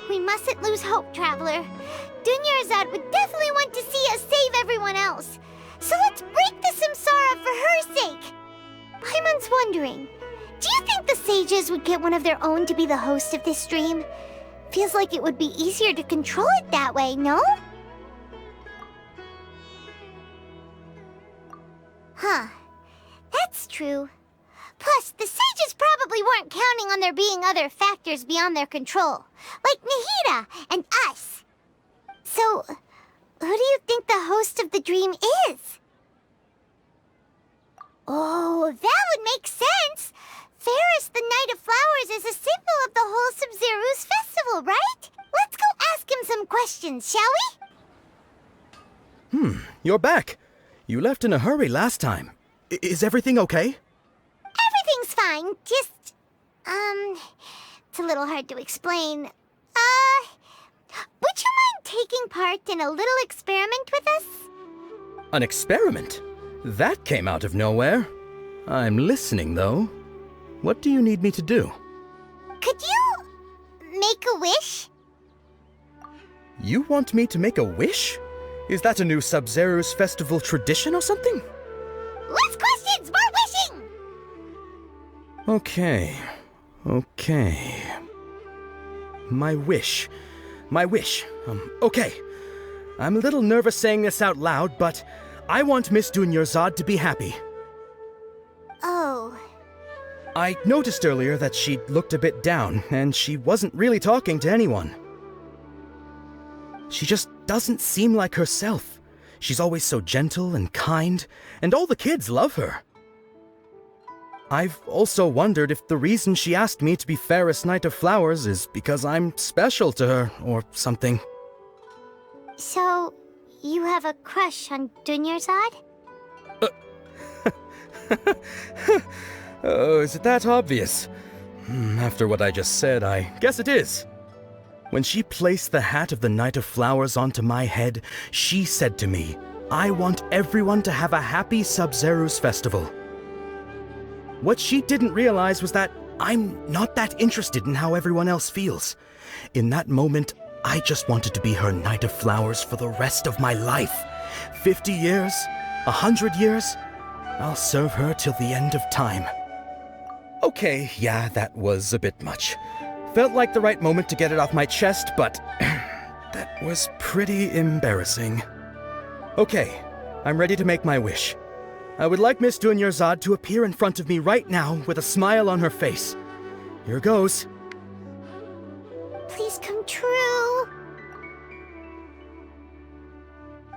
we mustn't lose hope, Traveler. Dunyarzad would definitely want to see us save everyone else. So let's break the samsara for her sake. Paimon's wondering, do you think the sages would get one of their own to be the host of this stream? Feels like it would be easier to control it that way, no? Huh. That's true. Plus, the sages probably weren't counting on there being other factors beyond their control, like Nahida and us. So, who do you think the host of the dream is? Oh, that would make sense! Ferris, the Knight of Flowers, is a symbol of the whole Sub-Zero's festival, right? Let's go ask him some questions, shall we?
You're back. You left in a hurry last time. Is everything okay?
Everything's fine, just... it's a little hard to explain. Would you mind taking part in a little experiment with us?
An experiment? That came out of nowhere. I'm listening, though. What do you need me to do?
Could you... make a wish?
You want me to make a wish? Is that a new Sub-Zero's festival tradition or something?
Less questions! More wishing!
Okay. My wish. Okay. I'm a little nervous saying this out loud, but I want Miss Dunyarzad to be happy.
Oh.
I noticed earlier that she looked a bit down, and she wasn't really talking to anyone. She just doesn't seem like herself. She's always so gentle and kind, and all the kids love her. I've also wondered if the reason she asked me to be Fairest Knight of Flowers is because I'm special to her, or something.
So, you have a crush on Dunyarzad?
Oh, is it that obvious? After what I just said, I guess it is. When she placed the hat of the Knight of Flowers onto my head, she said to me, I want everyone to have a happy Sub-Zero's festival. What she didn't realize was that I'm not that interested in how everyone else feels. In that moment, I just wanted to be her Knight of Flowers for the rest of my life. 50 years, 100 years, I'll serve her till the end of time. Okay, yeah, that was a bit much. Felt like the right moment to get it off my chest, but that was pretty embarrassing. Okay, I'm ready to make my wish. I would like Miss Dunyarzad to appear in front of me right now with a smile on her face. here goes.
Please come true.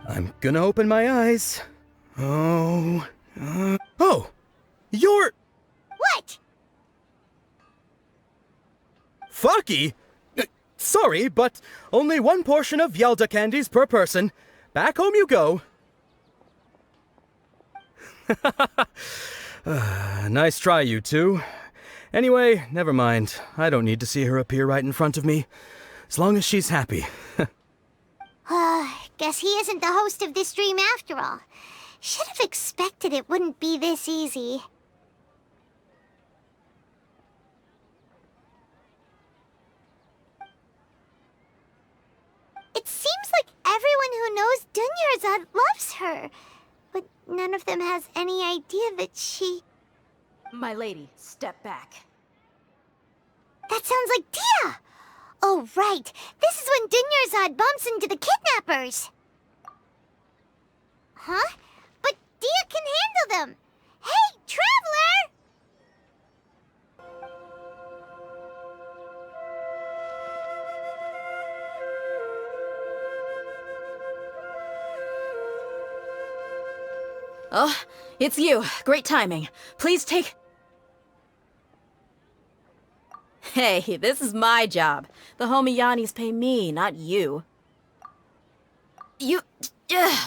I'm gonna open my eyes. Oh, you're...
What?
Faki? Sorry, but only one portion of Yalda candies per person. Back home you go. Nice try, you two. Anyway, never mind. I don't need to see her appear right in front of me. As long as she's happy.
Guess he isn't the host of this dream after all. Should have expected it wouldn't be this easy. It seems like everyone who knows Dunyarzad loves her, but none of them has any idea that she...
My lady, step back.
That sounds like Dia! Oh, right. This is when Dunyarzad bumps into the kidnappers. Huh? But Dia can handle them. Hey, Traveler!
Oh, it's you. Great timing. Please take... Hey, this is my job. The homie Yannis pay me, not you.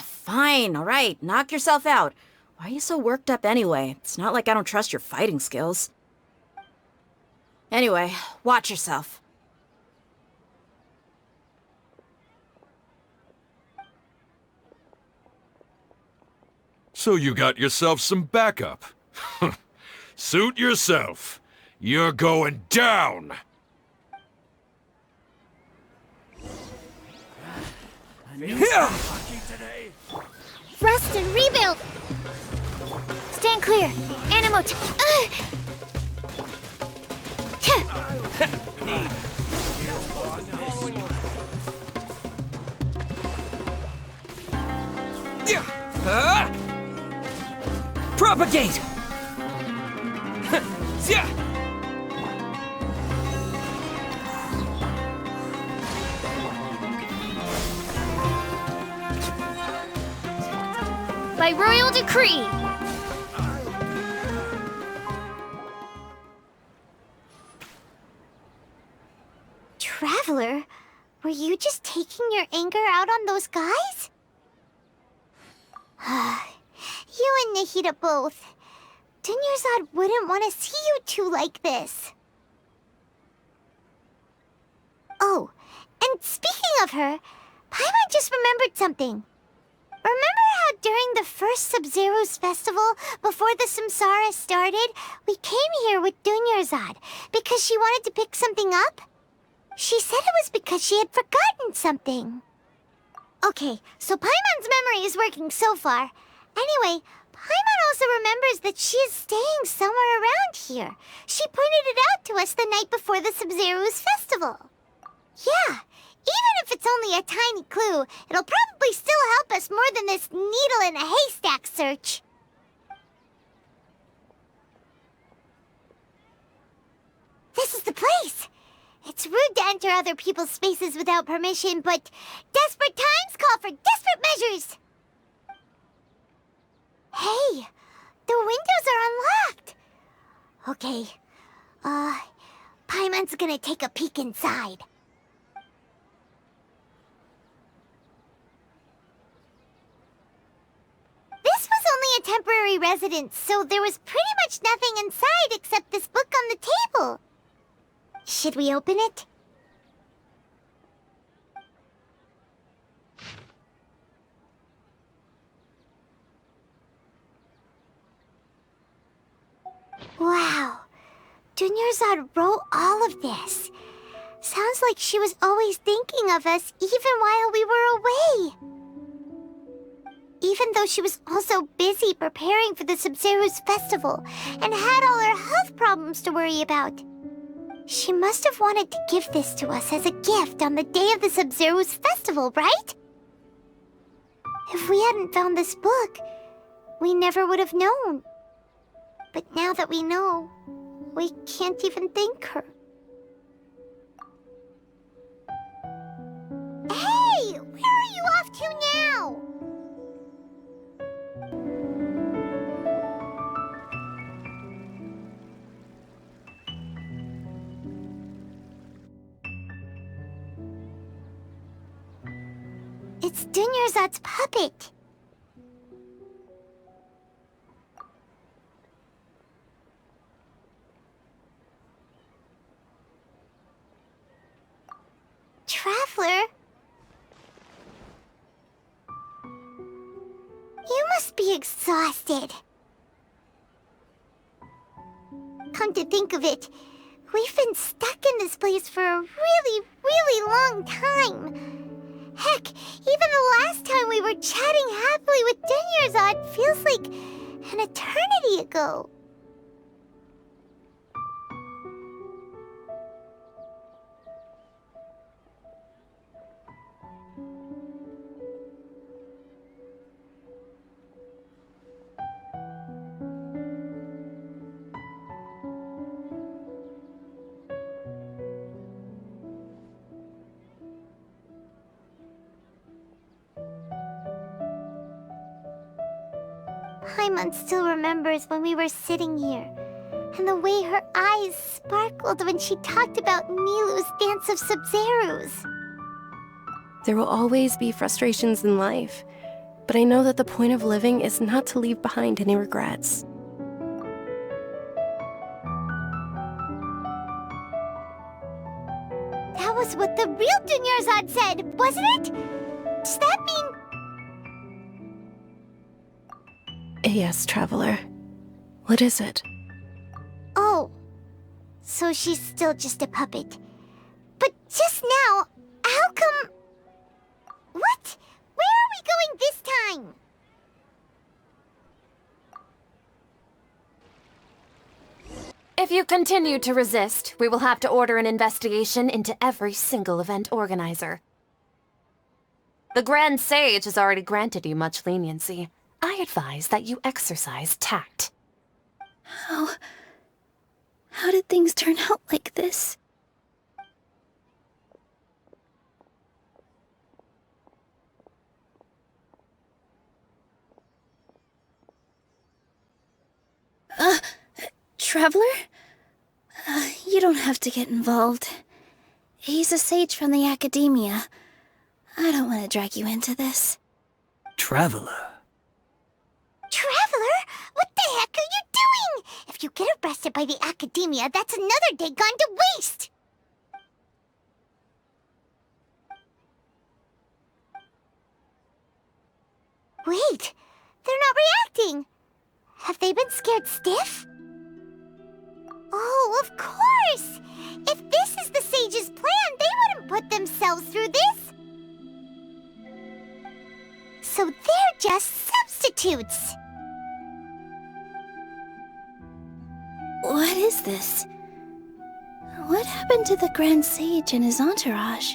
Fine, alright. Knock yourself out. Why are you so worked up anyway? It's not like I don't trust your fighting skills. Anyway, watch yourself.
So you got yourself some backup. Suit yourself. You're going down!
Rest and rebuild! Stand clear! Animote!
Propagate!
By royal decree! Traveler, were you just taking your anger out on those guys? You and Nahida both. Dunyarzad wouldn't want to see you two like this. Oh, and speaking of her, Paimon just remembered something. Remember how during the first Sub-Zero's festival, before the Samsara started, we came here with Dunyarzad because she wanted to pick something up? She said it was because she had forgotten something. Okay, so Paimon's memory is working so far. Anyway, Paimon also remembers that she is staying somewhere around here. She pointed it out to us the night before the Sub-Zero's festival. Yeah. Even if it's only a tiny clue, it'll probably still help us more than this needle in a haystack search. This is the place! It's rude to enter other people's spaces without permission, but desperate times call for desperate measures! Hey! The windows are unlocked! Okay, Paimon's gonna take a peek inside. This was only a temporary residence, so there was pretty much nothing inside except this book on the table. Should we open it? Wow. Dunyarzad wrote all of this. Sounds like she was always thinking of us even while we were away. Even though she was also busy preparing for the Sub-Zero's festival and had all her health problems to worry about. She must have wanted to give this to us as a gift on the day of the Sub-Zero's festival, right? If we hadn't found this book, we never would have known. But now that we know, We can't even thank her. Hey! Where are you off to now? It's Dunyarzad's puppet. Traveler? You must be exhausted. Come to think of it, we've been stuck in this place for a really long time. Heck, even the last time we were chatting happily with Dunyarzad feels like an eternity ago. Paimon still remembers when we were sitting here, and the way her eyes sparkled when she talked about Nilou's dance of Sub-Zerus.
There will always be frustrations in life, but I know that the point of living is not to leave behind any regrets.
That was what the real Dunyarzad said, wasn't it? Does that mean...
Yes, Traveler. What is it?
Oh, so she's still just a puppet. But just now, how come... What? Where are we going this time?
If you continue to resist, we will have to order an investigation into every single event organizer. The Grand Sage has already granted you much leniency. I advise that you exercise tact.
How did things turn out like this? Traveler? You don't have to get involved. He's a sage from the Academia. I don't want to drag you into this.
Traveler?
Traveler? What the heck are you doing? If you get arrested by the Academia, that's another day gone to waste! Wait, they're not reacting! Have they been scared stiff? Oh, of course! If this is the Sage's plan, they wouldn't put themselves through this! So they're just substitutes!
What is this? What happened to the Grand Sage and his entourage?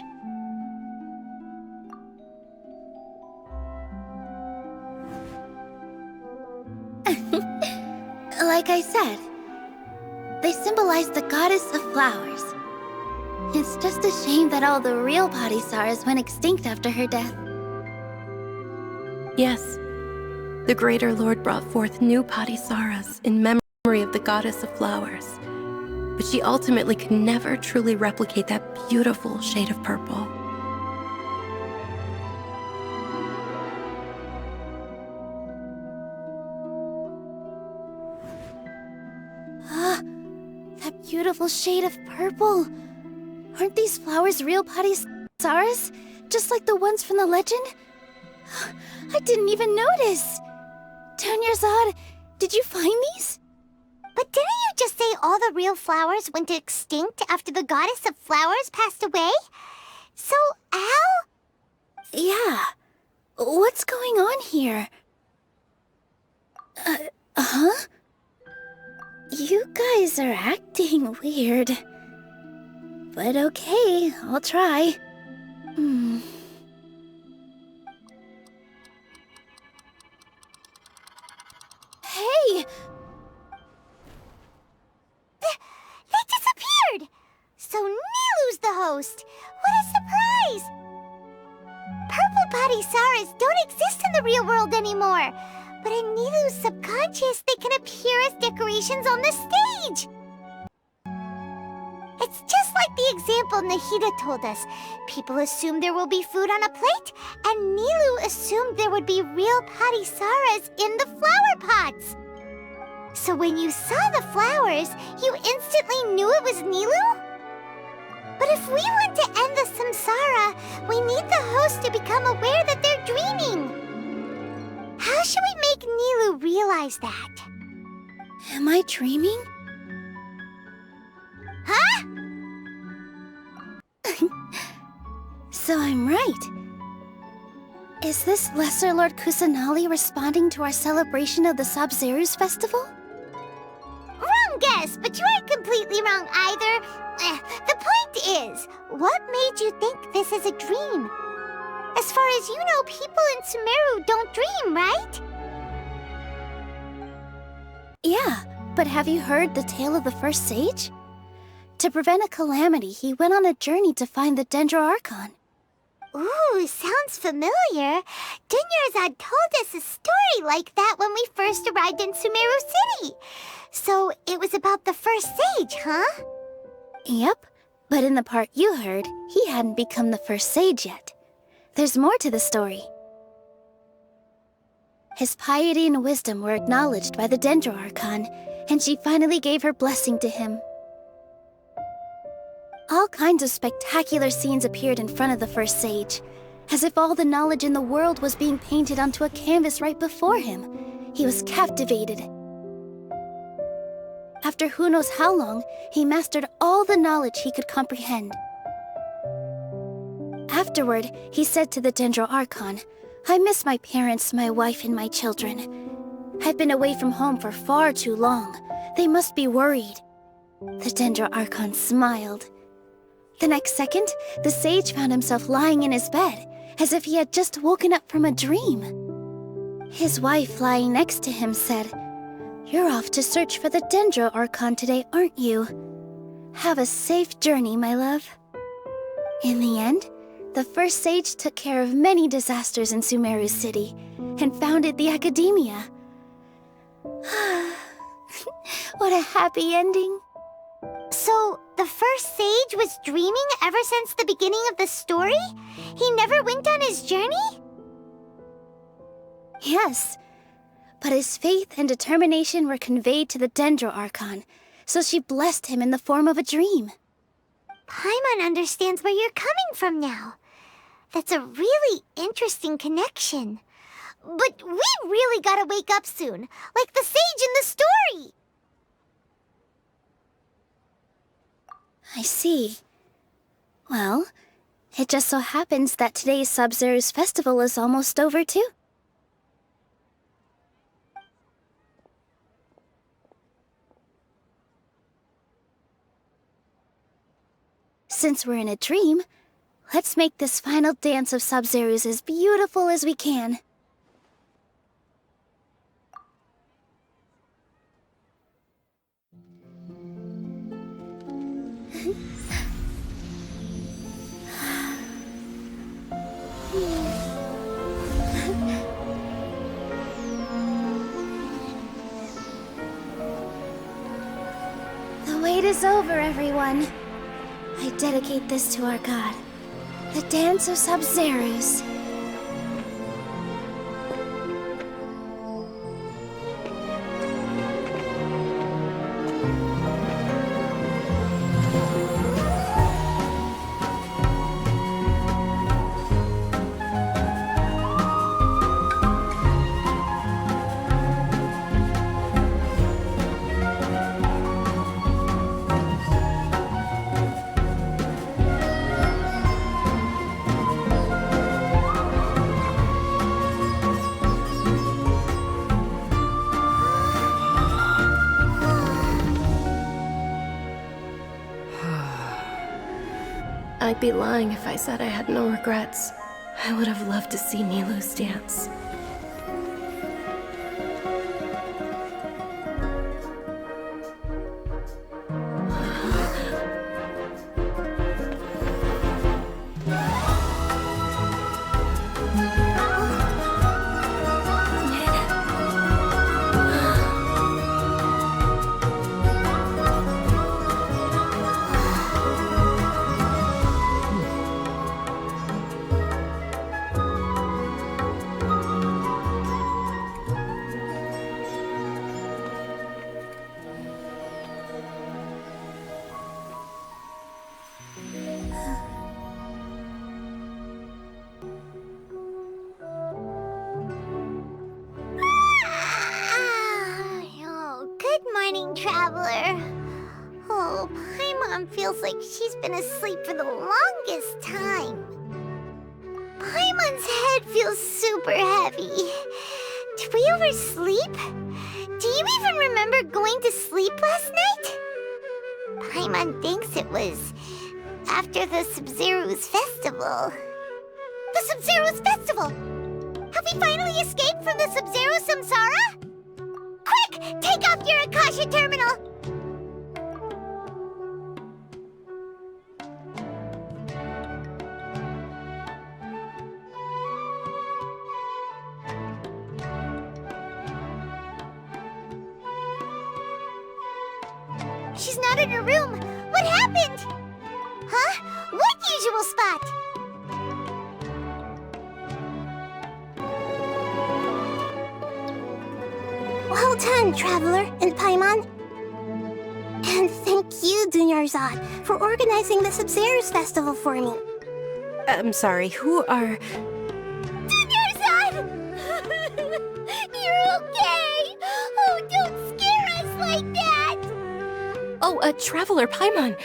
Like I said, they symbolize the goddess of flowers. It's just a shame that all the real Padisaras went extinct after her death.
Yes. The Greater Lord brought forth new Padisaras in memory of the goddess of flowers. But she ultimately could never truly replicate that beautiful shade of purple.
That beautiful shade of purple. Aren't these flowers real Padisaras? Just like the ones from the legend? I didn't even notice. Dunyarzad, did you find these?
But didn't you just say all the real flowers went extinct after the goddess of flowers passed away? So, Al?
Yeah. What's going on here? Huh? You guys are acting weird. But okay, I'll try. Hey!
host. What a surprise! Purple Padisaras don't exist in the real world anymore. But in Nilu's subconscious, they can appear as decorations on the stage. It's just like the example Nahida told us. People assumed there will be food on a plate, and Nilu assumed there would be real Padisaras in the flower pots. So when you saw the flowers, you instantly knew it was Nilu? But if we want to end the samsara, we need the host to become aware that they're dreaming. How should we make Nilu realize that?
Am I dreaming?
Huh?
So I'm right. Is this Lesser Lord Kusanali responding to our celebration of the Sub-Zeru's festival?
Wrong guess, but you aren't completely wrong either. The point is, what made you think this is a dream? As far as you know, people in Sumeru don't dream, right?
Yeah, but have you heard the tale of the first sage? To prevent a calamity, he went on a journey to find the Dendro Archon.
Ooh, sounds familiar. Dunyarzad told us a story like that when we first arrived in Sumeru City. So it was about the first sage, huh?
Yep, but in the part you heard, he hadn't become the first sage yet. There's more to the story. His piety and wisdom were acknowledged by the Dendro Archon, and she finally gave her blessing to him. All kinds of spectacular scenes appeared in front of the first sage, as if all the knowledge in the world was being painted onto a canvas right before him. He was captivated. After who knows how long, he mastered all the knowledge he could comprehend. Afterward, he said to the Dendro Archon, "I miss my parents, my wife, and my children. I've been away from home for far too long. They must be worried." The Dendro Archon smiled. The next second, the sage found himself lying in his bed, as if he had just woken up from a dream. His wife, lying next to him, said, "You're off to search for the Dendro Archon today, aren't you? Have a safe journey, my love." In the end, the first sage took care of many disasters in Sumeru City, and founded the Academia. What a happy ending.
So, the first sage was dreaming ever since the beginning of the story? He never went on his journey?
Yes, but his faith and determination were conveyed to the Dendro Archon, so she blessed him in the form of a dream.
Paimon understands where you're coming from now. That's a really interesting connection. But we really gotta wake up soon, like the sage in the story!
I see. Well, it just so happens that today's Sub-Zeru's festival is almost over too. Since we're in a dream, let's make this final dance of Sub-Zeru's as beautiful as we can. The wait is over, everyone. I dedicate this to our god, the Dance of Sub-Zeru's.
I'd be lying if I said I had no regrets. I would have loved to see Nilu's dance.
Oh, good morning, Traveler. Oh, Paimon feels like she's been asleep for the longest time. Paimon's head feels super heavy. Did we oversleep? Do you even remember going to sleep last night? Paimon thinks it was after the Sub-Zero's festival. The Sub-Zero's festival! Have we finally escaped from the Sub-Zero Samsara? Quick! Take off your Akasha terminal! She's not in her room. What happened? Huh? What usual spot?
Well done, Traveler and Paimon. And thank you, Dunyarzad, for organizing the Sub-Zero's festival for me.
I'm sorry, who are...
Dunyarzad! You're okay! Oh, don't scare us like that!
Oh, Traveler Paimon.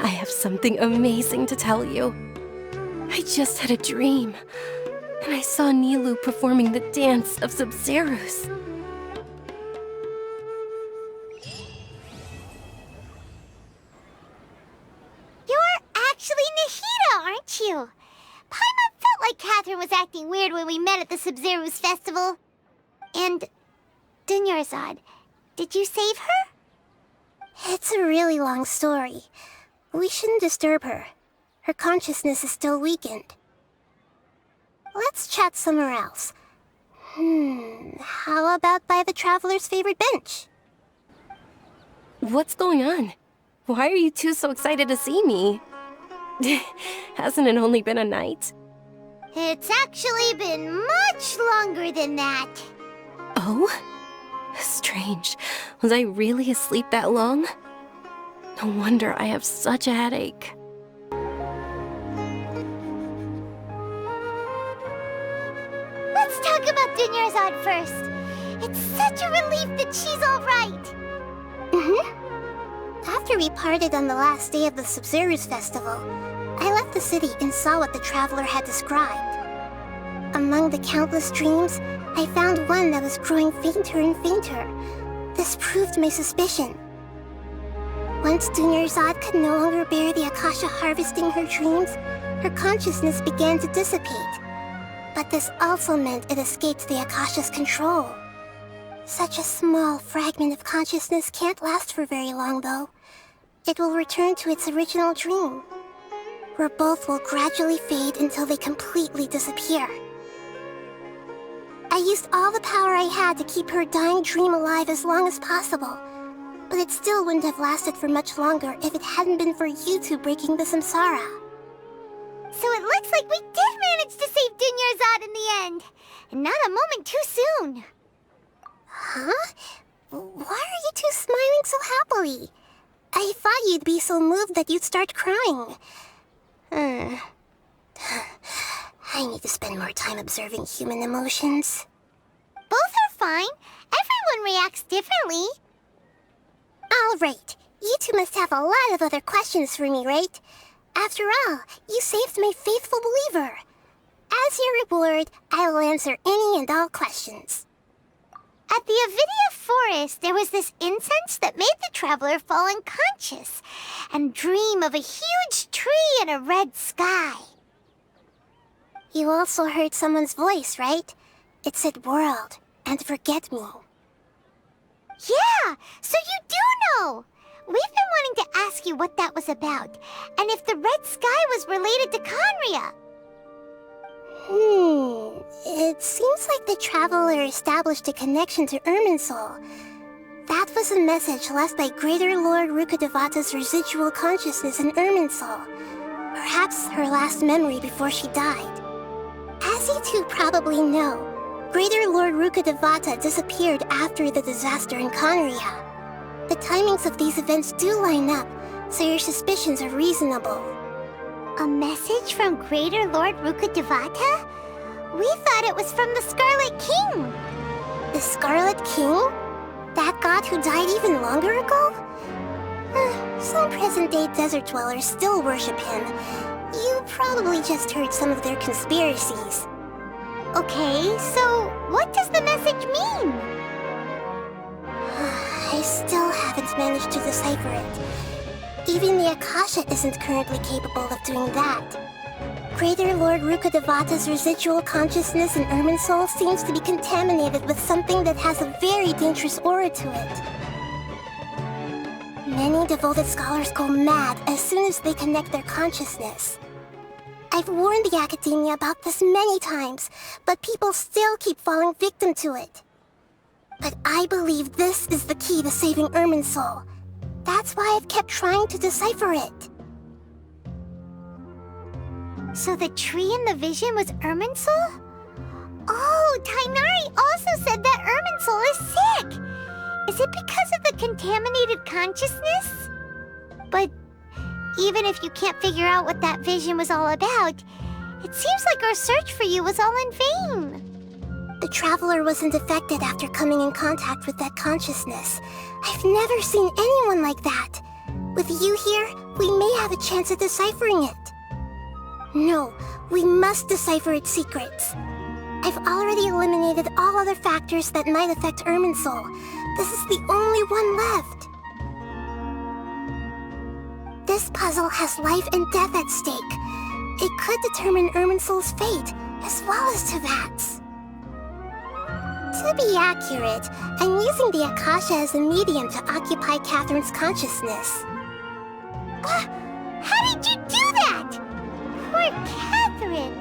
I have something amazing to tell you. I just had a dream, and I saw Nilou performing the dance of Sub-Zeros.
You're actually Nahida, aren't you? Paimon felt like Catherine was acting weird when we met at the Sub-Zero's festival. And... Dunyarzad, did you save her?
It's a really long story. We shouldn't disturb her. Her consciousness is still weakened. Let's chat somewhere else. How about by the Traveler's favorite bench?
What's going on? Why are you two so excited to see me? Hasn't it only been a night?
It's actually been much longer than that.
Oh? Strange. Was I really asleep that long? No wonder I have such a headache.
Let's talk about Dunyarzad first. It's such a relief that she's all right.
After we parted on the last day of the Sub-Zero's festival, I left the city and saw what the Traveler had described. Among the countless dreams, I found one that was growing fainter and fainter. This proved my suspicion. Once Dunyarzad could no longer bear the Akasha harvesting her dreams, her consciousness began to dissipate. But this also meant it escaped the Akasha's control. Such a small fragment of consciousness can't last for very long, though. It will return to its original dream, where both will gradually fade until they completely disappear. I used all the power I had to keep her dying dream alive as long as possible, but it still wouldn't have lasted for much longer if it hadn't been for you two breaking the samsara.
So it looks like we did manage to save Dunyarzad in the end, and not a moment too soon.
Huh? Why are you two smiling so happily? I thought you'd be so moved that you'd start crying. I need to spend more time observing human emotions.
Both are fine. Everyone reacts differently.
All right. You two must have a lot of other questions for me, right? After all, you saved my faithful believer. As your reward, I will answer any and all questions.
At the Avidia forest, there was this incense that made the Traveler fall unconscious and dream of a huge tree and a red sky.
You also heard someone's voice, right? It said world and forget me.
Yeah, so you do know! We've been wanting to ask you what that was about, and if the red sky was related to Conria.
It seems like the Traveler established a connection to Irminsul. That was a message left by Greater Lord Rukkhadevata's residual consciousness in Irminsul. Perhaps her last memory before she died. As you two probably know, Greater Lord Rukkhadevata disappeared after the disaster in Conria. The timings of these events do line up, so your suspicions are reasonable.
A message from Greater Lord Rukkhadevata? We thought it was from the Scarlet King.
The Scarlet King? That god who died even longer ago? Some present-day desert dwellers still worship him. You probably just heard some of their conspiracies.
Okay, so what does the message mean?
I still haven't managed to decipher it. Even the Akasha isn't currently capable of doing that. Greater Lord Rukkhadevata's residual consciousness in Irminsul seems to be contaminated with something that has a very dangerous aura to it. Many devoted scholars go mad as soon as they connect their consciousness. I've warned the Academia about this many times, but people still keep falling victim to it. But I believe this is the key to saving Irminsul. That's why I've kept trying to decipher it.
So the tree in the vision was Irminsul? Oh, Tainari also said that Irminsul is sick! Is it because of the contaminated consciousness? But even if you can't figure out what that vision was all about, it seems like our search for you was all in vain.
The Traveler wasn't affected after coming in contact with that consciousness. I've never seen anyone like that. With you here, we may have a chance at deciphering it. No, we must decipher its secrets. I've already eliminated all other factors that might affect Irminsul. This is the only one left. This puzzle has life and death at stake. It could determine Irminsul's fate, as well as Tevat's. To be accurate, I'm using the Akasha as a medium to occupy Catherine's consciousness.
How did you do that? Poor Catherine.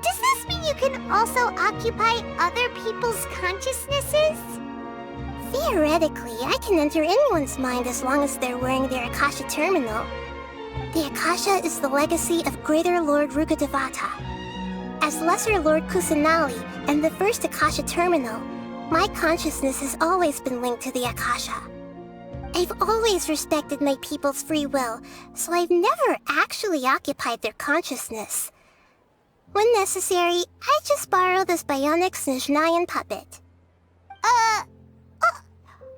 Does this mean you can also occupy other people's consciousnesses?
Theoretically, I can enter anyone's mind as long as they're wearing their Akasha terminal. The Akasha is the legacy of Greater Lord Rukkhadevata. As Lesser Lord Kusanali and the first Akasha terminal, my consciousness has always been linked to the Akasha. I've always respected my people's free will, so I've never actually occupied their consciousness. When necessary, I just borrow this bionic Snezhnayan puppet.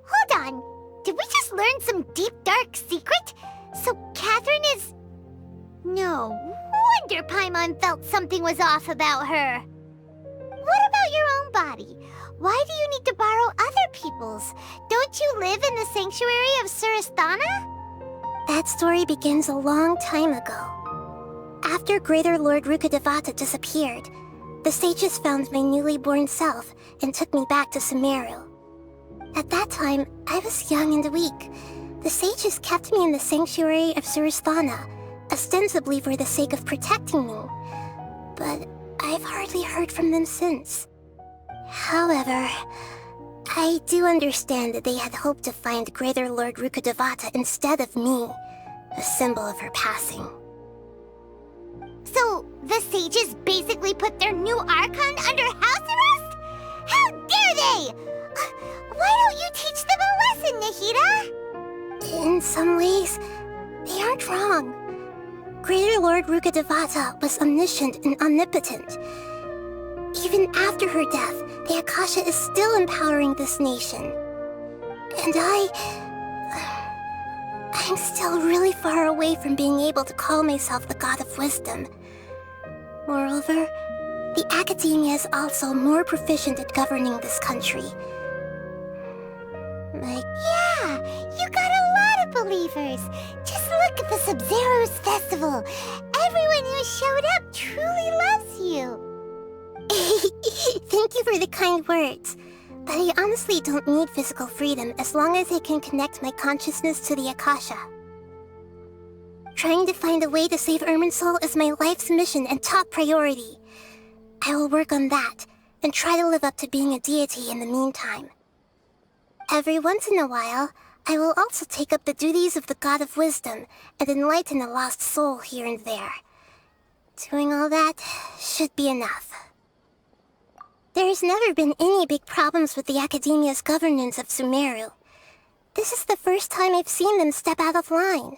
Hold on. Did we just learn some deep, dark secret? So Catherine is... No wonder Paimon felt something was off about her. What about your own body? Why do you need to borrow other people's? Don't you live in the sanctuary of Surasthana?
That story begins a long time ago. After Greater Lord Rukkhadevata disappeared, the sages found my newly born self and took me back to Sumeru. At that time, I was young and weak. The sages kept me in the sanctuary of Surasthana, ostensibly for the sake of protecting me. But I've hardly heard from them since. However, I do understand that they had hoped to find Greater Lord Rukkhadevata instead of me, a symbol of her passing.
So, the sages basically put their new Archon under house arrest? How dare they! Why don't you teach them a lesson, Nahida?
In some ways, they aren't wrong. Greater Lord Rukkhadevata was omniscient and omnipotent. Even after her death, the Akasha is still empowering this nation. And I'm still really far away from being able to call myself the God of Wisdom. Moreover, the Academia is also more proficient at governing this country.
Yeah, you got a lot of believers. Just look at the Sub-Zero's festival. Everyone who showed up truly loves you.
Thank you for the kind words. But I honestly don't need physical freedom as long as I can connect my consciousness to the Akasha. Trying to find a way to save Irminsul is my life's mission and top priority. I will work on that, and try to live up to being a deity in the meantime. Every once in a while, I will also take up the duties of the God of Wisdom and enlighten a lost soul here and there. Doing all that should be enough. There's never been any big problems with the Academia's governance of Sumeru. This is the first time I've seen them step out of line.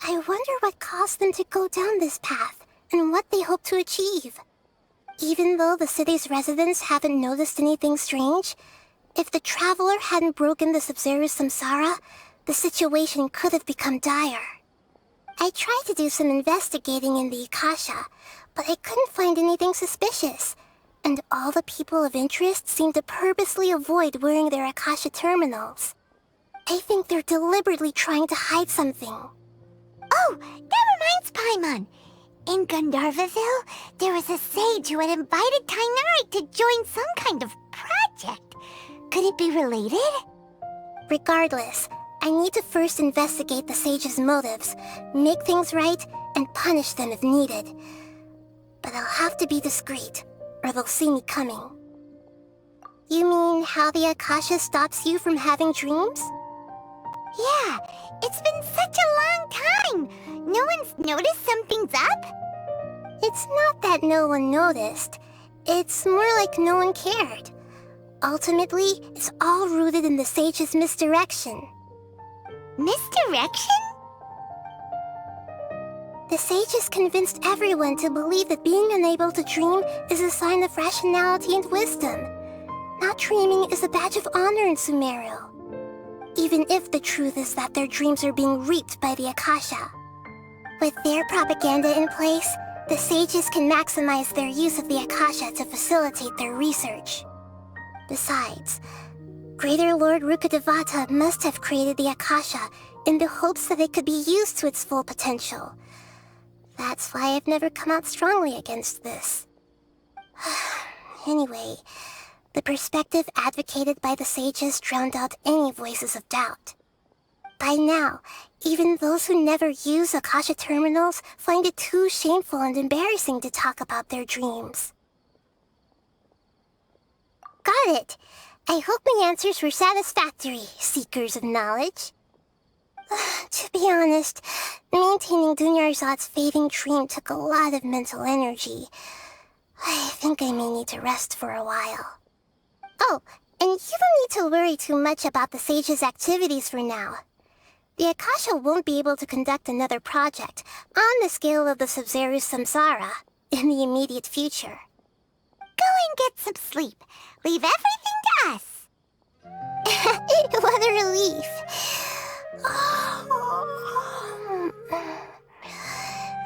I wonder what caused them to go down this path, and what they hope to achieve. Even though the city's residents haven't noticed anything strange, if the Traveler hadn't broken the Sub-Zero's samsara, the situation could have become dire. I tried to do some investigating in the Akasha, but I couldn't find anything suspicious, and all the people of interest seem to purposely avoid wearing their Akasha terminals. I think they're deliberately trying to hide something.
Oh, that reminds Paimon. In Gandharvaville, there was a sage who had invited Kainari to join some kind of project. Could it be related?
Regardless, I need to first investigate the sage's motives, make things right, and punish them if needed. But I'll have to be discreet, or they'll see me coming. You mean how the Akasha stops you from having dreams?
Yeah, it's been such a long time. No one's noticed something's up?
It's not that no one noticed. It's more like no one cared. Ultimately, it's all rooted in the sage's misdirection.
Misdirection?
The sage has convinced everyone to believe that being unable to dream is a sign of rationality and wisdom. Not dreaming is a badge of honor in Sumeru. Even if the truth is that their dreams are being reaped by the Akasha. With their propaganda in place, the sages can maximize their use of the Akasha to facilitate their research. Besides, Greater Lord Rukkhadevata must have created the Akasha in the hopes that it could be used to its full potential. That's why I've never come out strongly against this. Anyway, the perspective advocated by the sages drowned out any voices of doubt. By now, even those who never use Akasha terminals find it too shameful and embarrassing to talk about their dreams. Got it! I hope my answers were satisfactory, seekers of knowledge. To be honest, maintaining Dunyarzad's fading dream took a lot of mental energy. I think I may need to rest for a while. Oh, and you don't need to worry too much about the sage's activities for now. The Akasha won't be able to conduct another project on the scale of the Sub-Zero's samsara in the immediate future.
Go and get some sleep. Leave everything to us.
What a relief.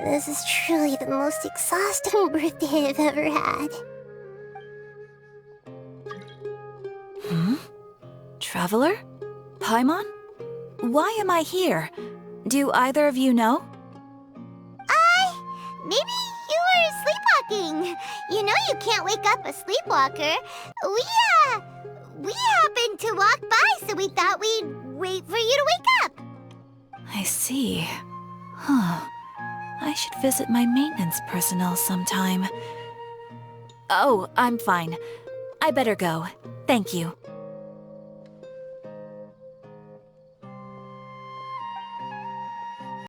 This is truly the most exhausting birthday I've ever had.
Traveler? Paimon? Why am I here? Do either of you know?
Maybe you were sleepwalking. You know you can't wake up a sleepwalker. We happened to walk by, so we thought we'd wait for you to wake up.
I see. Huh. I should visit my maintenance personnel sometime. Oh, I'm fine. I better go. Thank you.